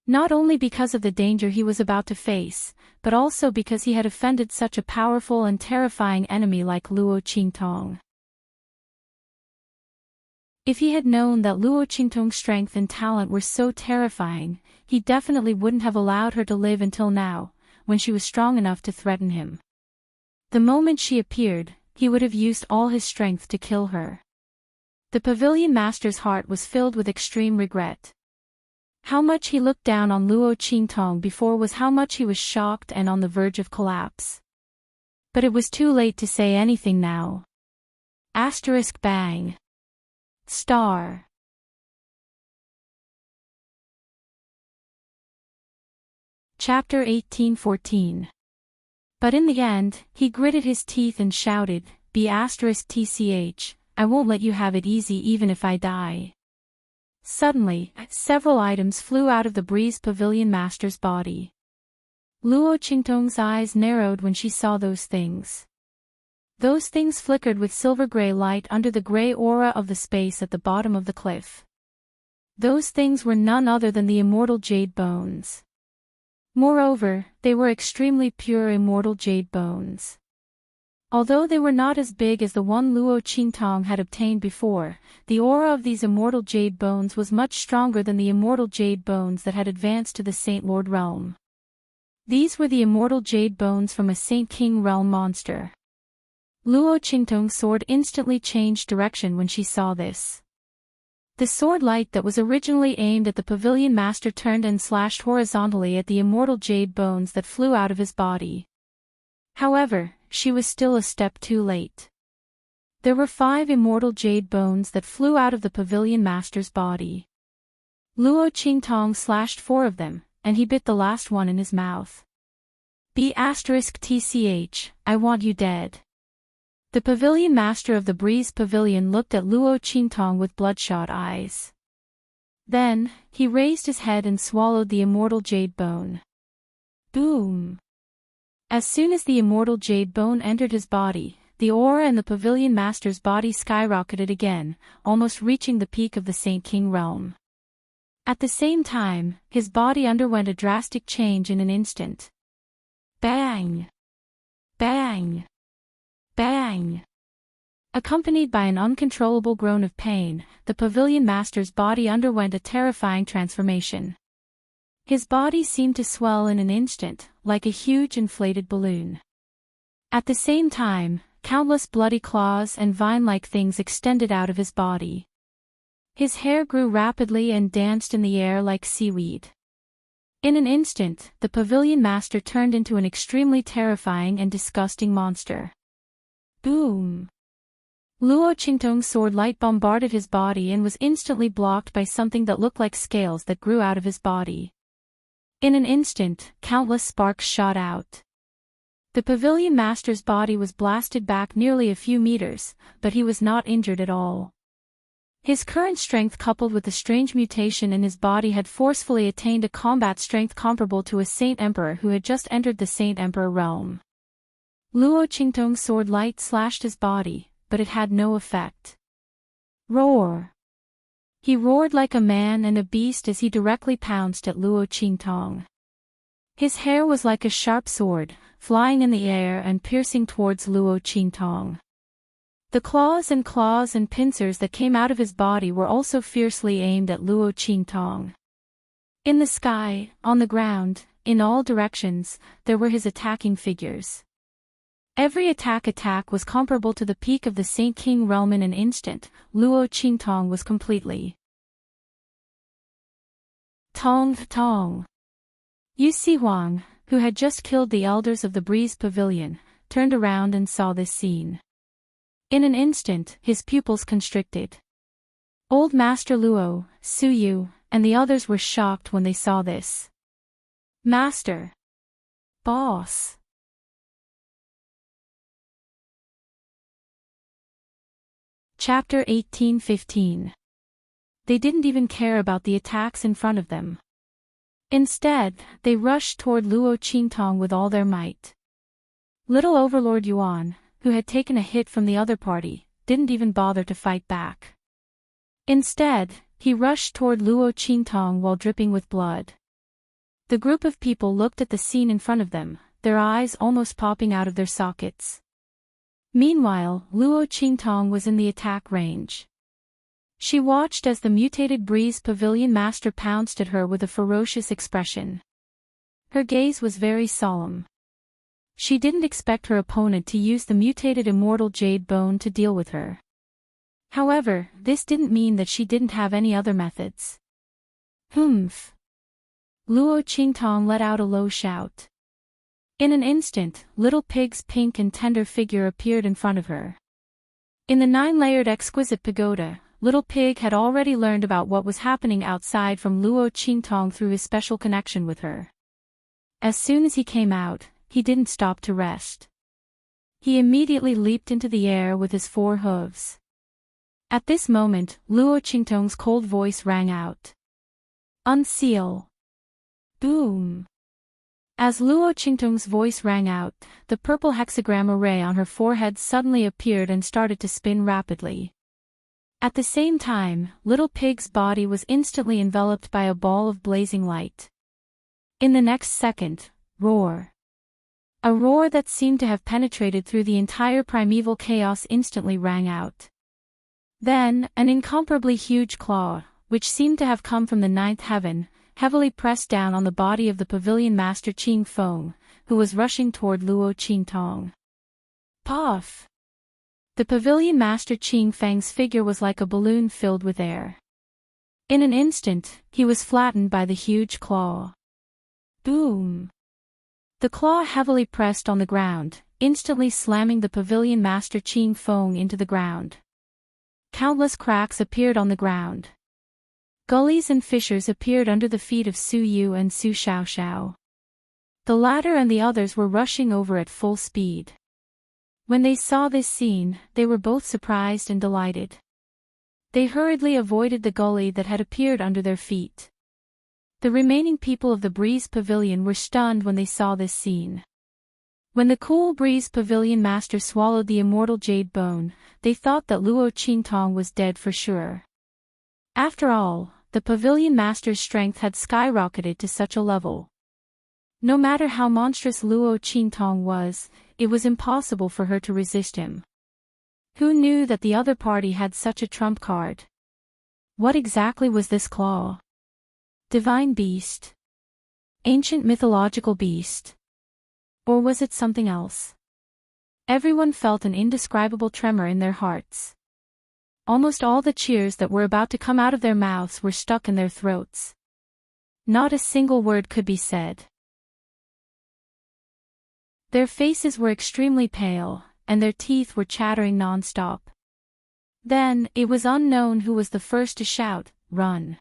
[SPEAKER 1] Not only because of the danger he was about to face, but also because he had offended such a powerful and terrifying enemy like Luo Qingtong. If he had known that Luo Qingtong's strength and talent were so terrifying, he definitely wouldn't have allowed her to live until now, when she was strong enough to threaten him. The moment she appeared, he would have used all his strength to kill her. The pavilion master's heart was filled with extreme regret. How much he looked down on Luo Qingtong before was how much he was shocked and on the verge of collapse. But it was too late to say anything now. Asterisk bang. Star. Chapter 1814. But in the end, he gritted his teeth and shouted, "B*tch, I won't let you have it easy even if I die." Suddenly, several items flew out of the Breeze Pavilion master's body. Luo Qingtong's eyes narrowed when she saw those things. Those things flickered with silver-gray light under the gray aura of the space at the bottom of the cliff. Those things were none other than the immortal jade bones. Moreover, they were extremely pure immortal jade bones. Although they were not as big as the one Luo Qingtong had obtained before, the aura of these immortal jade bones was much stronger than the immortal jade bones that had advanced to the Saint Lord realm. These were the immortal jade bones from a Saint King realm monster. Luo Qingtong's sword instantly changed direction when she saw this. The sword light that was originally aimed at the pavilion master turned and slashed horizontally at the immortal jade bones that flew out of his body. However, she was still a step too late. There were 5 immortal jade bones that flew out of the pavilion master's body. Luo Qingtong slashed 4 of them, and he bit the last one in his mouth. B*tch, I want you dead. The pavilion master of the Breeze Pavilion looked at Luo Qingtong with bloodshot eyes. Then, he raised his head and swallowed the immortal jade bone. Boom! As soon as the immortal jade bone entered his body, the aura in the pavilion master's body skyrocketed again, almost reaching the peak of the Saint King realm. At the same time, his body underwent a drastic change in an instant. Bang! Bang! Bang! Accompanied by an uncontrollable groan of pain, the pavilion master's body underwent a terrifying transformation. His body seemed to swell in an instant, like a huge inflated balloon. At the same time, countless bloody claws and vine-like things extended out of his body. His hair grew rapidly and danced in the air like seaweed. In an instant, the pavilion master turned into an extremely terrifying and disgusting monster. Boom! Luo Qingtong's sword light bombarded his body and was instantly blocked by something that looked like scales that grew out of his body. In an instant, countless sparks shot out. The pavilion master's body was blasted back nearly a few meters, but he was not injured at all. His current strength coupled with the strange mutation in his body had forcefully attained a combat strength comparable to a Saint Emperor who had just entered the Saint Emperor realm. Luo Qingtong's sword light slashed his body, but it had no effect. Roar! He roared like a man and a beast as he directly pounced at Luo Qingtong. His hair was like a sharp sword, flying in the air and piercing towards Luo Qingtong. The claws and pincers that came out of his body were also fiercely aimed at Luo Qingtong. In the sky, on the ground, in all directions, there were his attacking figures. Every attack was comparable to the peak of the Saint King realm. In an instant, Luo Qingtong was completely Tong. Yu Huang, who had just killed the elders of the Breeze Pavilion, turned around and saw this scene. In an instant, his pupils constricted. Old Master Luo, Su Yu, and the others were shocked when they saw this. Master. Boss. Chapter 18:15. They didn't even care about the attacks in front of them. Instead, they rushed toward Luo Qingtong with all their might. Little Overlord Yuan, who had taken a hit from the other party, didn't even bother to fight back. Instead, he rushed toward Luo Qingtong while dripping with blood. The group of people looked at the scene in front of them, their eyes almost popping out of their sockets. Meanwhile, Luo Qingtong was in the attack range. She watched as the mutated Breeze Pavilion Master pounced at her with a ferocious expression. Her gaze was very solemn. She didn't expect her opponent to use the mutated immortal Jade Bone to deal with her. However, this didn't mean that she didn't have any other methods. Humph! Luo Qingtong let out a low shout. In an instant, Little Pig's pink and tender figure appeared in front of her. In the 9-layered exquisite pagoda, Little Pig had already learned about what was happening outside from Luo Qingtong through his special connection with her. As soon as he came out, he didn't stop to rest. He immediately leaped into the air with his 4 hooves. At this moment, Luo Qingtong's cold voice rang out. Unseal. Boom. As Luo Qingtong's voice rang out, the purple hexagram array on her forehead suddenly appeared and started to spin rapidly. At the same time, Little Pig's body was instantly enveloped by a ball of blazing light. In the next second, roar. A roar that seemed to have penetrated through the entire primeval chaos instantly rang out. Then, an incomparably huge claw, which seemed to have come from the 9th heaven, heavily pressed down on the body of the Pavilion Master Qing Feng, who was rushing toward Luo Qingtong. Puff! The Pavilion Master Qing Feng's figure was like a balloon filled with air. In an instant, he was flattened by the huge claw. Boom! The claw heavily pressed on the ground, instantly slamming the Pavilion Master Qing Feng into the ground. Countless cracks appeared on the ground. Gullies and fissures appeared under the feet of Su Yu and Su Xiaoxiao. The latter and the others were rushing over at full speed. When they saw this scene, they were both surprised and delighted. They hurriedly avoided the gully that had appeared under their feet. The remaining people of the Breeze Pavilion were stunned when they saw this scene. When the cool Breeze Pavilion Master swallowed the immortal Jade Bone, they thought that Luo Qingtong was dead for sure. After all, the Pavilion Master's strength had skyrocketed to such a level. No matter how monstrous Luo Qingtong was, it was impossible for her to resist him. Who knew that the other party had such a trump card? What exactly was this claw? Divine beast? Ancient mythological beast? Or was it something else? Everyone felt an indescribable tremor in their hearts. Almost all the cheers that were about to come out of their mouths were stuck in their throats. Not a single word could be said. Their faces were extremely pale, and their teeth were chattering non-stop. Then, it was unknown who was the first to shout, "Run!"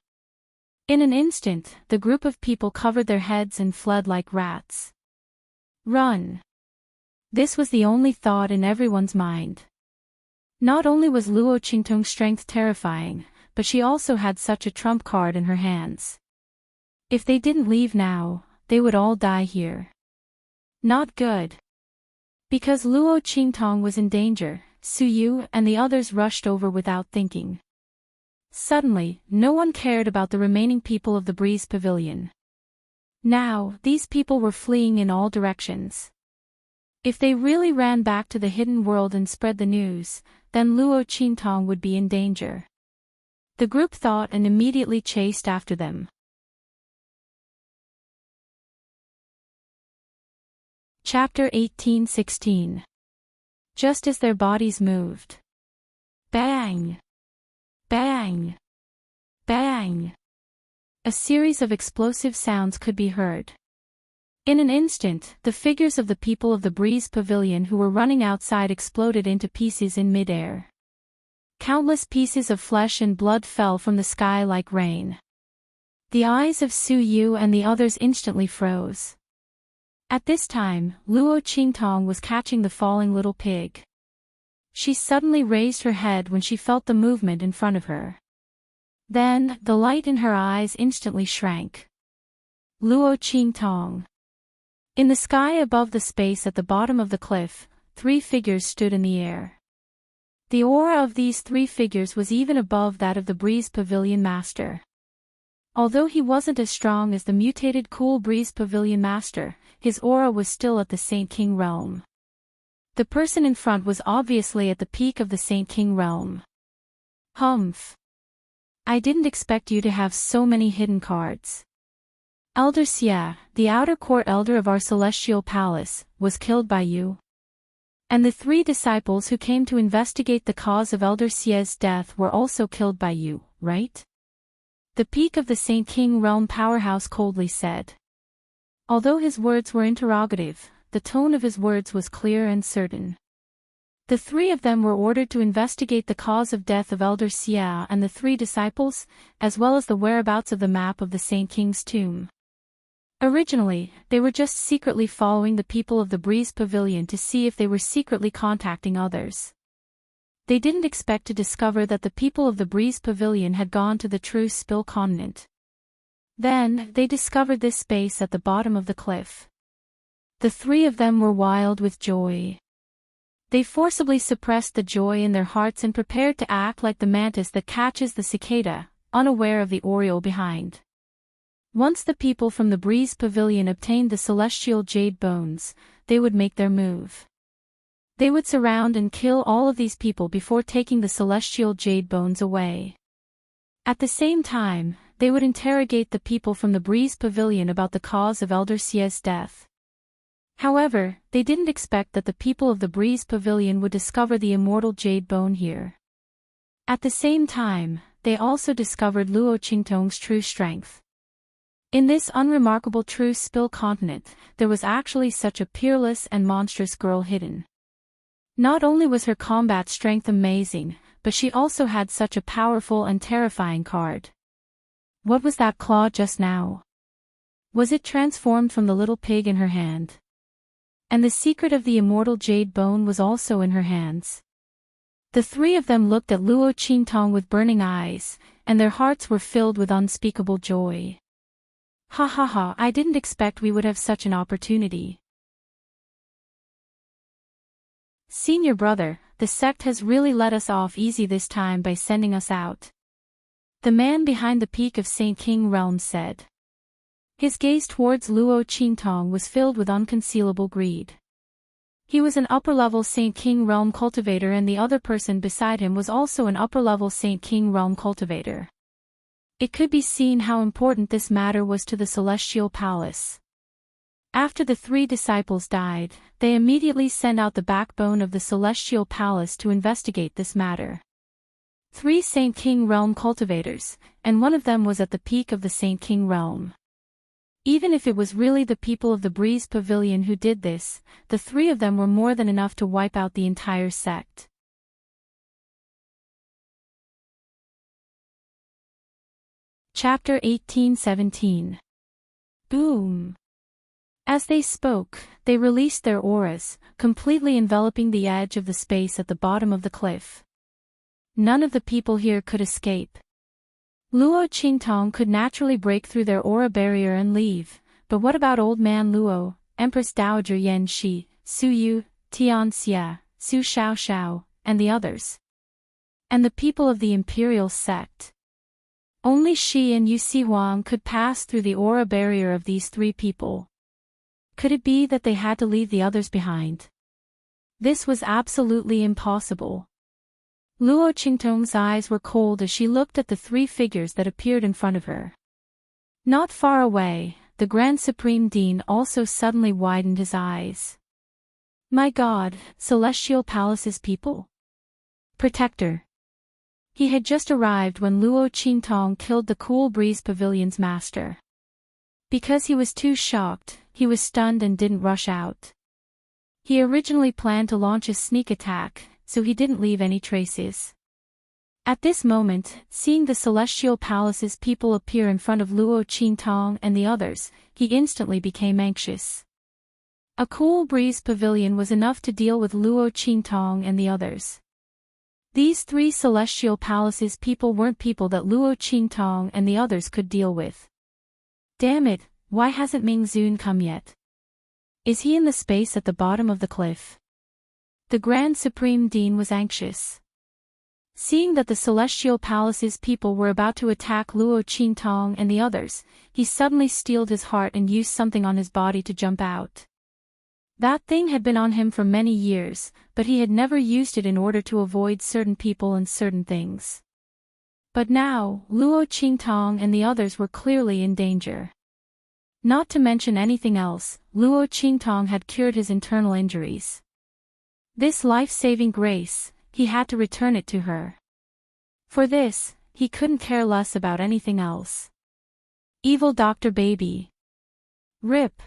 [SPEAKER 1] In an instant, the group of people covered their heads and fled like rats. Run! This was the only thought in everyone's mind. Not only was Luo Qingtong's strength terrifying, but she also had such a trump card in her hands. If they didn't leave now, they would all die here. Not good. Because Luo Qingtong was in danger, Su Yu and the others rushed over without thinking. Suddenly, no one cared about the remaining people of the Breeze Pavilion. Now, these people were fleeing in all directions. If they really ran back to the hidden world and spread the news, then Luo Qingtong would be in danger. The group thought and immediately chased after them. Chapter 18:16. just as their bodies moved. Bang! Bang! Bang! A series of explosive sounds could be heard. In an instant, the figures of the people of the Breeze Pavilion who were running outside exploded into pieces in midair. Countless pieces of flesh and blood fell from the sky like rain. The eyes of Su Yu and the others instantly froze. At this time, Luo Qingtong was catching the falling little pig. She suddenly raised her head when she felt the movement in front of her. Then, the light in her eyes instantly shrank. Luo Qingtong. In the sky above the space at the bottom of the cliff, 3 figures stood in the air. The aura of these 3 figures was even above that of the Breeze Pavilion Master. Although he wasn't as strong as the mutated Cool Breeze Pavilion Master, his aura was still at the Saint King realm. The person in front was obviously at the peak of the Saint King realm. Humph. I didn't expect you to have so many hidden cards. Elder Xia, the outer court elder of our celestial palace, was killed by you. And the 3 disciples who came to investigate the cause of Elder Xia's death were also killed by you, right? The peak of the Saint King realm powerhouse coldly said. Although his words were interrogative, the tone of his words was clear and certain. The 3 of them were ordered to investigate the cause of death of Elder Xia and the 3 disciples, as well as the whereabouts of the map of the Saint King's tomb. Originally, they were just secretly following the people of the Breeze Pavilion to see if they were secretly contacting others. They didn't expect to discover that the people of the Breeze Pavilion had gone to the true Spill continent. Then, they discovered this space at the bottom of the cliff. The 3 of them were wild with joy. They forcibly suppressed the joy in their hearts and prepared to act like the mantis that catches the cicada, unaware of the oriole behind. Once the people from the Breeze Pavilion obtained the celestial jade bones, they would make their move. They would surround and kill all of these people before taking the celestial jade bones away. At the same time, they would interrogate the people from the Breeze Pavilion about the cause of Elder Xia's death. However, they didn't expect that the people of the Breeze Pavilion would discover the immortal jade bone here. At the same time, they also discovered Luo Qingtong's true strength. In this unremarkable true Spill continent, there was actually such a peerless and monstrous girl hidden. Not only was her combat strength amazing, but she also had such a powerful and terrifying card. What was that claw just now? Was it transformed from the little pig in her hand? And the secret of the immortal jade bone was also in her hands. The 3 of them looked at Luo Qingtong with burning eyes, and their hearts were filled with unspeakable joy. Ha ha ha, I didn't expect we would have such an opportunity. Senior brother, the sect has really let us off easy this time by sending us out. The man behind the peak of Saint King realm said. His gaze towards Luo Qingtong was filled with unconcealable greed. He was an upper-level Saint King realm cultivator and the other person beside him was also an upper-level Saint King realm cultivator. It could be seen how important this matter was to the Celestial Palace. After the 3 disciples died, they immediately sent out the backbone of the Celestial Palace to investigate this matter. 3 Saint King realm cultivators, and one of them was at the peak of the Saint King realm. Even if it was really the people of the Breeze Pavilion who did this, the 3 of them were more than enough to wipe out the entire sect. Chapter 1817. Boom! As they spoke, they released their auras, completely enveloping the edge of the space at the bottom of the cliff. None of the people here could escape. Luo Qingtong could naturally break through their aura barrier and leave, but what about Old Man Luo, Empress Dowager Yan Shi, Su Yu, Tian Xia, Su Xiao, and the others? And the people of the Imperial sect? Only Shi and Yu Sihuang could pass through the aura barrier of these 3 people. Could it be that they had to leave the others behind? This was absolutely impossible. Luo Qingtong's eyes were cold as she looked at the 3 figures that appeared in front of her. Not far away, the Grand Supreme Dean also suddenly widened his eyes. My God, Celestial Palace's people? Protector. He had just arrived when Luo Qingtong killed the Cool Breeze Pavilion's master. Because he was too shocked, he was stunned and didn't rush out. He originally planned to launch a sneak attack, so he didn't leave any traces. At this moment, seeing the Celestial Palace's people appear in front of Luo Qingtong and the others, he instantly became anxious. A Cool Breeze Pavilion was enough to deal with Luo Qingtong and the others. These three Celestial Palace's people weren't people that Luo Qingtong and the others could deal with. Damn it, why hasn't Ming Zun come yet? Is he in the space at the bottom of the cliff? The Grand Supreme Dean was anxious. Seeing that the Celestial Palace's people were about to attack Luo Qingtong and the others, he suddenly steeled his heart and used something on his body to jump out. That thing had been on him for many years, but he had never used it in order to avoid certain people and certain things. But now, Luo Qingtong and the others were clearly in danger. Not to mention anything else, Luo Qingtong had cured his internal injuries. This life-saving grace, he had to return it to her. For this, he couldn't care less about anything else. Evil Dr. Baby. RIP.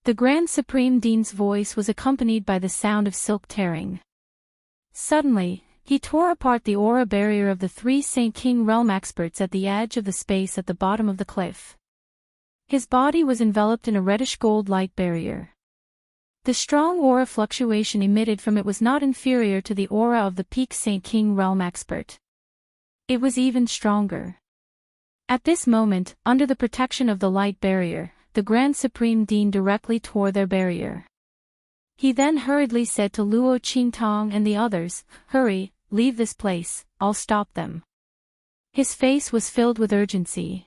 [SPEAKER 1] The Grand Supreme Dean's voice was accompanied by the sound of silk tearing. Suddenly, he tore apart the aura barrier of the three Saint King Realm experts at the edge of the space at the bottom of the cliff. His body was enveloped in a reddish-gold light barrier. The strong aura fluctuation emitted from it was not inferior to the aura of the peak Saint King Realm expert. It was even stronger. At this moment, under the protection of the light barrier, the Grand Supreme Dean directly tore their barrier. He then hurriedly said to Luo Qingtong and the others, "Hurry, leave this place, I'll stop them." His face was filled with urgency.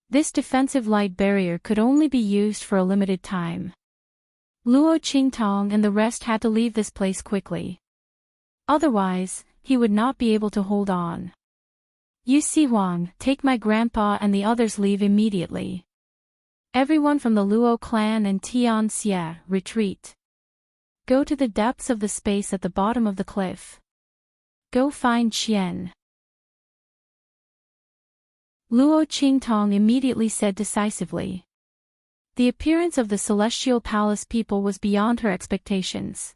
[SPEAKER 1] This defensive light barrier could only be used for a limited time. Luo Qingtong and the rest had to leave this place quickly. Otherwise, he would not be able to hold on. "You Sihuang, take my grandpa and the others leave immediately. Everyone from the Luo clan and Tian Xie, retreat. Go to the depths of the space at the bottom of the cliff. Go find Qian." Luo Qingtong immediately said decisively. The appearance of the Celestial Palace people was beyond her expectations.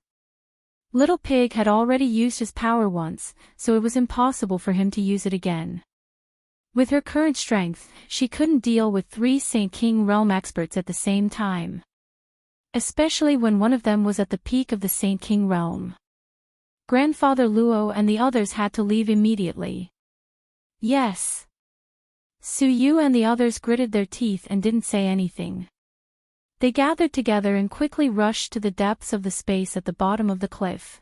[SPEAKER 1] Little Pig had already used his power once, so it was impossible for him to use it again. With her current strength, she couldn't deal with three Saint King Realm experts at the same time. Especially when one of them was at the peak of the Saint King Realm. Grandfather Luo and the others had to leave immediately. Yes. Su Yu and the others gritted their teeth and didn't say anything. They gathered together and quickly rushed to the depths of the space at the bottom of the cliff.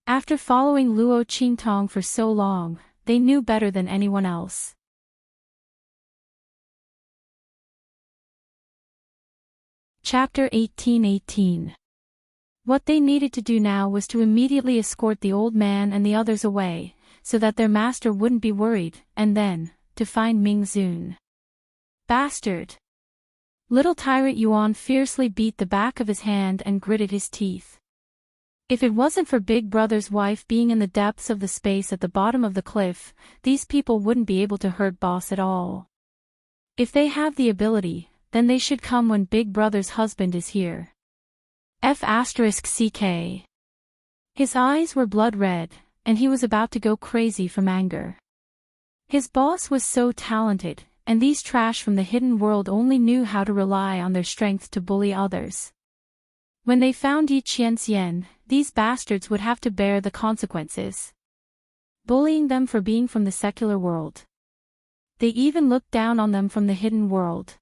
[SPEAKER 1] After following Luo Qingtong for so long, they knew better than anyone else. Chapter 18:18. What they needed to do now was to immediately escort the old man and the others away, so that their master wouldn't be worried, and then, to find Ming Zun. Bastard! Little Tyrant Yuan fiercely beat the back of his hand and gritted his teeth. If it wasn't for Big Brother's wife being in the depths of the space at the bottom of the cliff, these people wouldn't be able to hurt Boss at all. If they have the ability, then they should come when Big Brother's husband is here. F***CK. His eyes were blood red, and he was about to go crazy from anger. His boss was so talented, and these trash from the hidden world only knew how to rely on their strength to bully others. When they found Yi Qianxian, these bastards would have to bear the consequences. Bullying them for being from the secular world. They even looked down on them from the hidden world.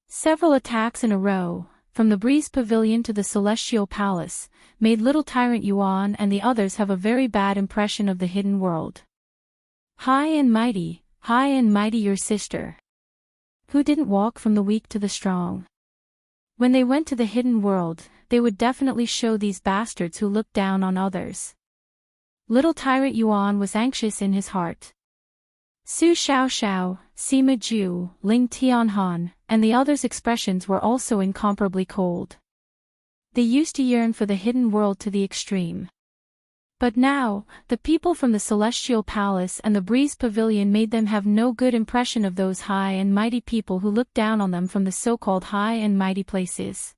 [SPEAKER 1] Several attacks in a row, from the Breeze Pavilion to the Celestial Palace, made Little Tyrant Yuan and the others have a very bad impression of the hidden world. High and mighty your sister. Who didn't walk from the weak to the strong? When they went to the hidden world, they would definitely show these bastards who looked down on others. Little Tyrant Yuan was anxious in his heart. Su Xiaoxiao, Sima Ju, Ling Tianhan, and the others' expressions were also incomparably cold. They used to yearn for the hidden world to the extreme. But now, the people from the Celestial Palace and the Breeze Pavilion made them have no good impression of those high and mighty people who looked down on them from the so-called high and mighty places.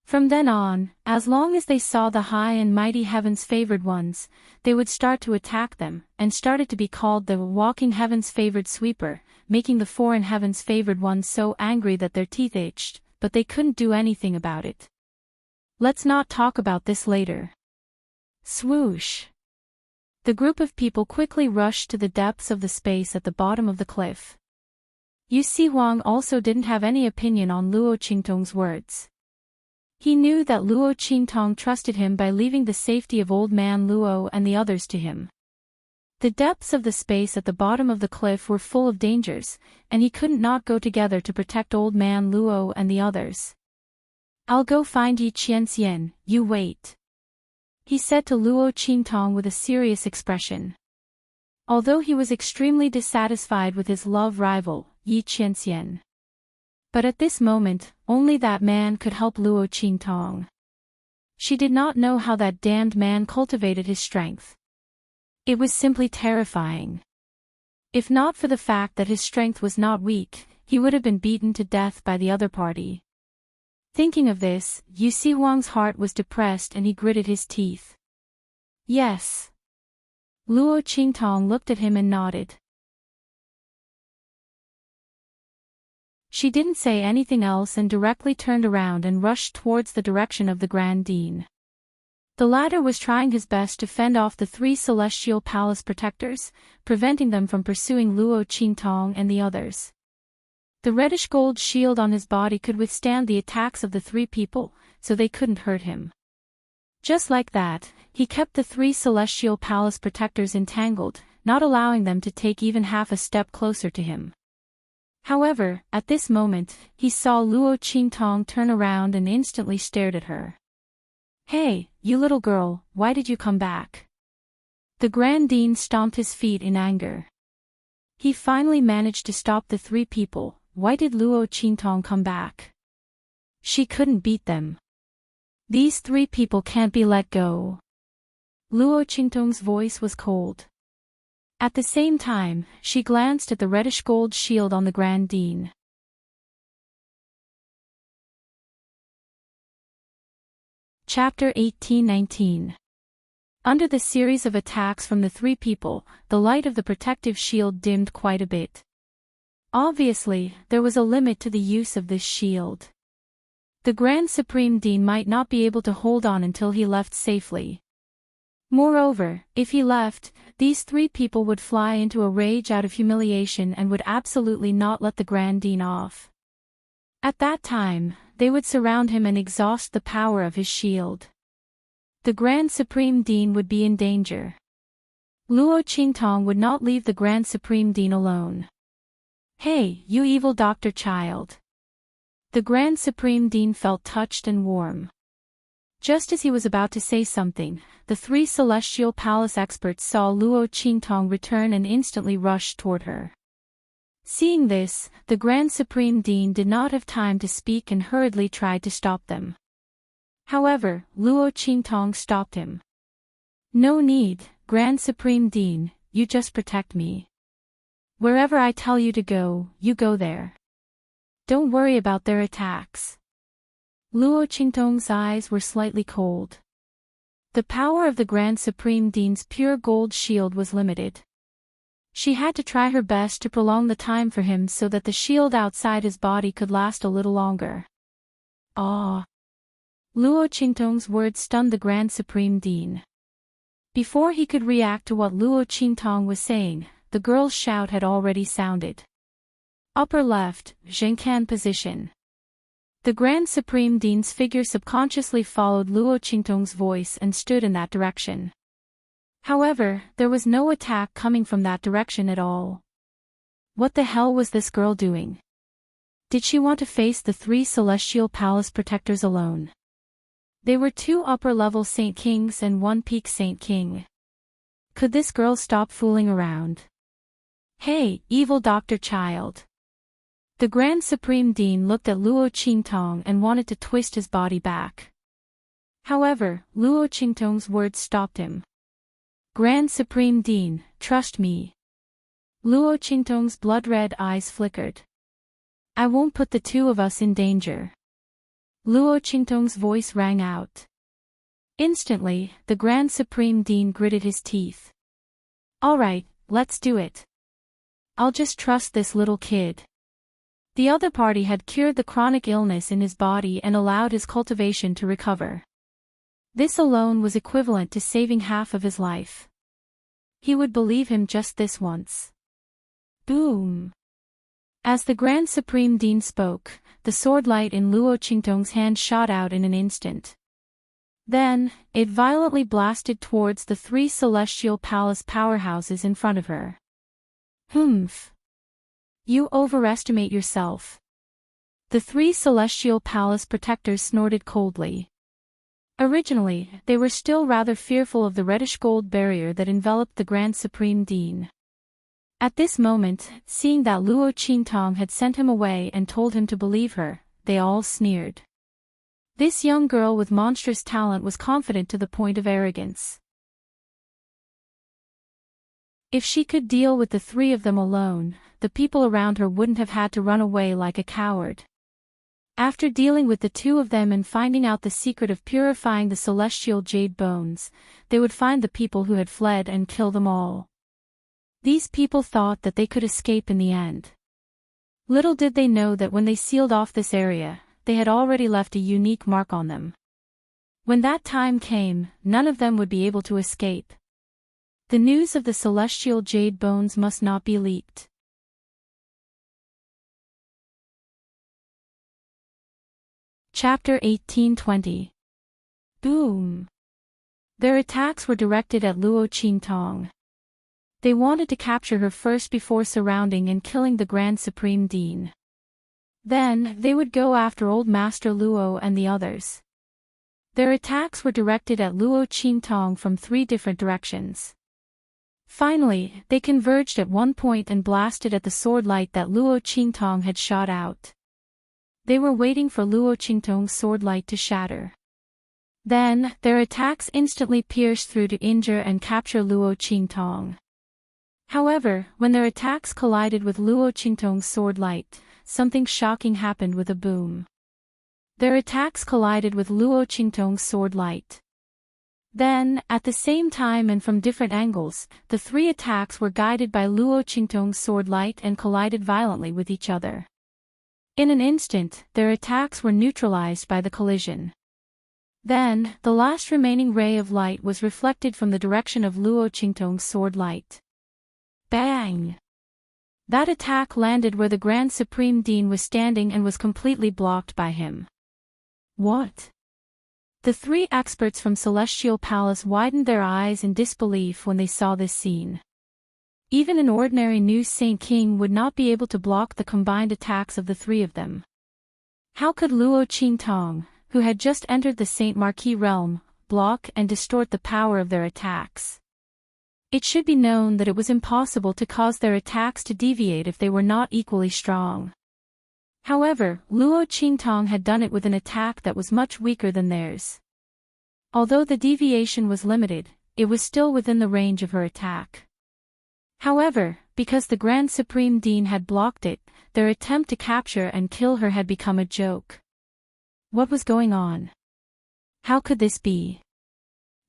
[SPEAKER 1] From then on, as long as they saw the high and mighty heaven's favored ones, they would start to attack them, and started to be called the walking heaven's favored sweeper, making the foreign heaven's favored ones so angry that their teeth itched, but they couldn't do anything about it. Let's not talk about this later. Swoosh! The group of people quickly rushed to the depths of the space at the bottom of the cliff. Yu Si Huang also didn't have any opinion on Luo Qingtong's words. He knew that Luo Qingtong trusted him by leaving the safety of old man Luo and the others to him. The depths of the space at the bottom of the cliff were full of dangers, and he couldn't not go together to protect old man Luo and the others. "I'll go find Yi Qianxian, you wait," he said to Luo Qingtong with a serious expression. Although he was extremely dissatisfied with his love rival, Yi Qianxian. But at this moment, only that man could help Luo Qingtong. She did not know how that damned man cultivated his strength. It was simply terrifying. If not for the fact that his strength was not weak, he would have been beaten to death by the other party. Thinking of this, Yu Si Huang's heart was depressed and he gritted his teeth. Yes. Luo Qingtong looked at him and nodded. She didn't say anything else and directly turned around and rushed towards the direction of the Grand Dean. The latter was trying his best to fend off the 3 Celestial Palace protectors, preventing them from pursuing Luo Qingtong and the others. The reddish gold shield on his body could withstand the attacks of the 3 people, so they couldn't hurt him. Just like that, he kept the 3 Celestial Palace protectors entangled, not allowing them to take even half a step closer to him. However, at this moment, he saw Luo Qingtong turn around and instantly stared at her. "Hey, you little girl, why did you come back?" The Grand Dean stomped his feet in anger. He finally managed to stop the 3 people. Why did Luo Qingtong come back? She couldn't beat them. These 3 people can't be let go. Luo Qingtong's voice was cold. At the same time, she glanced at the reddish gold shield on the Grand Dean. Chapter 18-19. Under the series of attacks from the 3 people, the light of the protective shield dimmed quite a bit. Obviously, there was a limit to the use of this shield. The Grand Supreme Dean might not be able to hold on until he left safely. Moreover, if he left, these 3 people would fly into a rage out of humiliation and would absolutely not let the Grand Dean off. At that time, they would surround him and exhaust the power of his shield. The Grand Supreme Dean would be in danger. Luo Qingtong would not leave the Grand Supreme Dean alone. "Hey, you evil doctor child." The Grand Supreme Dean felt touched and warm. Just as he was about to say something, the 3 Celestial Palace experts saw Luo Qingtong return and instantly rushed toward her. Seeing this, the Grand Supreme Dean did not have time to speak and hurriedly tried to stop them. However, Luo Qingtong stopped him. "No need, Grand Supreme Dean, you just protect me. Wherever I tell you to go, you go there. Don't worry about their attacks." Luo Qingtong's eyes were slightly cold. The power of the Grand Supreme Dean's pure gold shield was limited. She had to try her best to prolong the time for him so that the shield outside his body could last a little longer. "Ah!" Luo Qingtong's words stunned the Grand Supreme Dean. Before he could react to what Luo Qingtong was saying, the girl's shout had already sounded. Upper left, Zhenkan position. The Grand Supreme Dean's figure subconsciously followed Luo Qingtong's voice and stood in that direction. However, there was no attack coming from that direction at all. What the hell was this girl doing? Did she want to face the 3 Celestial Palace protectors alone? They were 2 upper-level Saint Kings and 1 peak Saint King. Could this girl stop fooling around? "Hey, evil doctor child." The Grand Supreme Dean looked at Luo Qingtong and wanted to twist his body back. However, Luo Qingtong's words stopped him. Grand Supreme Dean, trust me. Luo Qingtong's blood-red eyes flickered. I won't put the two of us in danger. Luo Qingtong's voice rang out. Instantly, the Grand Supreme Dean gritted his teeth. All right, let's do it. I'll just trust this little kid. The other party had cured the chronic illness in his body and allowed his cultivation to recover. This alone was equivalent to saving half of his life. He would believe him just this once. Boom! As the Grand Supreme Dean spoke, the sword light in Luo Qingtong's hand shot out in an instant. Then, it violently blasted towards the three celestial palace powerhouses in front of her. Humph! You overestimate yourself. The three celestial palace protectors snorted coldly. Originally, they were still rather fearful of the reddish-gold barrier that enveloped the Grand Supreme Dean. At this moment, seeing that Luo Qingtong had sent him away and told him to believe her, they all sneered. This young girl with monstrous talent was confident to the point of arrogance. If she could deal with the three of them alone, the people around her wouldn't have had to run away like a coward. After dealing with the two of them and finding out the secret of purifying the celestial jade bones, they would find the people who had fled and kill them all. These people thought that they could escape in the end. Little did they know that when they sealed off this area, they had already left a unique mark on them. When that time came, none of them would be able to escape. The news of the celestial jade bones must not be leaked. Chapter 1820. Boom! Their attacks were directed at Luo Qingtong. They wanted to capture her first before surrounding and killing the Grand Supreme Dean. Then, they would go after Old Master Luo and the others. Their attacks were directed at Luo Qingtong from three different directions. Finally, they converged at one point and blasted at the sword light that Luo Qingtong had shot out. They were waiting for Luo Qingtong's sword light to shatter. Then, their attacks instantly pierced through to injure and capture Luo Qingtong. However, when their attacks collided with Luo Qingtong's sword light, something shocking happened with a boom. Their attacks collided with Luo Qingtong's sword light. Then, at the same time and from different angles, the three attacks were guided by Luo Qingtong's sword light and collided violently with each other. In an instant, their attacks were neutralized by the collision. Then, the last remaining ray of light was reflected from the direction of Luo Qingtong's sword light. Bang! That attack landed where the Grand Supreme Dean was standing and was completely blocked by him. What? The three experts from Celestial Palace widened their eyes in disbelief when they saw this scene. Even an ordinary new Saint King would not be able to block the combined attacks of the three of them. How could Luo Qingtong, who had just entered the Saint Marquis realm, block and distort the power of their attacks? It should be known that it was impossible to cause their attacks to deviate if they were not equally strong. However, Luo Qingtong had done it with an attack that was much weaker than theirs. Although the deviation was limited, it was still within the range of her attack. However, because the Grand Supreme Dean had blocked it, their attempt to capture and kill her had become a joke. What was going on? How could this be?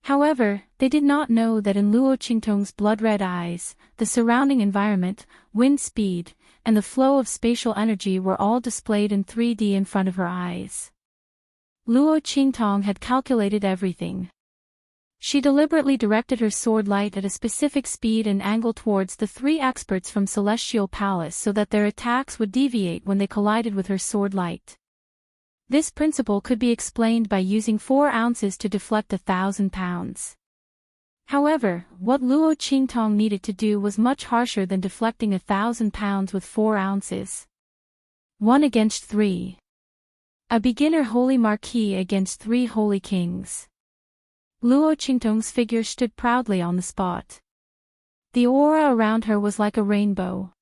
[SPEAKER 1] However, they did not know that in Luo Qingtong's blood-red eyes, the surrounding environment, wind speed, and the flow of spatial energy were all displayed in 3D in front of her eyes. Luo Qingtong had calculated everything. She deliberately directed her sword light at a specific speed and angle towards the three experts from Celestial Palace so that their attacks would deviate when they collided with her sword light. This principle could be explained by using 4 ounces to deflect 1,000 pounds. However, what Luo Qingtong needed to do was much harsher than deflecting 1,000 pounds with 4 ounces. 1 against 3. A beginner holy marquis against 3 holy kings. Luo Qingtong's figure stood proudly on the spot. The aura around her was like a rainbow.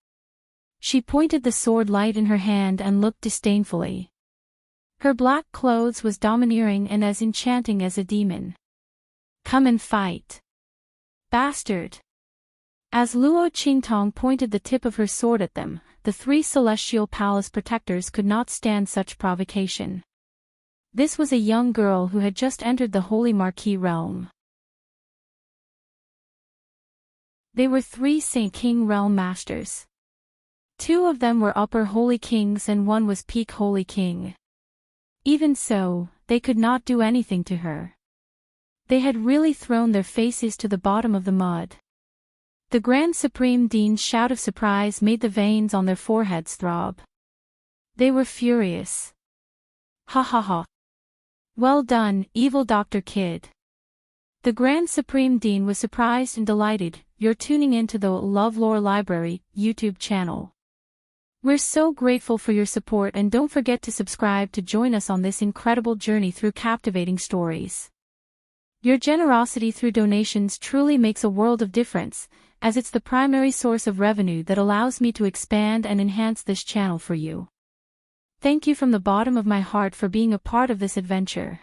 [SPEAKER 1] She pointed the sword light in her hand and looked disdainfully. Her black clothes was domineering and as enchanting as a demon. "Come and fight, bastard." As Luo Qingtong pointed the tip of her sword at them, the three celestial palace protectors could not stand such provocation. This was a young girl who had just entered the Holy Marquis realm. They were three Saint King realm masters. Two of them were upper Holy Kings and one was peak Holy King. Even so, they could not do anything to her. They had really thrown their faces to the bottom of the mud. The Grand Supreme Dean's shout of surprise made the veins on their foreheads throb. They were furious. "Ha ha ha. Well done, evil Dr. Kid." The Grand Supreme Dean was surprised and delighted. "You're tuning in to the LoveLore Library YouTube channel. We're so grateful for your support and don't forget to subscribe to join us on this incredible journey through captivating stories. Your generosity through donations truly makes a world of difference, as it's the primary source of revenue that allows me to expand and enhance this channel for you. Thank you from the bottom of my heart for being a part of this adventure.